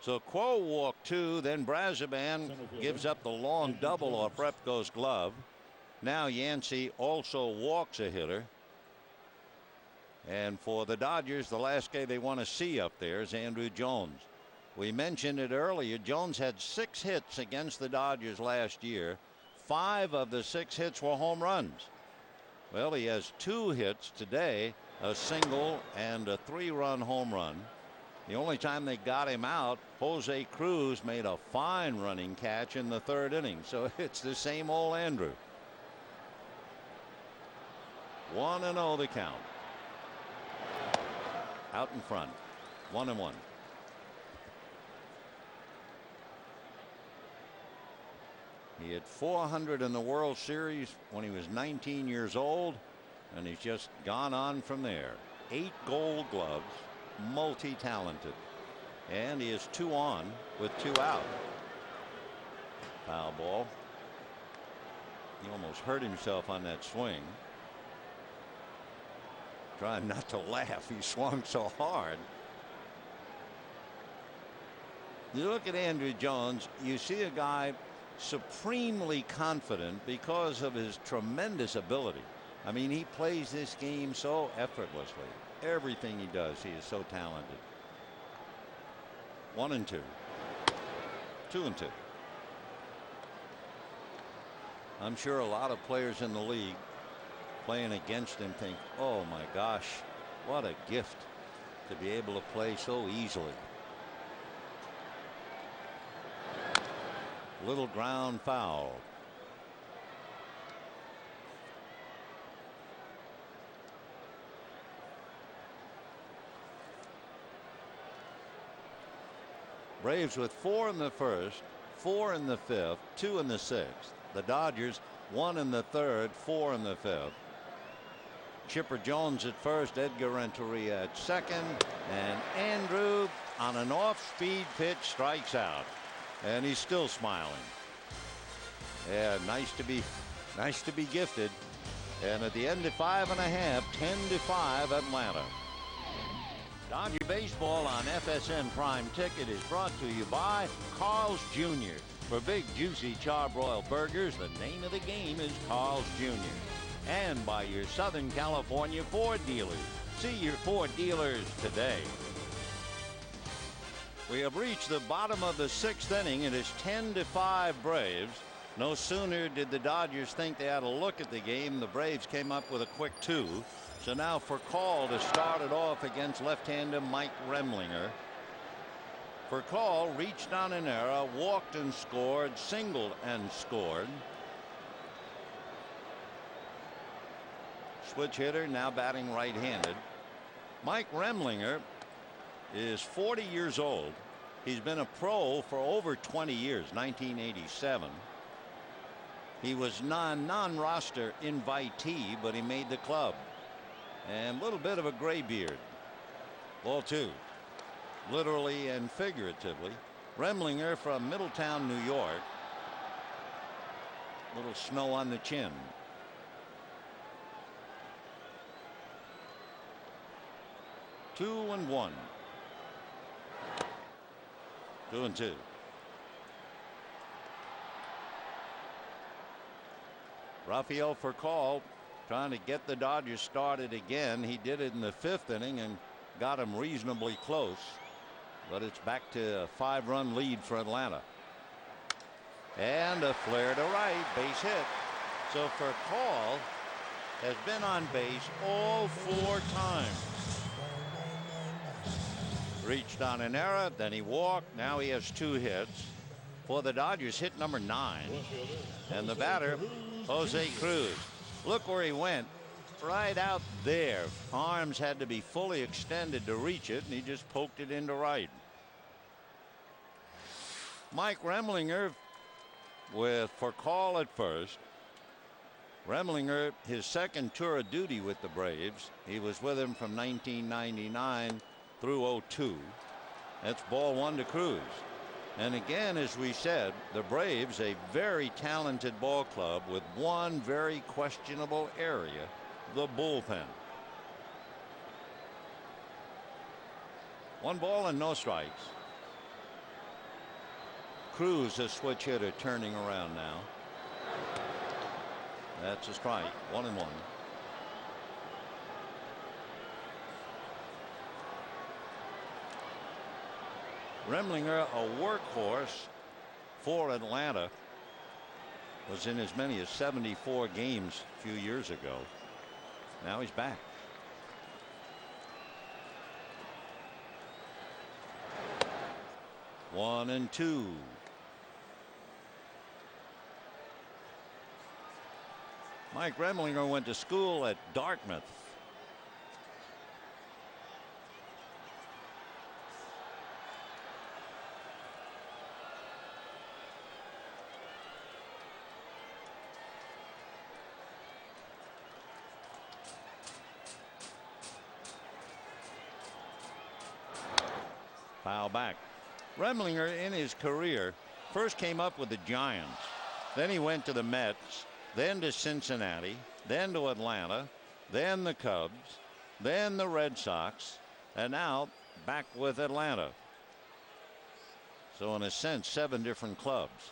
So Quo walked two, then Brazoban gives up the long double off Repko's glove. Now Yancey also walks a hitter. And for the Dodgers, the last guy they want to see up there is Andruw Jones. We mentioned it earlier. Jones had 6 hits against the Dodgers last year. 5 of the 6 hits were home runs. Well, he has 2 hits today, a single and a 3-run home run. The only time they got him out, Jose Cruz made a fine running catch in the 3rd inning. So it's the same old Andruw. 1-0 the count. Out in front. 1-1. He had 400 in the World Series when he was 19 years old, and he's just gone on from there. 8 Gold Gloves, multi-talented, and he is 2 on with 2 out. Foul ball. He almost hurt himself on that swing. Trying not to laugh. He swung so hard. You look at Andruw Jones, you see a guy supremely confident because of his tremendous ability. I mean, he plays this game so effortlessly. Everything he does, he is so talented. 1-2. 2-2. I'm sure a lot of players in the league playing against him think, oh my gosh, what a gift to be able to play so easily. Little ground foul. Braves with 4 in the 1st, 4 in the 5th, 2 in the 6th. The Dodgers 1 in the 3rd, 4 in the 5th. Chipper Jones at first, Edgar Renteria at second, and Andruw on an off-speed pitch strikes out, and he's still smiling. Yeah, nice to be gifted. And at the end of 5 1/2, 10-5 Atlanta. Dodger baseball on FSN Prime Ticket is brought to you by Carl's Jr. For big, juicy charbroiled burgers, the name of the game is Carl's Jr. And by your Southern California Ford dealers. See your Ford dealers today. We have reached the bottom of the 6th inning. It is 10-5 Braves. No sooner did the Dodgers think they had a look at the game, the Braves came up with a quick 2. So now for Call to start it off against left-hander Mike Remlinger. For Call reached on an error, walked and scored, singled and scored. Switch hitter, now batting right-handed. Mike Remlinger is 40 years old. He's been a pro for over 20 years, 1987. He was non-roster invitee, but he made the club. And a little bit of a gray beard. Ball 2. Literally and figuratively. Remlinger from Middletown, New York. Little snow on the chin. Two and 1. 2-2. Rafael Furcal trying to get the Dodgers started again. He did it in the 5th inning and got him reasonably close. But it's back to a 5-run lead for Atlanta. And a flare to right, base hit. So Furcal has been on base all 4 times. Reached on an error, then he walked. Now he has 2 hits. For the Dodgers, hit number 9. And the batter, Jose Cruz. Look where he went. Right out there. Arms had to be fully extended to reach it, and he just poked it into right. Mike Remlinger for call at first. Remlinger, his second tour of duty with the Braves. He was with them from 1999 through 02. That's ball 1 to Cruz. And again, as we said, the Braves, a very talented ball club with one very questionable area, the bullpen. 1 ball and no strikes. Cruz, a switch hitter, turning around now. That's a strike. 1-1. Remlinger, a workhorse for Atlanta, was in as many as 74 games a few years ago. Now he's back. One and two. Mike Remlinger went to school at Dartmouth. Foul back. Remlinger in his career first came up with the Giants. Then he went to the Mets, then to Cincinnati, then to Atlanta, then the Cubs, then the Red Sox, and now back with Atlanta. So in a sense, 7 different clubs.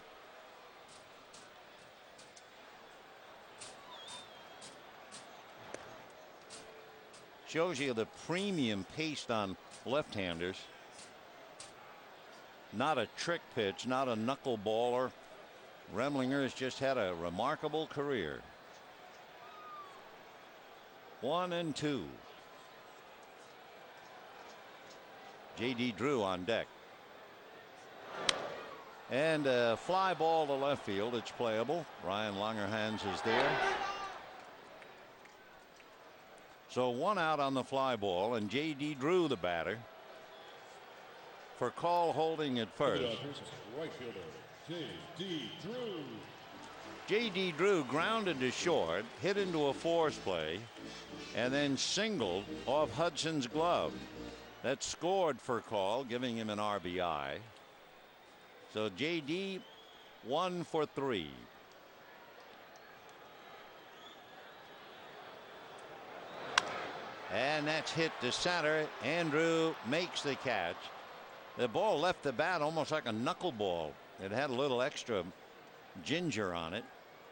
Shows you the premium placed on left-handers. Not a trick pitch, not a knuckleballer. Remlinger has just had a remarkable career. 1 and 2. J.D. Drew on deck. And a fly ball to left field. It's playable. Ryan Langerhans is there. So 1 out on the fly ball, and J.D. Drew, the batter, for call holding at first. Right fielder, J.D. Drew. J.D. Drew grounded to short, hit into a force play, and then singled off Hudson's glove. That scored for call, giving him an RBI. So J.D. 1 for 3. And that's hit to center. Andrew makes the catch. The ball left the bat almost like a knuckleball. It had a little extra ginger on it,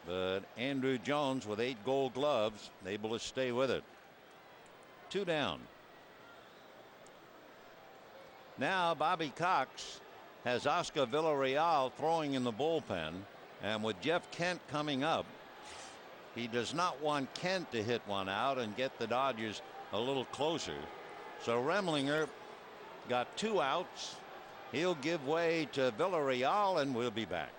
but Andrew Jones, with 8 gold gloves, able to stay with it. 2 down. Now Bobby Cox has Oscar Villarreal throwing in the bullpen, and with Jeff Kent coming up, he does not want Kent to hit one out and get the Dodgers a little closer. So Remlinger got 2 outs. He'll give way to Villarreal, and we'll be back.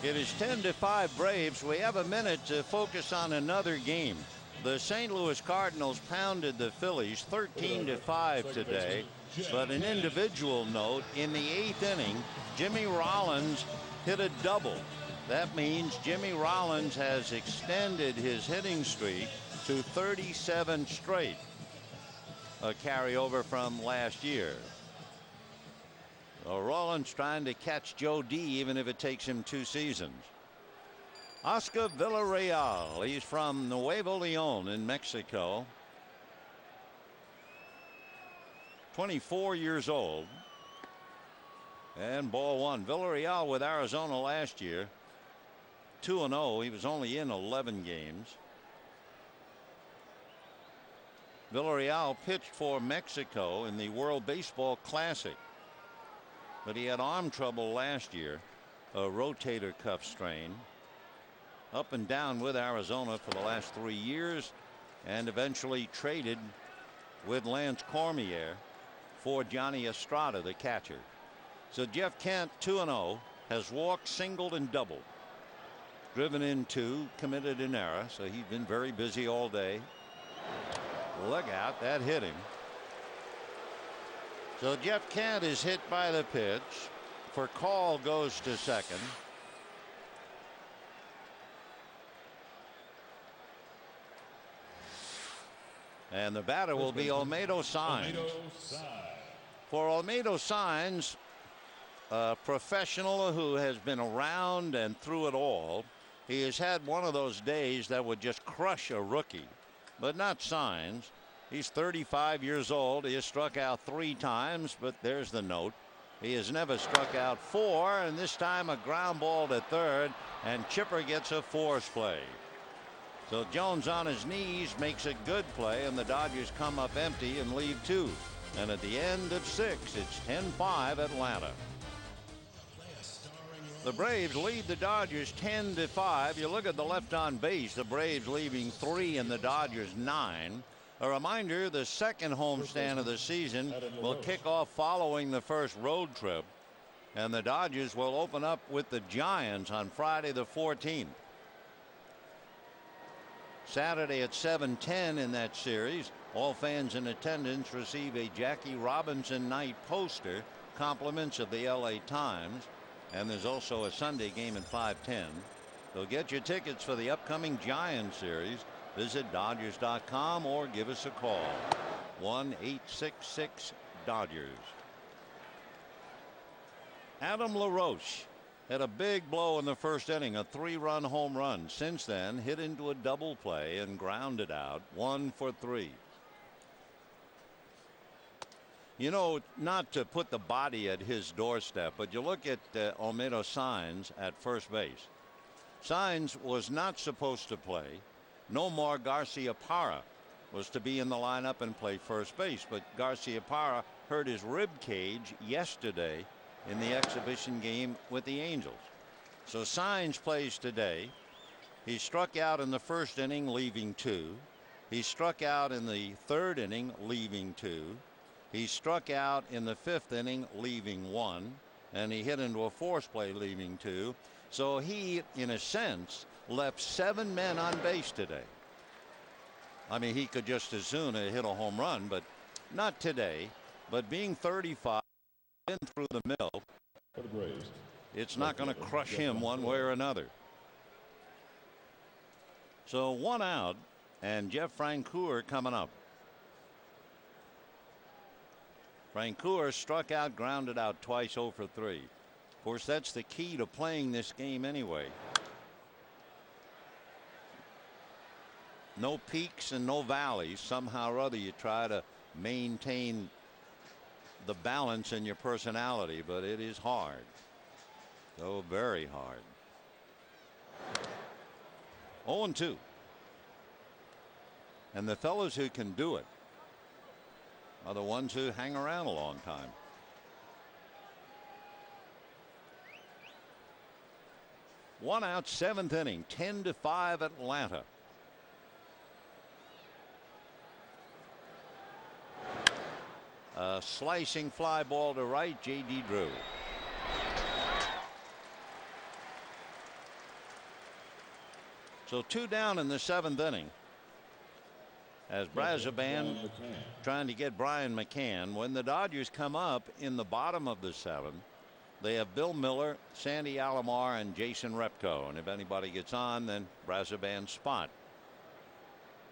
It is 10-5 Braves. We have a minute to focus on another game. The St. Louis Cardinals pounded the Phillies 13-5 today. But an individual note, in the 8th inning, Jimmy Rollins hit a double. That means Jimmy Rollins has extended his hitting streak to 37 straight, a carryover from last year. Well, Rollins trying to catch Joe D, even if it takes him 2 seasons. Oscar Villarreal, he's from Nuevo Leon in Mexico. 24 years old. And ball 1. Villarreal with Arizona last year. 2-0. He was only in 11 games. Villarreal pitched for Mexico in the World Baseball Classic, but he had arm trouble last year. a rotator cuff strain. Up and down with Arizona for the last 3 years, and eventually traded with Lance Cormier for Johnny Estrada, the catcher. So Jeff Kent, 2-0, has walked, singled, and doubled. Driven in 2, committed an error, so he's been very busy all day. Look out, that hit him. So Jeff Kent is hit by the pitch. For call goes to second. And the batter will be Olmedo Saenz. For Olmedo Saenz, a professional who has been around and through it all, he has had one of those days that would just crush a rookie. But not Saenz. He's 35 years old. He has struck out 3 times, but there's the note. He has never struck out 4, and this time a ground ball to third, and Chipper gets a force play. So Jones on his knees makes a good play, and the Dodgers come up empty and leave 2. And at the end of 6, it's 10-5 Atlanta. The Braves lead the Dodgers 10-5. You look at the left on base, the Braves leaving 3 and the Dodgers 9. A reminder, the second homestand of the season will kick off following the first road trip, and the Dodgers will open up with the Giants on Friday the 14th. Saturday at 7:10 in that series, all fans in attendance receive a Jackie Robinson night poster, compliments of the LA Times, and there's also a Sunday game at 5:10. So get your tickets for the upcoming Giants series. Visit Dodgers.com or give us a call. 1-866-DODGERS. Adam LaRoche had a big blow in the first inning, a 3-run home run. Since then, hit into a double play and grounded out, 1 for 3. You know, not to put the body at his doorstep, but you look at Olmedo Saenz at first base. Saenz was not supposed to play. Nomar Garciaparra was to be in the lineup and play first base, but Garciaparra hurt his rib cage yesterday in the exhibition game with the Angels. So Saenz plays today. He struck out in the first inning, leaving 2. He struck out in the third inning, leaving 2. He struck out in the 5th inning, leaving 1, and he hit into a force play, leaving 2. So he, in a sense, left 7 men on base today. I mean, he could just as soon have hit a home run, but not today. But being 35 in through the mill, it's not going to crush him one way or another. So 1 out, and Jeff Francoeur coming up. Francoeur struck out, grounded out twice, 0 for 3. Of course, that's the key to playing this game anyway. No peaks and no valleys. Somehow or other you try to maintain the balance in your personality, but it is hard. So very hard. 0-2. And the fellows who can do it are the ones who hang around a long time. One out, 7th inning, 10-5 Atlanta. A slicing fly ball to right, J.D. Drew. So 2 down in the 7th inning, as Brazoban trying to get Brian McCann. When the Dodgers come up in the bottom of the 7th, they have Bill Miller, Sandy Alomar, and Jason Repko. And if anybody gets on, then Brazoban's spot.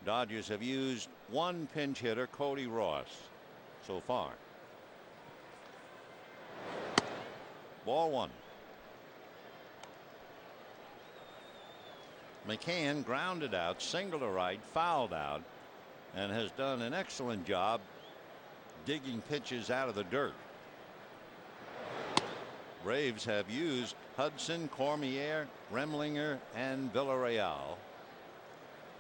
Dodgers have used 1 pinch hitter, Cody Ross, so far. Ball 1. McCann grounded out, single to right, fouled out, and has done an excellent job digging pitches out of the dirt. Braves have used Hudson, Cormier, Remlinger, and Villarreal,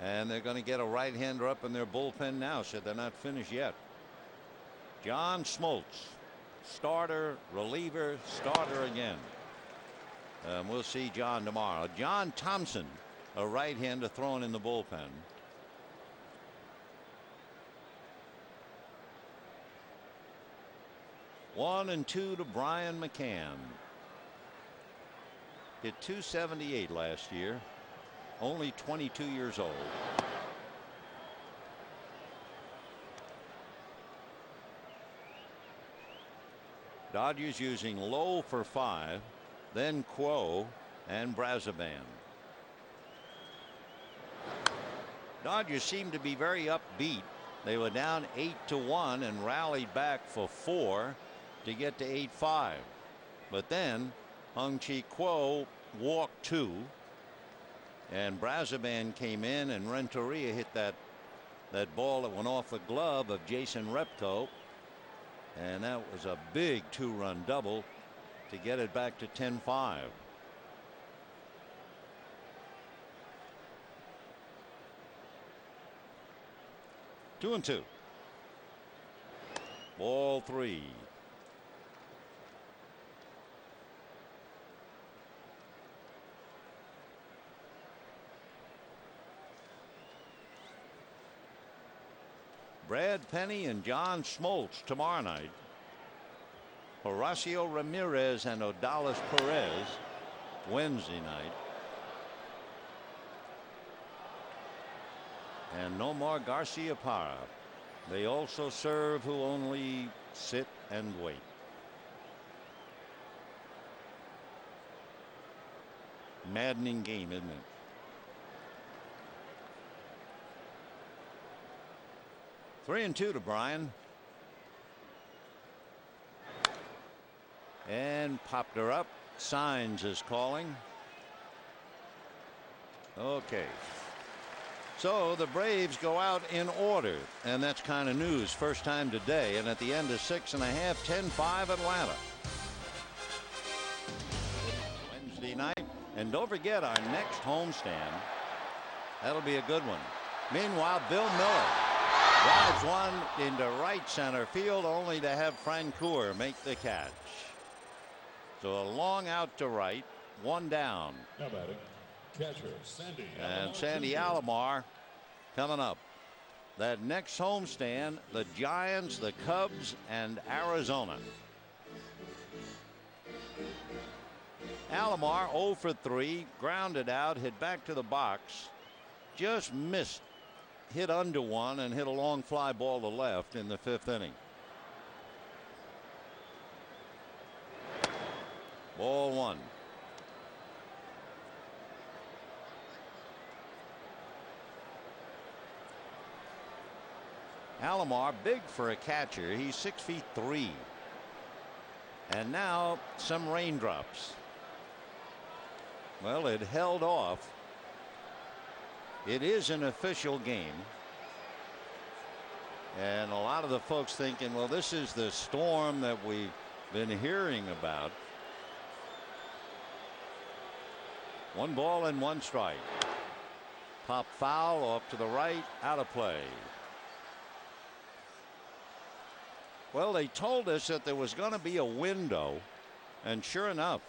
and they're going to get a right-hander up in their bullpen now, so they're not finished yet. John Smoltz, starter, reliever, starter again. We'll see John tomorrow. John Thompson, a right-hander throwing in the bullpen. One and two to Brian McCann. Hit .278 last year. Only 22 years old. Dodgers using Lowe for 5, then Quo and Brazoban. Dodgers seem to be very upbeat. They were down 8-1 and rallied back for 4 to get to 8-5. But then Hung-Chi Quo walked 2, and Brazoban came in, and Renteria hit that ball that went off the glove of Jason Repko, and that was a big 2-run double to get it back to 10-5. Two and two. Ball 3. Brad Penny and John Smoltz tomorrow night. Horacio Ramirez and Odalis Perez Wednesday night. And Nomar Garciaparra. They also serve who only sit and wait. Maddening game, isn't it? Three and two to Brian. And popped her up. Signs is calling. Okay. So the Braves go out in order, and that's kind of news. First time today, and at the end of 6.5, 10-5 Atlanta. Wednesday night, and don't forget our next homestand. That'll be a good one. Meanwhile, Bill Miller drives one into right center field, only to have Francoeur make the catch. So a long out to right, one down. Now batting, catcher Sandy. And Sandy Alomar coming up. That next homestand, the Giants, the Cubs, and Arizona. Alomar 0 for 3, grounded out, hit back to the box, just missed, hit under one, and hit a long fly ball to left in the 5th inning. Ball 1. Alomar, big for a catcher. He's 6'3". And now some raindrops. Well, it held off. It is an official game. And a lot of the folks thinking, well, this is the storm that we've been hearing about. 1 ball and 1 strike. Pop foul off to the right, out of play. Well, they told us that there was going to be a window, and sure enough,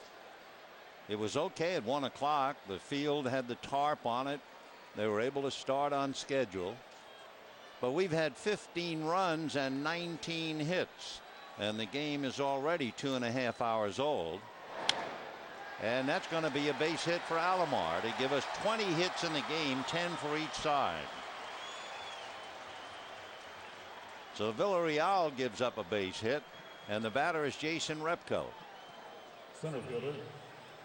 it was okay at 1 o'clock. The field had the tarp on it. They were able to start on schedule. But we've had 15 runs and 19 hits, and the game is already 2.5 hours old. And that's going to be a base hit for Alomar to give us 20 hits in the game, 10 for each side. So Villarreal gives up a base hit, and the batter is Jason Repko. Center fielder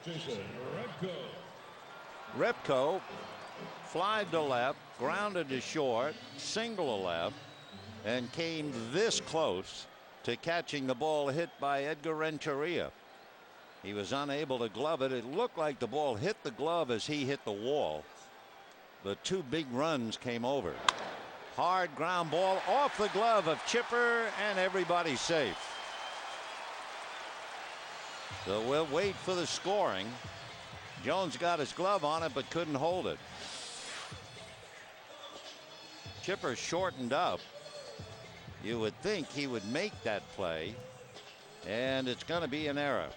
Jason Repko. Repko flied to left, grounded to short, single to left, and came this close to catching the ball hit by Edgar Renteria. He was unable to glove it. It looked like the ball hit the glove as he hit the wall. The 2 big runs came over. Hard ground ball off the glove of Chipper, and everybody's safe. So we'll wait for the scoring. Jones got his glove on it but couldn't hold it. Chipper shortened up. You would think he would make that play, and it's going to be an error.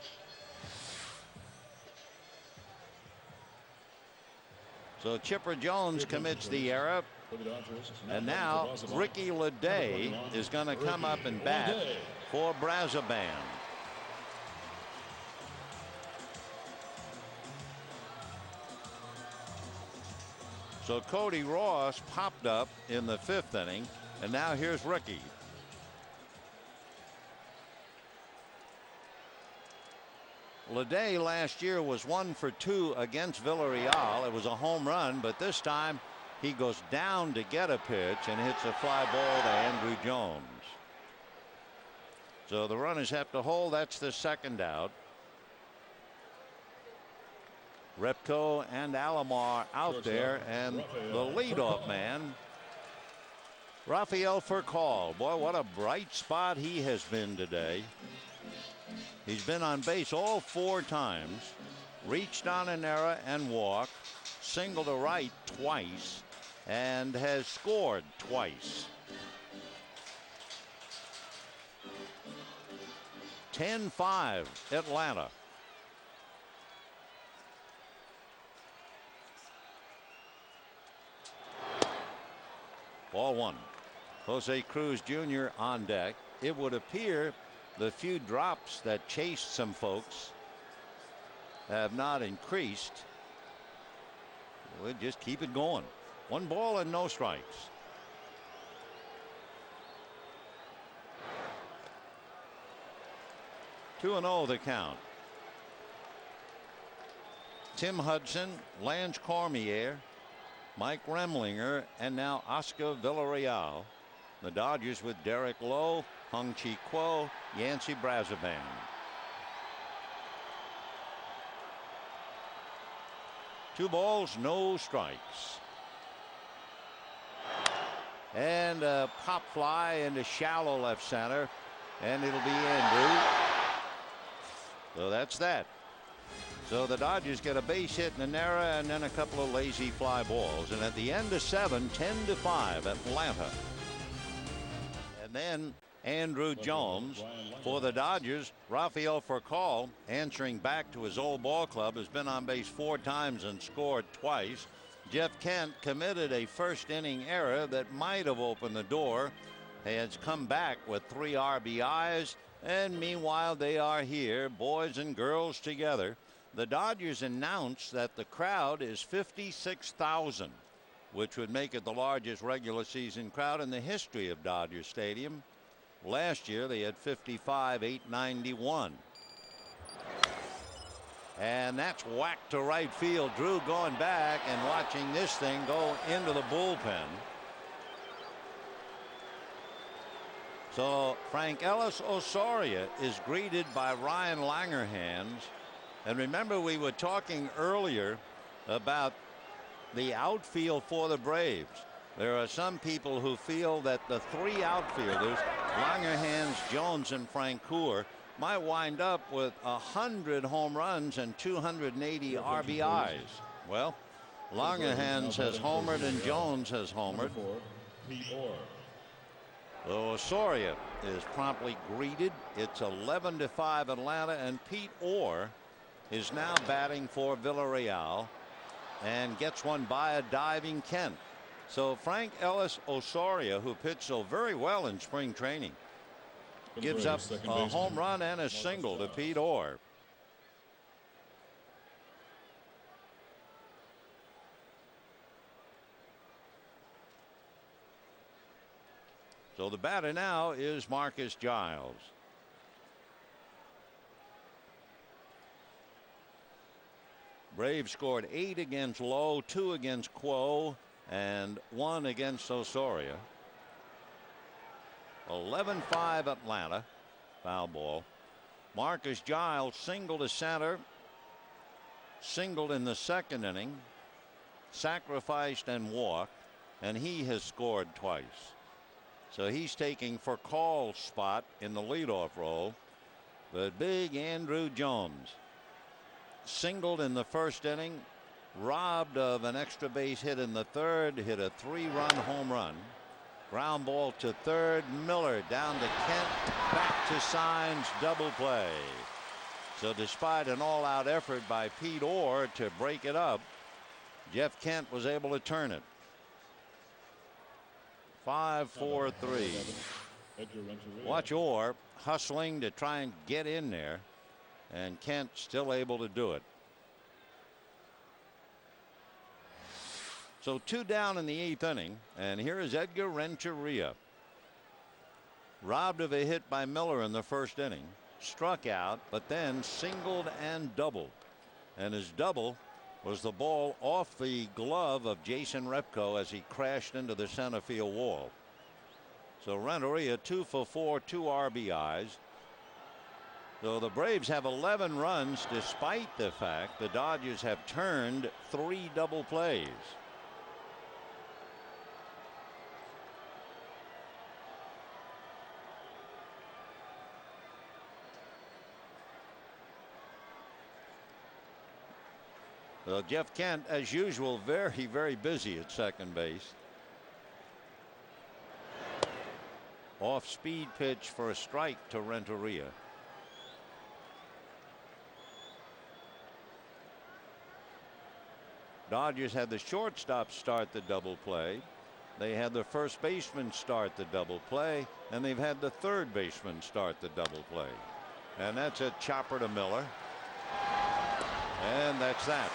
So Chipper Jones commits the error. And now Ricky Leday is going to come up and bat for Brazoban. So Cody Ross popped up in the 5th inning, and now here's Ricky. Leday last year was 1 for 2 against Villarreal. It was a home run, but this time he goes down to get a pitch and hits a fly ball to Andruw Jones. So the runners have to hold. That's the 2nd out. Repko and Alomar out there, and the leadoff man, Rafael Furcal. Boy, what a bright spot he has been today. He's been on base all 4 times, reached on an error and walked, singled to right twice, and has scored twice. 10-5 Atlanta. Ball 1. Jose Cruz Jr. on deck. It would appear the few drops that chased some folks have not increased. We'll just keep it going. 1 ball and no strikes. Two 2-0 the count. Tim Hudson, Lance Cormier, Mike Remlinger, and now Oscar Villarreal. The Dodgers with Derek Lowe, Hung-Chi Kuo, Yancy Brazoban. Two balls, no strikes. And a pop fly into shallow left center, and it'll be Andruw. So that's that. So the Dodgers get a base hit and an error, and then a couple of lazy fly balls. And at the end of 7, 10-5 Atlanta. And then Andruw Jones for the Dodgers. Rafael Furcal, answering back to his old ball club, has been on base 4 times and scored twice. Jeff Kent committed a 1st inning error that might have opened the door. He has come back with 3 RBIs, and meanwhile they are here, boys and girls together. The Dodgers announced that the crowd is 56,000, which would make it the largest regular season crowd in the history of Dodger Stadium. Last year they had 55,891. And that's whacked to right field. Drew going back and watching this thing go into the bullpen. So Frank Ellis Osorio is greeted by Ryan Langerhans. And remember, we were talking earlier about the outfield for the Braves. There are some people who feel that the 3 outfielders, Langerhans, Jones, and Francoeur, might wind up with 100 home runs and 280 RBIs. Well, Langerhans has homered and Jones has homered. So Osorio is promptly greeted. It's 11-5 Atlanta, and Pete Orr is now batting for Villarreal and gets one by a diving Kent. So Frank Ellis Osorio, who pitched so very well in spring training, gives up a home run and a single to Pete Orr. So the batter now is Marcus Giles. Braves scored 8 against Lowe, 2 against Kuo, and 1 against Osorio. 11-5 Atlanta. Foul ball. Marcus Giles singled to center. Singled in the 2nd inning. Sacrificed and walked. And he has scored twice. So he's taking Furcal's spot in the leadoff role. But big Andruw Jones singled in the 1st inning. Robbed of an extra base hit in the 3rd. Hit a 3-run home run. Ground ball to 3rd. Miller down to Kent. Back to Signs. Double play. So despite an all-out effort by Pete Orr to break it up, Jeff Kent was able to turn it. 5-4-3. Watch Orr hustling to try and get in there, and Kent still able to do it. So 2 down in the 8th inning, and here is Edgar Renteria. Robbed of a hit by Miller in the 1st inning, struck out, but then singled and doubled, and his double was the ball off the glove of Jason Repko as he crashed into the center field wall. So Renteria 2 for 4, 2 RBIs. So the Braves have 11 runs despite the fact the Dodgers have turned 3 double plays. Well, Jeff Kent, as usual, very, very busy at second base. Off speed pitch for a strike to Renteria. Dodgers had the shortstop start the double play. They had the first baseman start the double play, and they've had the third baseman start the double play. And that's a chopper to Miller. And that's that.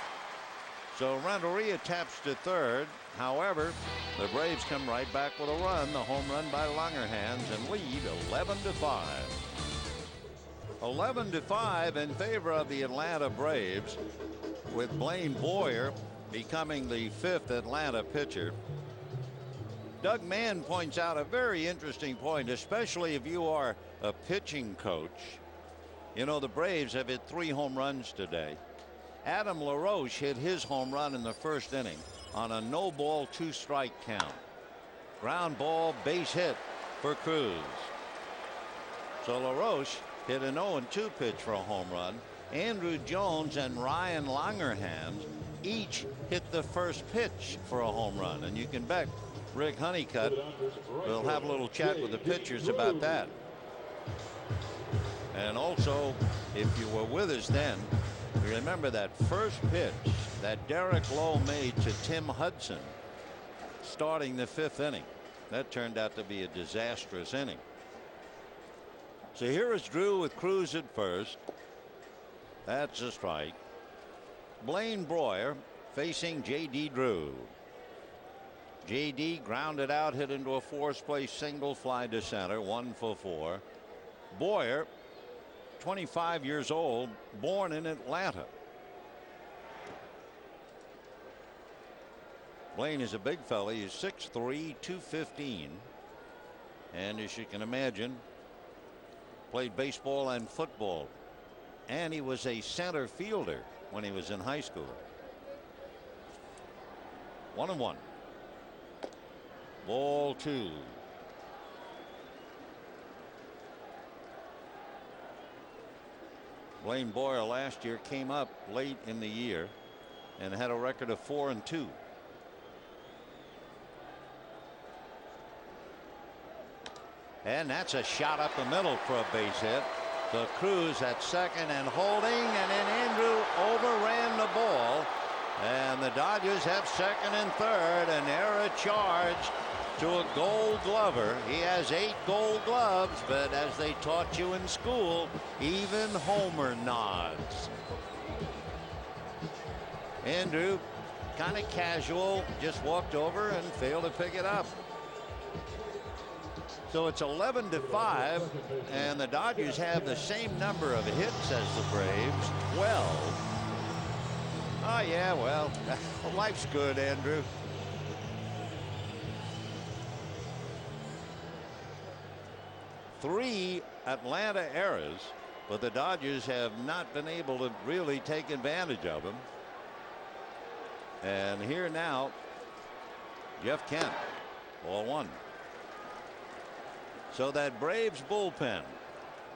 So Renteria taps to third. However, the Braves come right back with a run. The home run by Langerhans, and lead 11-5. 11-5 in favor of the Atlanta Braves, with Blaine Boyer becoming the 5th Atlanta pitcher. Doug Mann points out a very interesting point, especially if you are a pitching coach. You know, the Braves have hit 3 home runs today. Adam LaRoche hit his home run in the 1st inning on a no ball 2 strike count. Ground ball, base hit for Cruz. So LaRoche hit an 0-2 pitch for a home run. Andrew Jones and Ryan Langerhans each hit the first pitch for a home run, and you can bet Rick Honeycutt will have a little chat with the pitchers about that. And also, if you were with us then, remember that first pitch that Derek Lowe made to Tim Hudson starting the 5th inning. That turned out to be a disastrous inning. So here is Drew with Cruz at first. That's a strike. Blaine Boyer facing J.D. Drew. J.D. grounded out, hit into a force play single, fly to center, 1 for 4. Boyer, 25 years old, born in Atlanta. Blaine is a big fella. He's 6'3", 215. And as you can imagine, played baseball and football. And he was a center fielder when he was in high school. 1-1. Ball 2. Blaine Boyer last year came up late in the year and had a record of 4-2. And that's a shot up the middle for a base hit. So Cruz at second and holding, and then Andrew overran the ball. And the Dodgers have second and third, and they're a charge to a Gold Glover. He has 8 Gold Gloves, but as they taught you in school, even Homer nods. Andrew, kind of casual, just walked over and failed to pick it up. So it's 11-5, and the Dodgers have the same number of hits as the Braves, 12. Oh, yeah, well, life's good, Andrew. Three Atlanta errors, but the Dodgers have not been able to really take advantage of them. And here now, Jeff Kent, ball 1. So that Braves bullpen,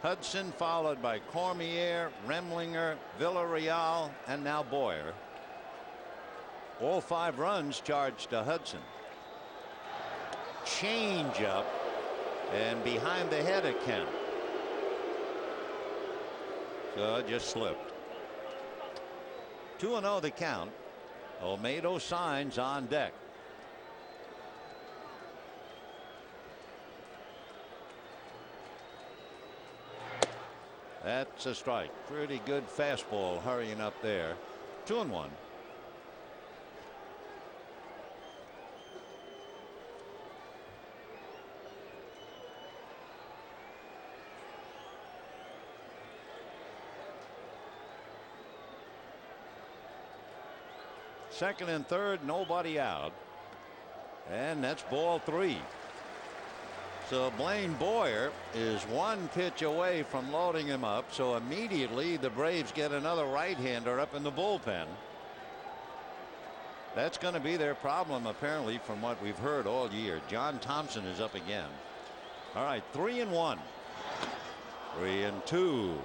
Hudson followed by Cormier, Remlinger, Villarreal, and now Boyer. All 5 runs charged to Hudson. Change up and behind the head of Kent. So it just slipped. 2-0 the count. Olmedo Signs on deck. That's a strike. Pretty good fastball hurrying up there. 2-1. Second and third, nobody out. And that's ball 3. So Blaine Boyer is one pitch away from loading him up. So immediately the Braves get another right-hander up in the bullpen. That's going to be their problem, apparently, from what we've heard all year. John Thompson is up again. All right, 3-1. 3-2.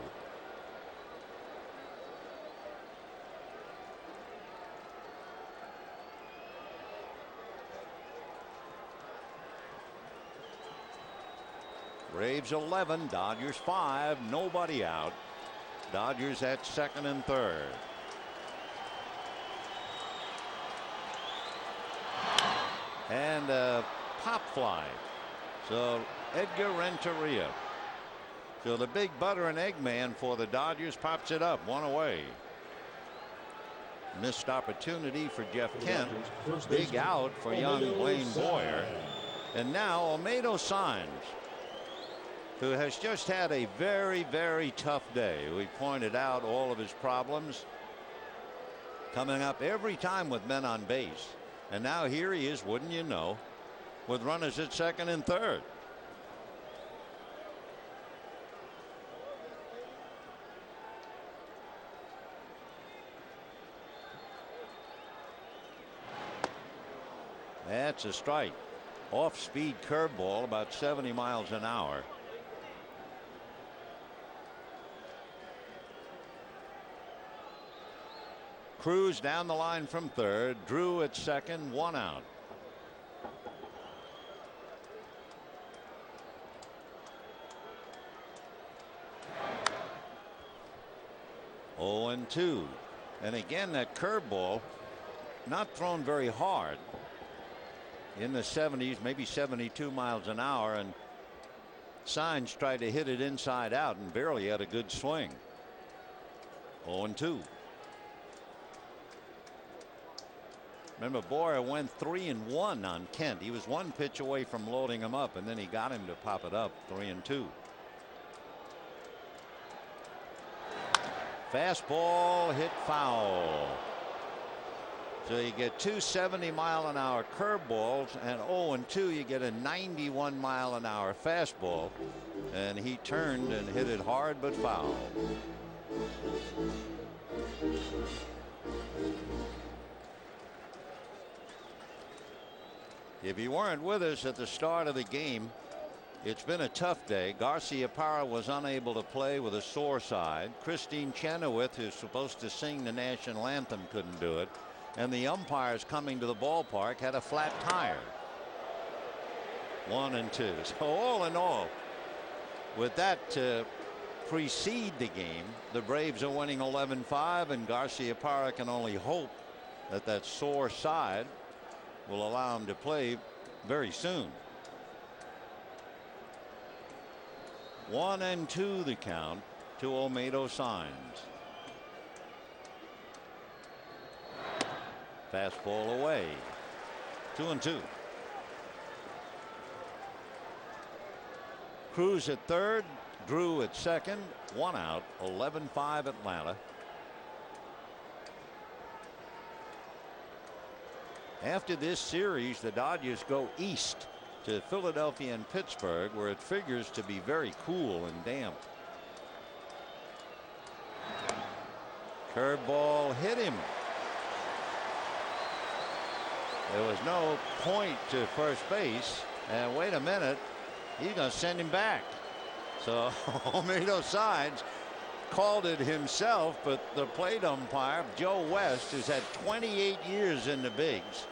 Braves 11, Dodgers 5, nobody out. Dodgers at second and third. And a pop fly. So Edgar Renteria. So the big butter and egg man for the Dodgers pops it up, 1 away. Missed opportunity for Jeff Kent. Big out for young Blaine Boyer. And now Olmedo Signs, who has just had a very, very tough day. We pointed out all of his problems coming up every time with men on base. And now here he is, wouldn't you know, with runners at second and third. That's a strike. Off-speed curveball, about 70 miles an hour. Cruz down the line from third. Drew at second, 1 out. Oh, and 2. And again, that curveball not thrown very hard, in the 70s, maybe 72 miles an hour, and Signs tried to hit it inside out and barely had a good swing. 0 and 2. Remember, Boyer went 3 and 1 on Kent. He was one pitch away from loading him up, and then he got him to pop it up. 3 and 2. Fastball hit foul. So you get 2 70-mile-an-hour curveballs, and 0 and 2 you get a 91-mile-an-hour fastball, and he turned and hit it hard but foul. If you weren't with us at the start of the game, it's been a tough day. Garciaparra was unable to play with a sore side. Christine Chenoweth, who's supposed to sing the national anthem, couldn't do it. And the umpires coming to the ballpark had a flat tire. 1 and 2. So all in all, with that to precede the game, the Braves are winning 11-5, and Garciaparra can only hope that that sore side will allow him to play very soon. 1 and 2 the count to Olmedo Signs. Fastball away. 2 and 2. Cruz at third. Drew at second. 1 out. 11-5 Atlanta. After this series, the Dodgers go east to Philadelphia and Pittsburgh, where it figures to be very cool and damp. Curveball hit him. There was no point to first base, and wait a minute, he's going to send him back. So Olmedo Signs called it himself, but the plate umpire, Joe West, who's had 28 years in the bigs,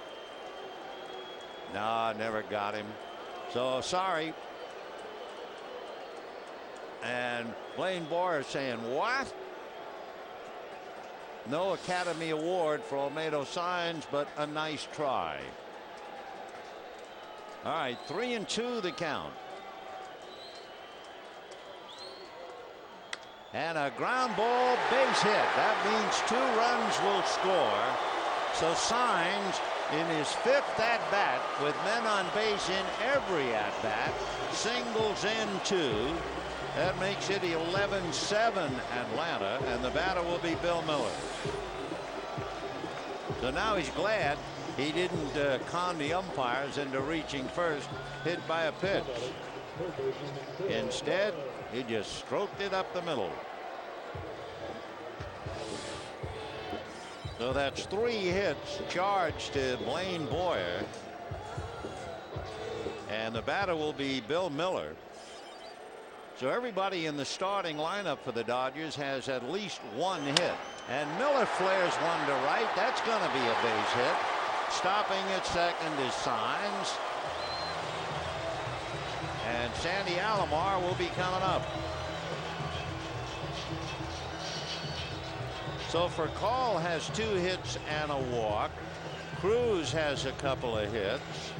never got him. So sorry. And Blaine Boyer saying, what? No Academy Award for Olmedo Signs, but a nice try. All right, 3-2 the count. And a ground ball base hit. That means 2 runs will score. So Signs in his 5th at-bat with men on base in every at-bat singles in 2. That makes it 11-7 Atlanta, and the batter will be Bill Miller. So now he's glad he didn't con the umpires into reaching first, hit by a pitch. Instead, he just stroked it up the middle. So that's 3 hits charged to Blaine Boyer. And the batter will be Bill Miller. So everybody in the starting lineup for the Dodgers has at least 1 hit. And Miller flares one to right. That's going to be a base hit. Stopping at second is Signs. And Sandy Alomar will be coming up. So Furcal has 2 hits and a walk. Cruz has a couple of hits.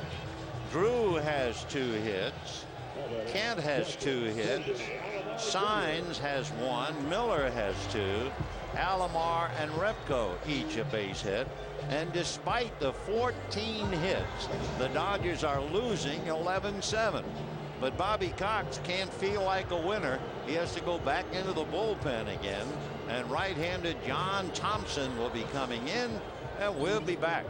Drew has 2 hits. Kent has 2 hits. Signs has 1. Miller has 2. Alomar and Repko each a base hit. And despite the 14 hits, the Dodgers are losing 11-7. But Bobby Cox can't feel like a winner. He has to go back into the bullpen again. And right-handed John Thompson will be coming in, and we'll be back.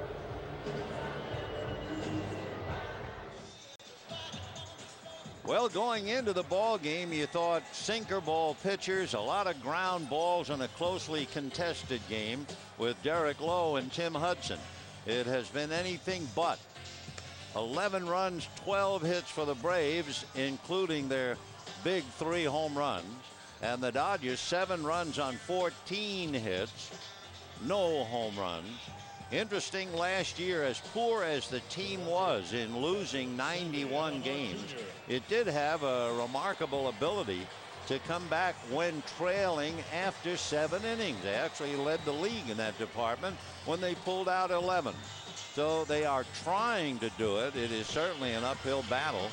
Well, going into the ball game, you thought sinker ball pitchers, a lot of ground balls in a closely contested game with Derek Lowe and Tim Hudson. It has been anything but. 11 runs, 12 hits for the Braves, including their big 3 home runs. And the Dodgers 7 runs on 14 hits, no home runs. Interesting, last year, as poor as the team was in losing 91 games, it did have a remarkable ability to come back when trailing after 7 innings. They actually led the league in that department when they pulled out 11. So they are trying to do it. It is certainly an uphill battle.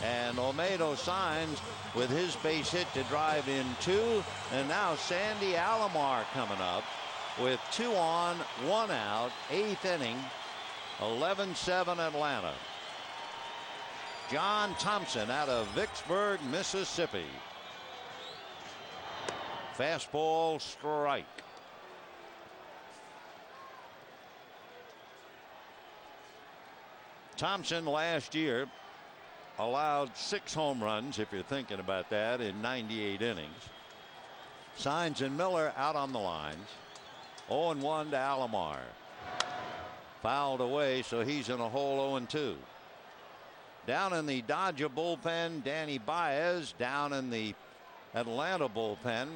And Olmedo Signs with his base hit to drive in 2. And now Sandy Alomar coming up with 2 on, 1 out, 8th inning, 11-7 Atlanta. John Thompson out of Vicksburg, Mississippi. Fastball strike. Thompson last year allowed 6 home runs, if you're thinking about that, in 98 innings. Signs and Miller out on the lines. 0-1 to Alomar. Fouled away, so he's in a hole. 0-2. Down in the Dodger bullpen, Danny Baez. Down in the Atlanta bullpen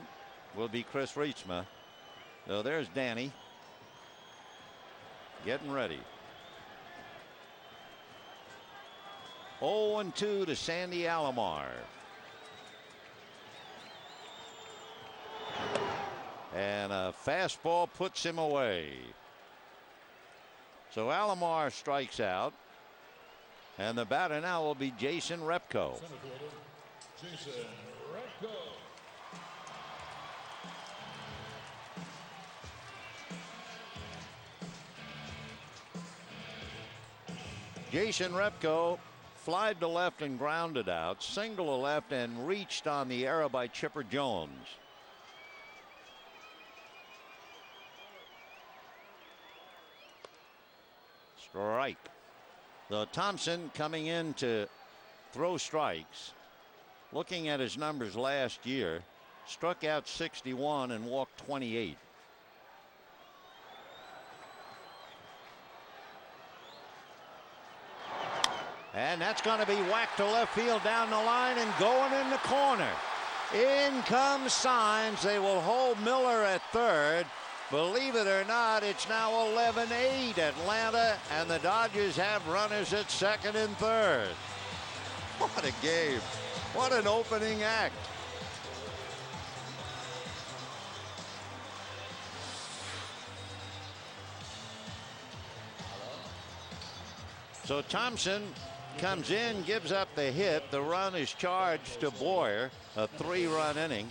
will be Chris Reitsma. So there's Danny getting ready. 0-2 to Sandy Alomar. And a fastball puts him away. So Alomar strikes out. And the batter now will be Jason Repko. Jason Repko. Jason Repko flied to left and grounded out. Single to left and reached on the error by Chipper Jones. Strike. So Thompson coming in to throw strikes. Looking at his numbers last year, struck out 61 and walked 28. And that's going to be whacked to left field down the line and going in the corner. In comes Signs. They will hold Miller at third. Believe it or not, it's now 11-8 Atlanta, and the Dodgers have runners at second and third. What a game. What an opening act. So Thompson comes in, gives up the hit. The run is charged to Boyer, a 3-run inning.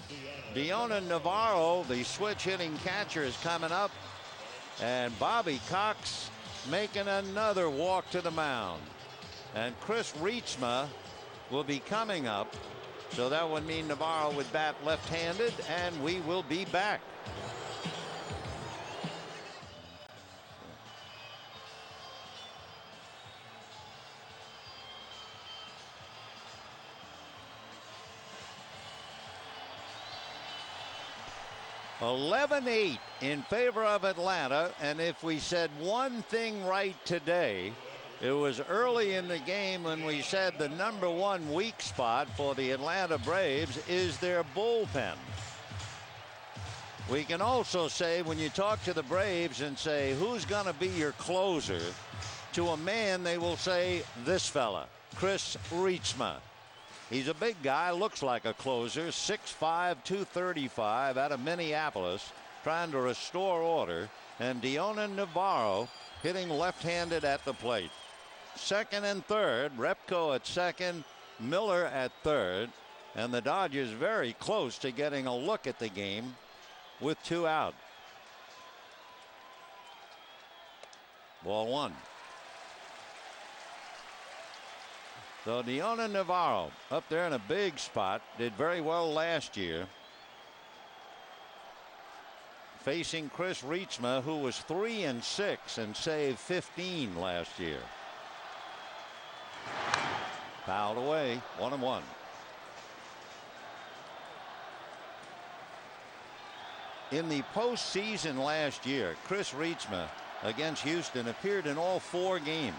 Dionan Navarro, the switch hitting catcher, is coming up. And Bobby Cox making another walk to the mound. And Chris Reitsma will be coming up. So that would mean Navarro would bat left-handed, and we will be back. (11-8) in favor of Atlanta, and if we said one thing right today, it was early in the game when we said the #1 weak spot for the Atlanta Braves is their bullpen. We can also say, when you talk to the Braves and say who's going to be your closer, to a man they will say this fella, Chris Reitsma. He's a big guy, looks like a closer, 6'5", 235, out of Minneapolis, trying to restore order. And Dionan Navarro hitting left-handed at the plate. Second and third, Repko at second, Miller at third, and the Dodgers very close to getting a look at the game with 2 out. Ball 1. So Dionan Navarro up there in a big spot, did very well last year. Facing Chris Reitsma, who was 3-6 and saved 15 last year. Fouled away, 1-1. In the postseason last year, Chris Reitsma against Houston appeared in all 4 games.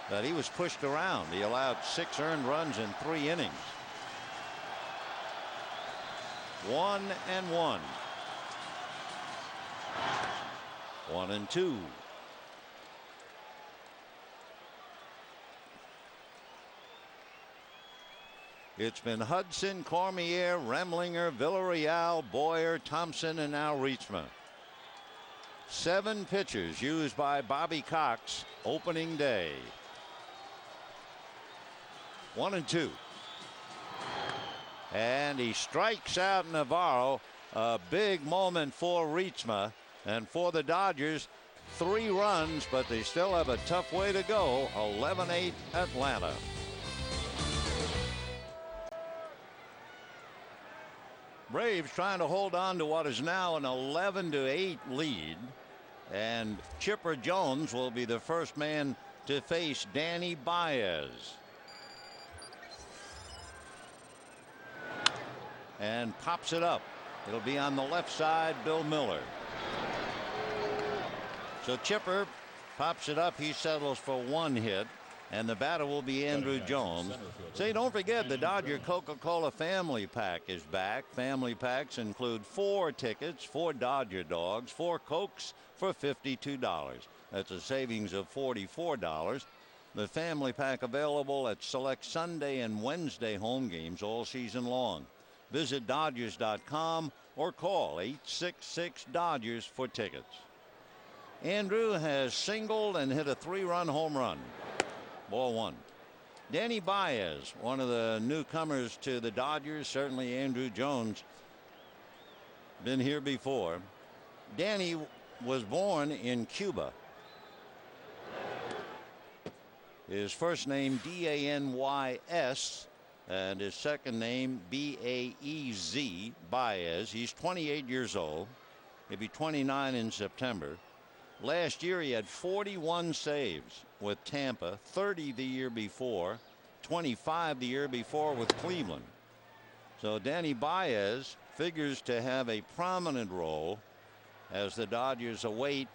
But he was pushed around. He allowed 6 earned runs in 3 innings. 1-1. 1-2. It's been Hudson, Cormier, Remlinger, Villarreal, Boyer, Thompson, and now Reitsma. 7 pitchers used by Bobby Cox opening day. 1-2. And he strikes out Navarro. A big moment for Reitsma, and for the Dodgers, 3 runs, but they still have a tough way to go. 11-8 Atlanta. Braves trying to hold on to what is now an 11-8 lead, and Chipper Jones will be the first man to face Danny Baez. And pops it up. It'll be on the left side, Bill Miller. So Chipper pops it up. He settles for 1 hit. And the batter will be Andrew Jones. Say, don't forget, the Dodger Coca-Cola Family Pack is back. Family packs include 4 tickets, 4 Dodger dogs, 4 Cokes for $52. That's a savings of $44. The family pack available at select Sunday and Wednesday home games all season long. Visit Dodgers.com or call 866-DODGERS for tickets. Andrew has singled and hit a 3-run home run. Ball 1. Danny Baez, one of the newcomers to the Dodgers, certainly Andrew Jones, been here before. Danny was born in Cuba. His first name Danys, and his second name Baez, Baez. He's 28 years old. He'll be 29 in September. Last year he had 41 saves with Tampa, 30 the year before, 25 the year before with Cleveland. So Danny Baez figures to have a prominent role as the Dodgers await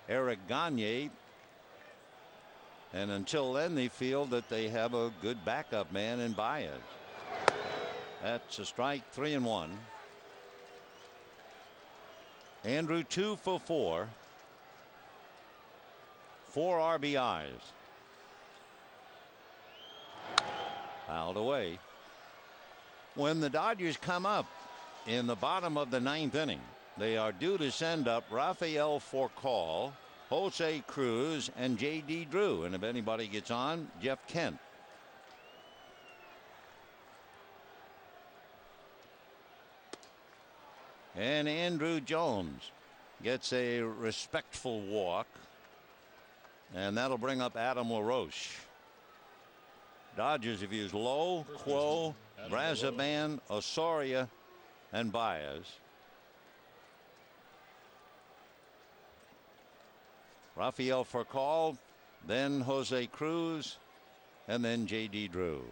Eric Gagne. And until then, they feel that they have a good backup man in Baez. That's a strike, 3-1. Andrew 2 for 4. 4 RBIs. Fouled away. When the Dodgers come up in the bottom of the 9th inning, they are due to send up Rafael Furcal, Jose Cruz, and J.D. Drew. And if anybody gets on, Jeff Kent. And Andrew Jones gets a respectful walk. And that'll bring up Adam LaRoche. Dodgers have used Lowe, Quo, Brazoban, Osorio, and Baez. Rafael Furcal, then Jose Cruz, and then J.D. Drew.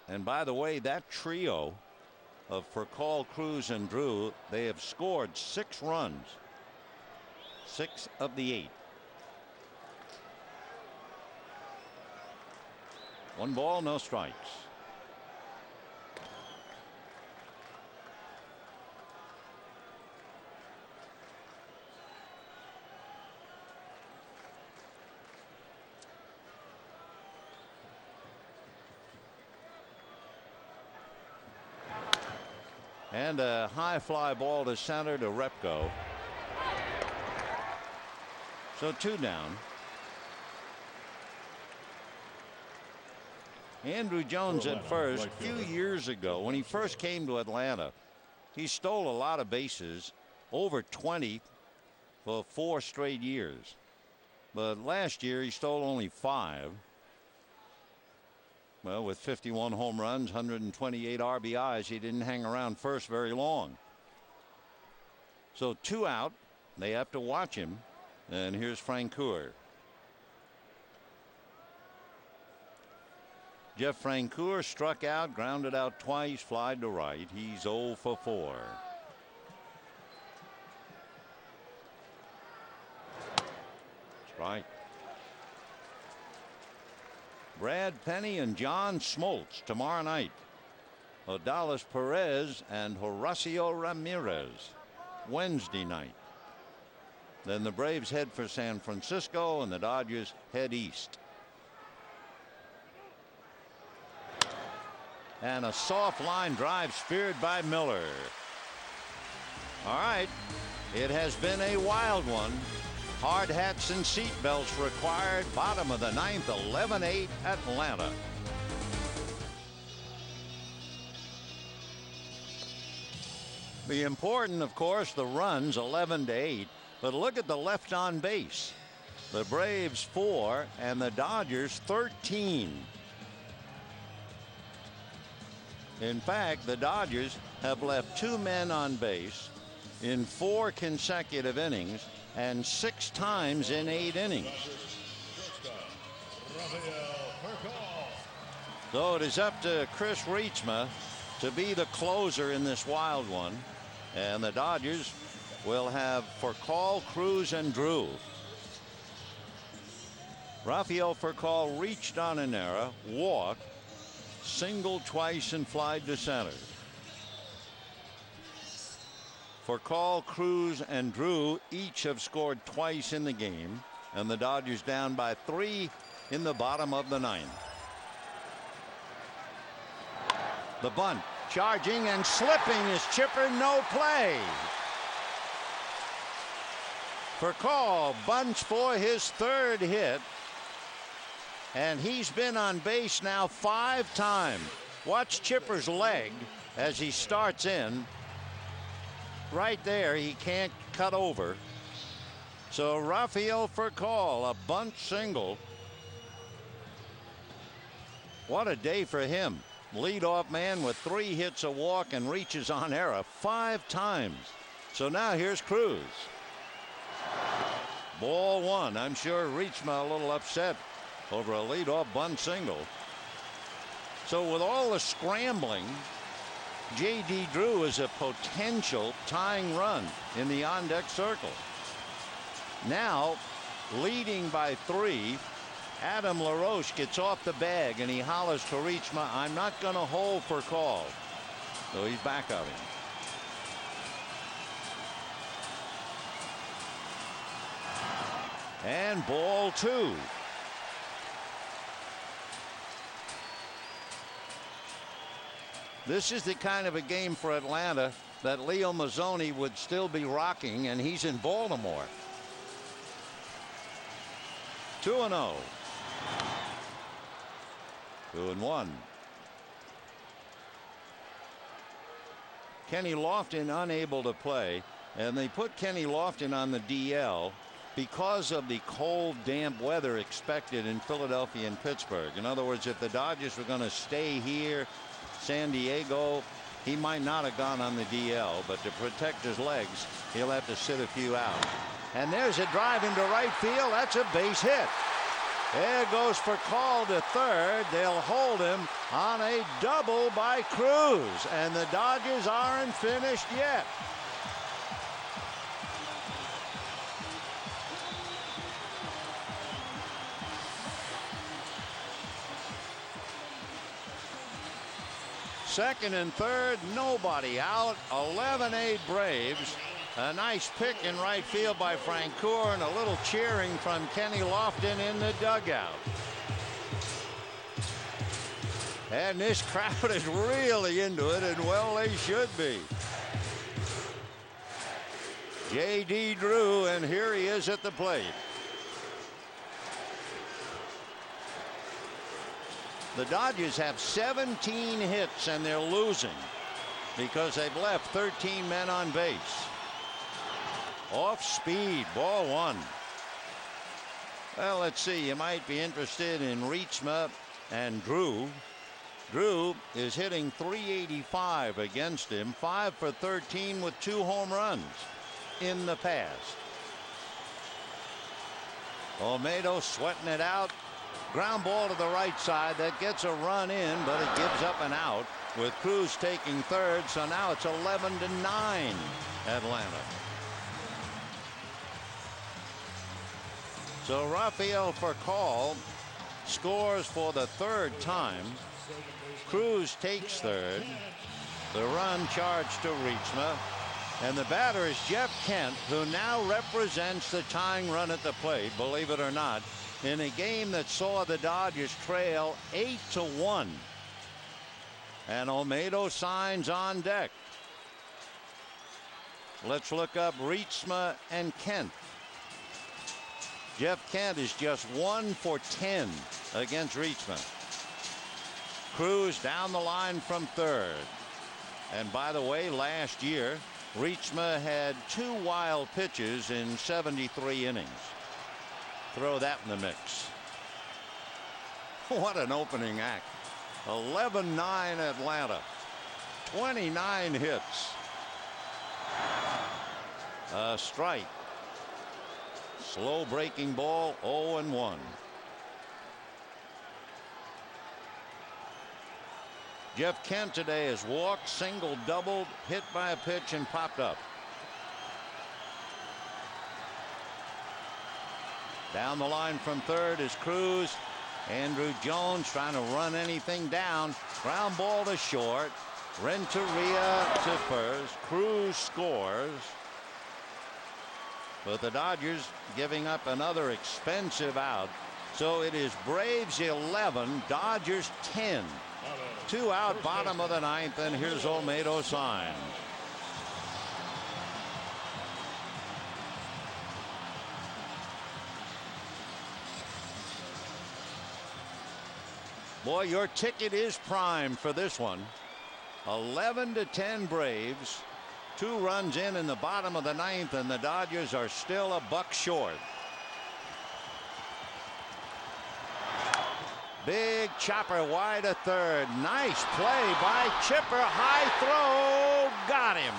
And by the way, that trio of Furcal, Cruz, and Drew, they have scored 6 runs. 6 of the 8. 1 ball, no strikes. And a high fly ball to center to Repko. So 2 down. Andrew Jones at first. A few years ago, when he first came to Atlanta, he stole a lot of bases, over 20 for 4 straight years. But last year he stole only 5. Well, with 51 home runs, 128 RBIs, he didn't hang around first very long. So 2 out. They have to watch him. And here's Francoeur. Jeff Francoeur struck out, grounded out twice, flied to right. He's 0 for 4. Strike. Brad Penny and John Smoltz tomorrow night. Odalis Perez and Horacio Ramirez Wednesday night. Then the Braves head for San Francisco and the Dodgers head east. And a soft line drive speared by Miller. All right. It has been a wild one. Hard hats and seat belts required. Bottom of the 9th, 11-8 Atlanta. The important, of course, the runs 11-8. But look at the left on base. The Braves 4 and the Dodgers 13. In fact, the Dodgers have left 2 men on base in 4 consecutive innings and 6 times in 8 innings. So it is up to Chris Reitsma to be the closer in this wild one. And the Dodgers will have Furcal, Cruz, and Drew. Rafael Furcal reached on an error, walked, singled twice, and flied to center. Furcal, Cruz, and Drew each have scored twice in the game, and the Dodgers down by 3 in the bottom of the 9th. The bunt, charging and slipping is Chipper, no play. Furcal bunts for his 3rd hit, and he's been on base now 5 times. Watch Chipper's leg as he starts in. Right there, he can't cut over. So Rafael Furcal, a bunt single. What a day for him. Leadoff man with 3 hits, a walk, and reaches on error 5 times. So now here's Cruz. Ball 1. I'm sure Reitsma a little upset over a leadoff bunt single. So with all the scrambling, J.D. Drew is a potential tying run in the on-deck circle. Now, leading by 3, Adam LaRoche gets off the bag and he hollers to Reitsma, "I'm not going to hold for call." So he's back of him. And ball 2. This is the kind of a game for Atlanta that Leo Mazzoni would still be rocking, and he's in Baltimore. 2-0. 2-1. Kenny Lofton unable to play, and they put Kenny Lofton on the DL because of the cold, damp weather expected in Philadelphia and Pittsburgh. In other words, if the Dodgers were going to stay here, San Diego, he might not have gone on the DL, but to protect his legs, he'll have to sit a few out. And there's a drive into right field. That's a base hit. There goes for call to third. They'll hold him on a double by Cruz, and the Dodgers aren't finished yet. Second and third, nobody out. 11-8 Braves. A nice pick in right field by Francoeur, and a little cheering from Kenny Lofton in the dugout. And this crowd is really into it, and well, they should be. J.D. Drew, and here he is at the plate. The Dodgers have 17 hits, and they're losing because they've left 13 men on base. Off speed, ball one. Well, let's see. You might be interested in Reitsma and Drew. Drew is hitting .385 against him, 5 for 13 with 2 home runs in the past. Olmedo sweating it out. Ground ball to the right side. That gets a run in, but it gives up an out with Cruz taking third. So now it's 11-9 Atlanta. So Rafael Furcal scores for the third time. Cruz takes third. The run charged to Reitsma. And the batter is Jeff Kent, who now represents the tying run at the plate, believe it or not, in a game that saw the Dodgers trail 8-1. And Olmedo signs on deck. Let's look up Reitsma and Kent. Jeff Kent is just 1 for 10 against Reitsma. Cruz down the line from third. And by the way, last year, Reitsma had 2 wild pitches in 73 innings. Throw that in the mix. What an opening act. 11-9 Atlanta. 29 hits. A strike. Slow breaking ball, 0-1. Jeff Kent today has walked, single, doubled, hit by a pitch, and popped up. Down the line from third is Cruz. Andrew Jones trying to run anything down. Ground ball to short. Renteria to first. Cruz scores. But the Dodgers giving up another expensive out. So it is Braves 11, Dodgers 10. 2 out, bottom of the ninth, and here's Olmedo signs. Boy, your ticket is primed for this one. 11-10 Braves. 2 runs in the bottom of the ninth, and the Dodgers are still a buck short. Big chopper wide of third. Nice play by Chipper. High throw. Got him.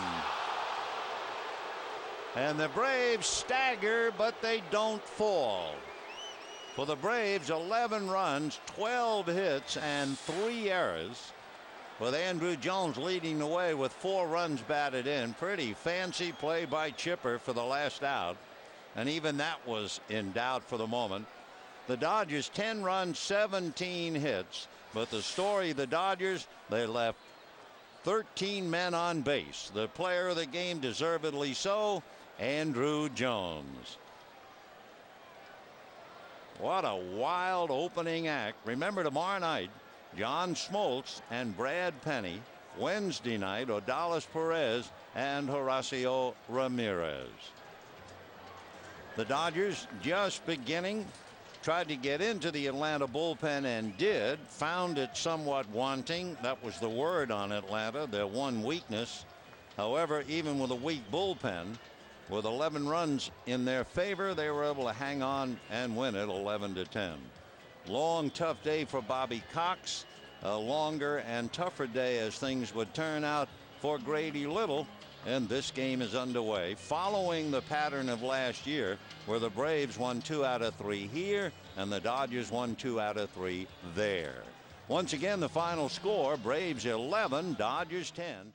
And the Braves stagger, but they don't fall. For the Braves, 11 runs, 12 hits, and 3 errors, with Andrew Jones leading the way with 4 runs batted in. Pretty fancy play by Chipper for the last out, and even that was in doubt for the moment. The Dodgers 10 runs, 17 hits, but the story, the Dodgers, they left 13 men on base. The player of the game, deservedly so, Andrew Jones. What a wild opening act. Remember, tomorrow night, John Smoltz and Brad Penny Wednesday night, Odalis Perez and Horacio Ramirez. The Dodgers just beginning, tried to get into the Atlanta bullpen and did, found it somewhat wanting. That was the word on Atlanta, their one weakness. However, even with a weak bullpen, with 11 runs in their favor, they were able to hang on and win it 11-10. Long, tough day for Bobby Cox. A longer and tougher day as things would turn out for Grady Little. And this game is underway, following the pattern of last year, where the Braves won 2 out of 3 here and the Dodgers won 2 out of 3 there. Once again, the final score, Braves 11, Dodgers 10.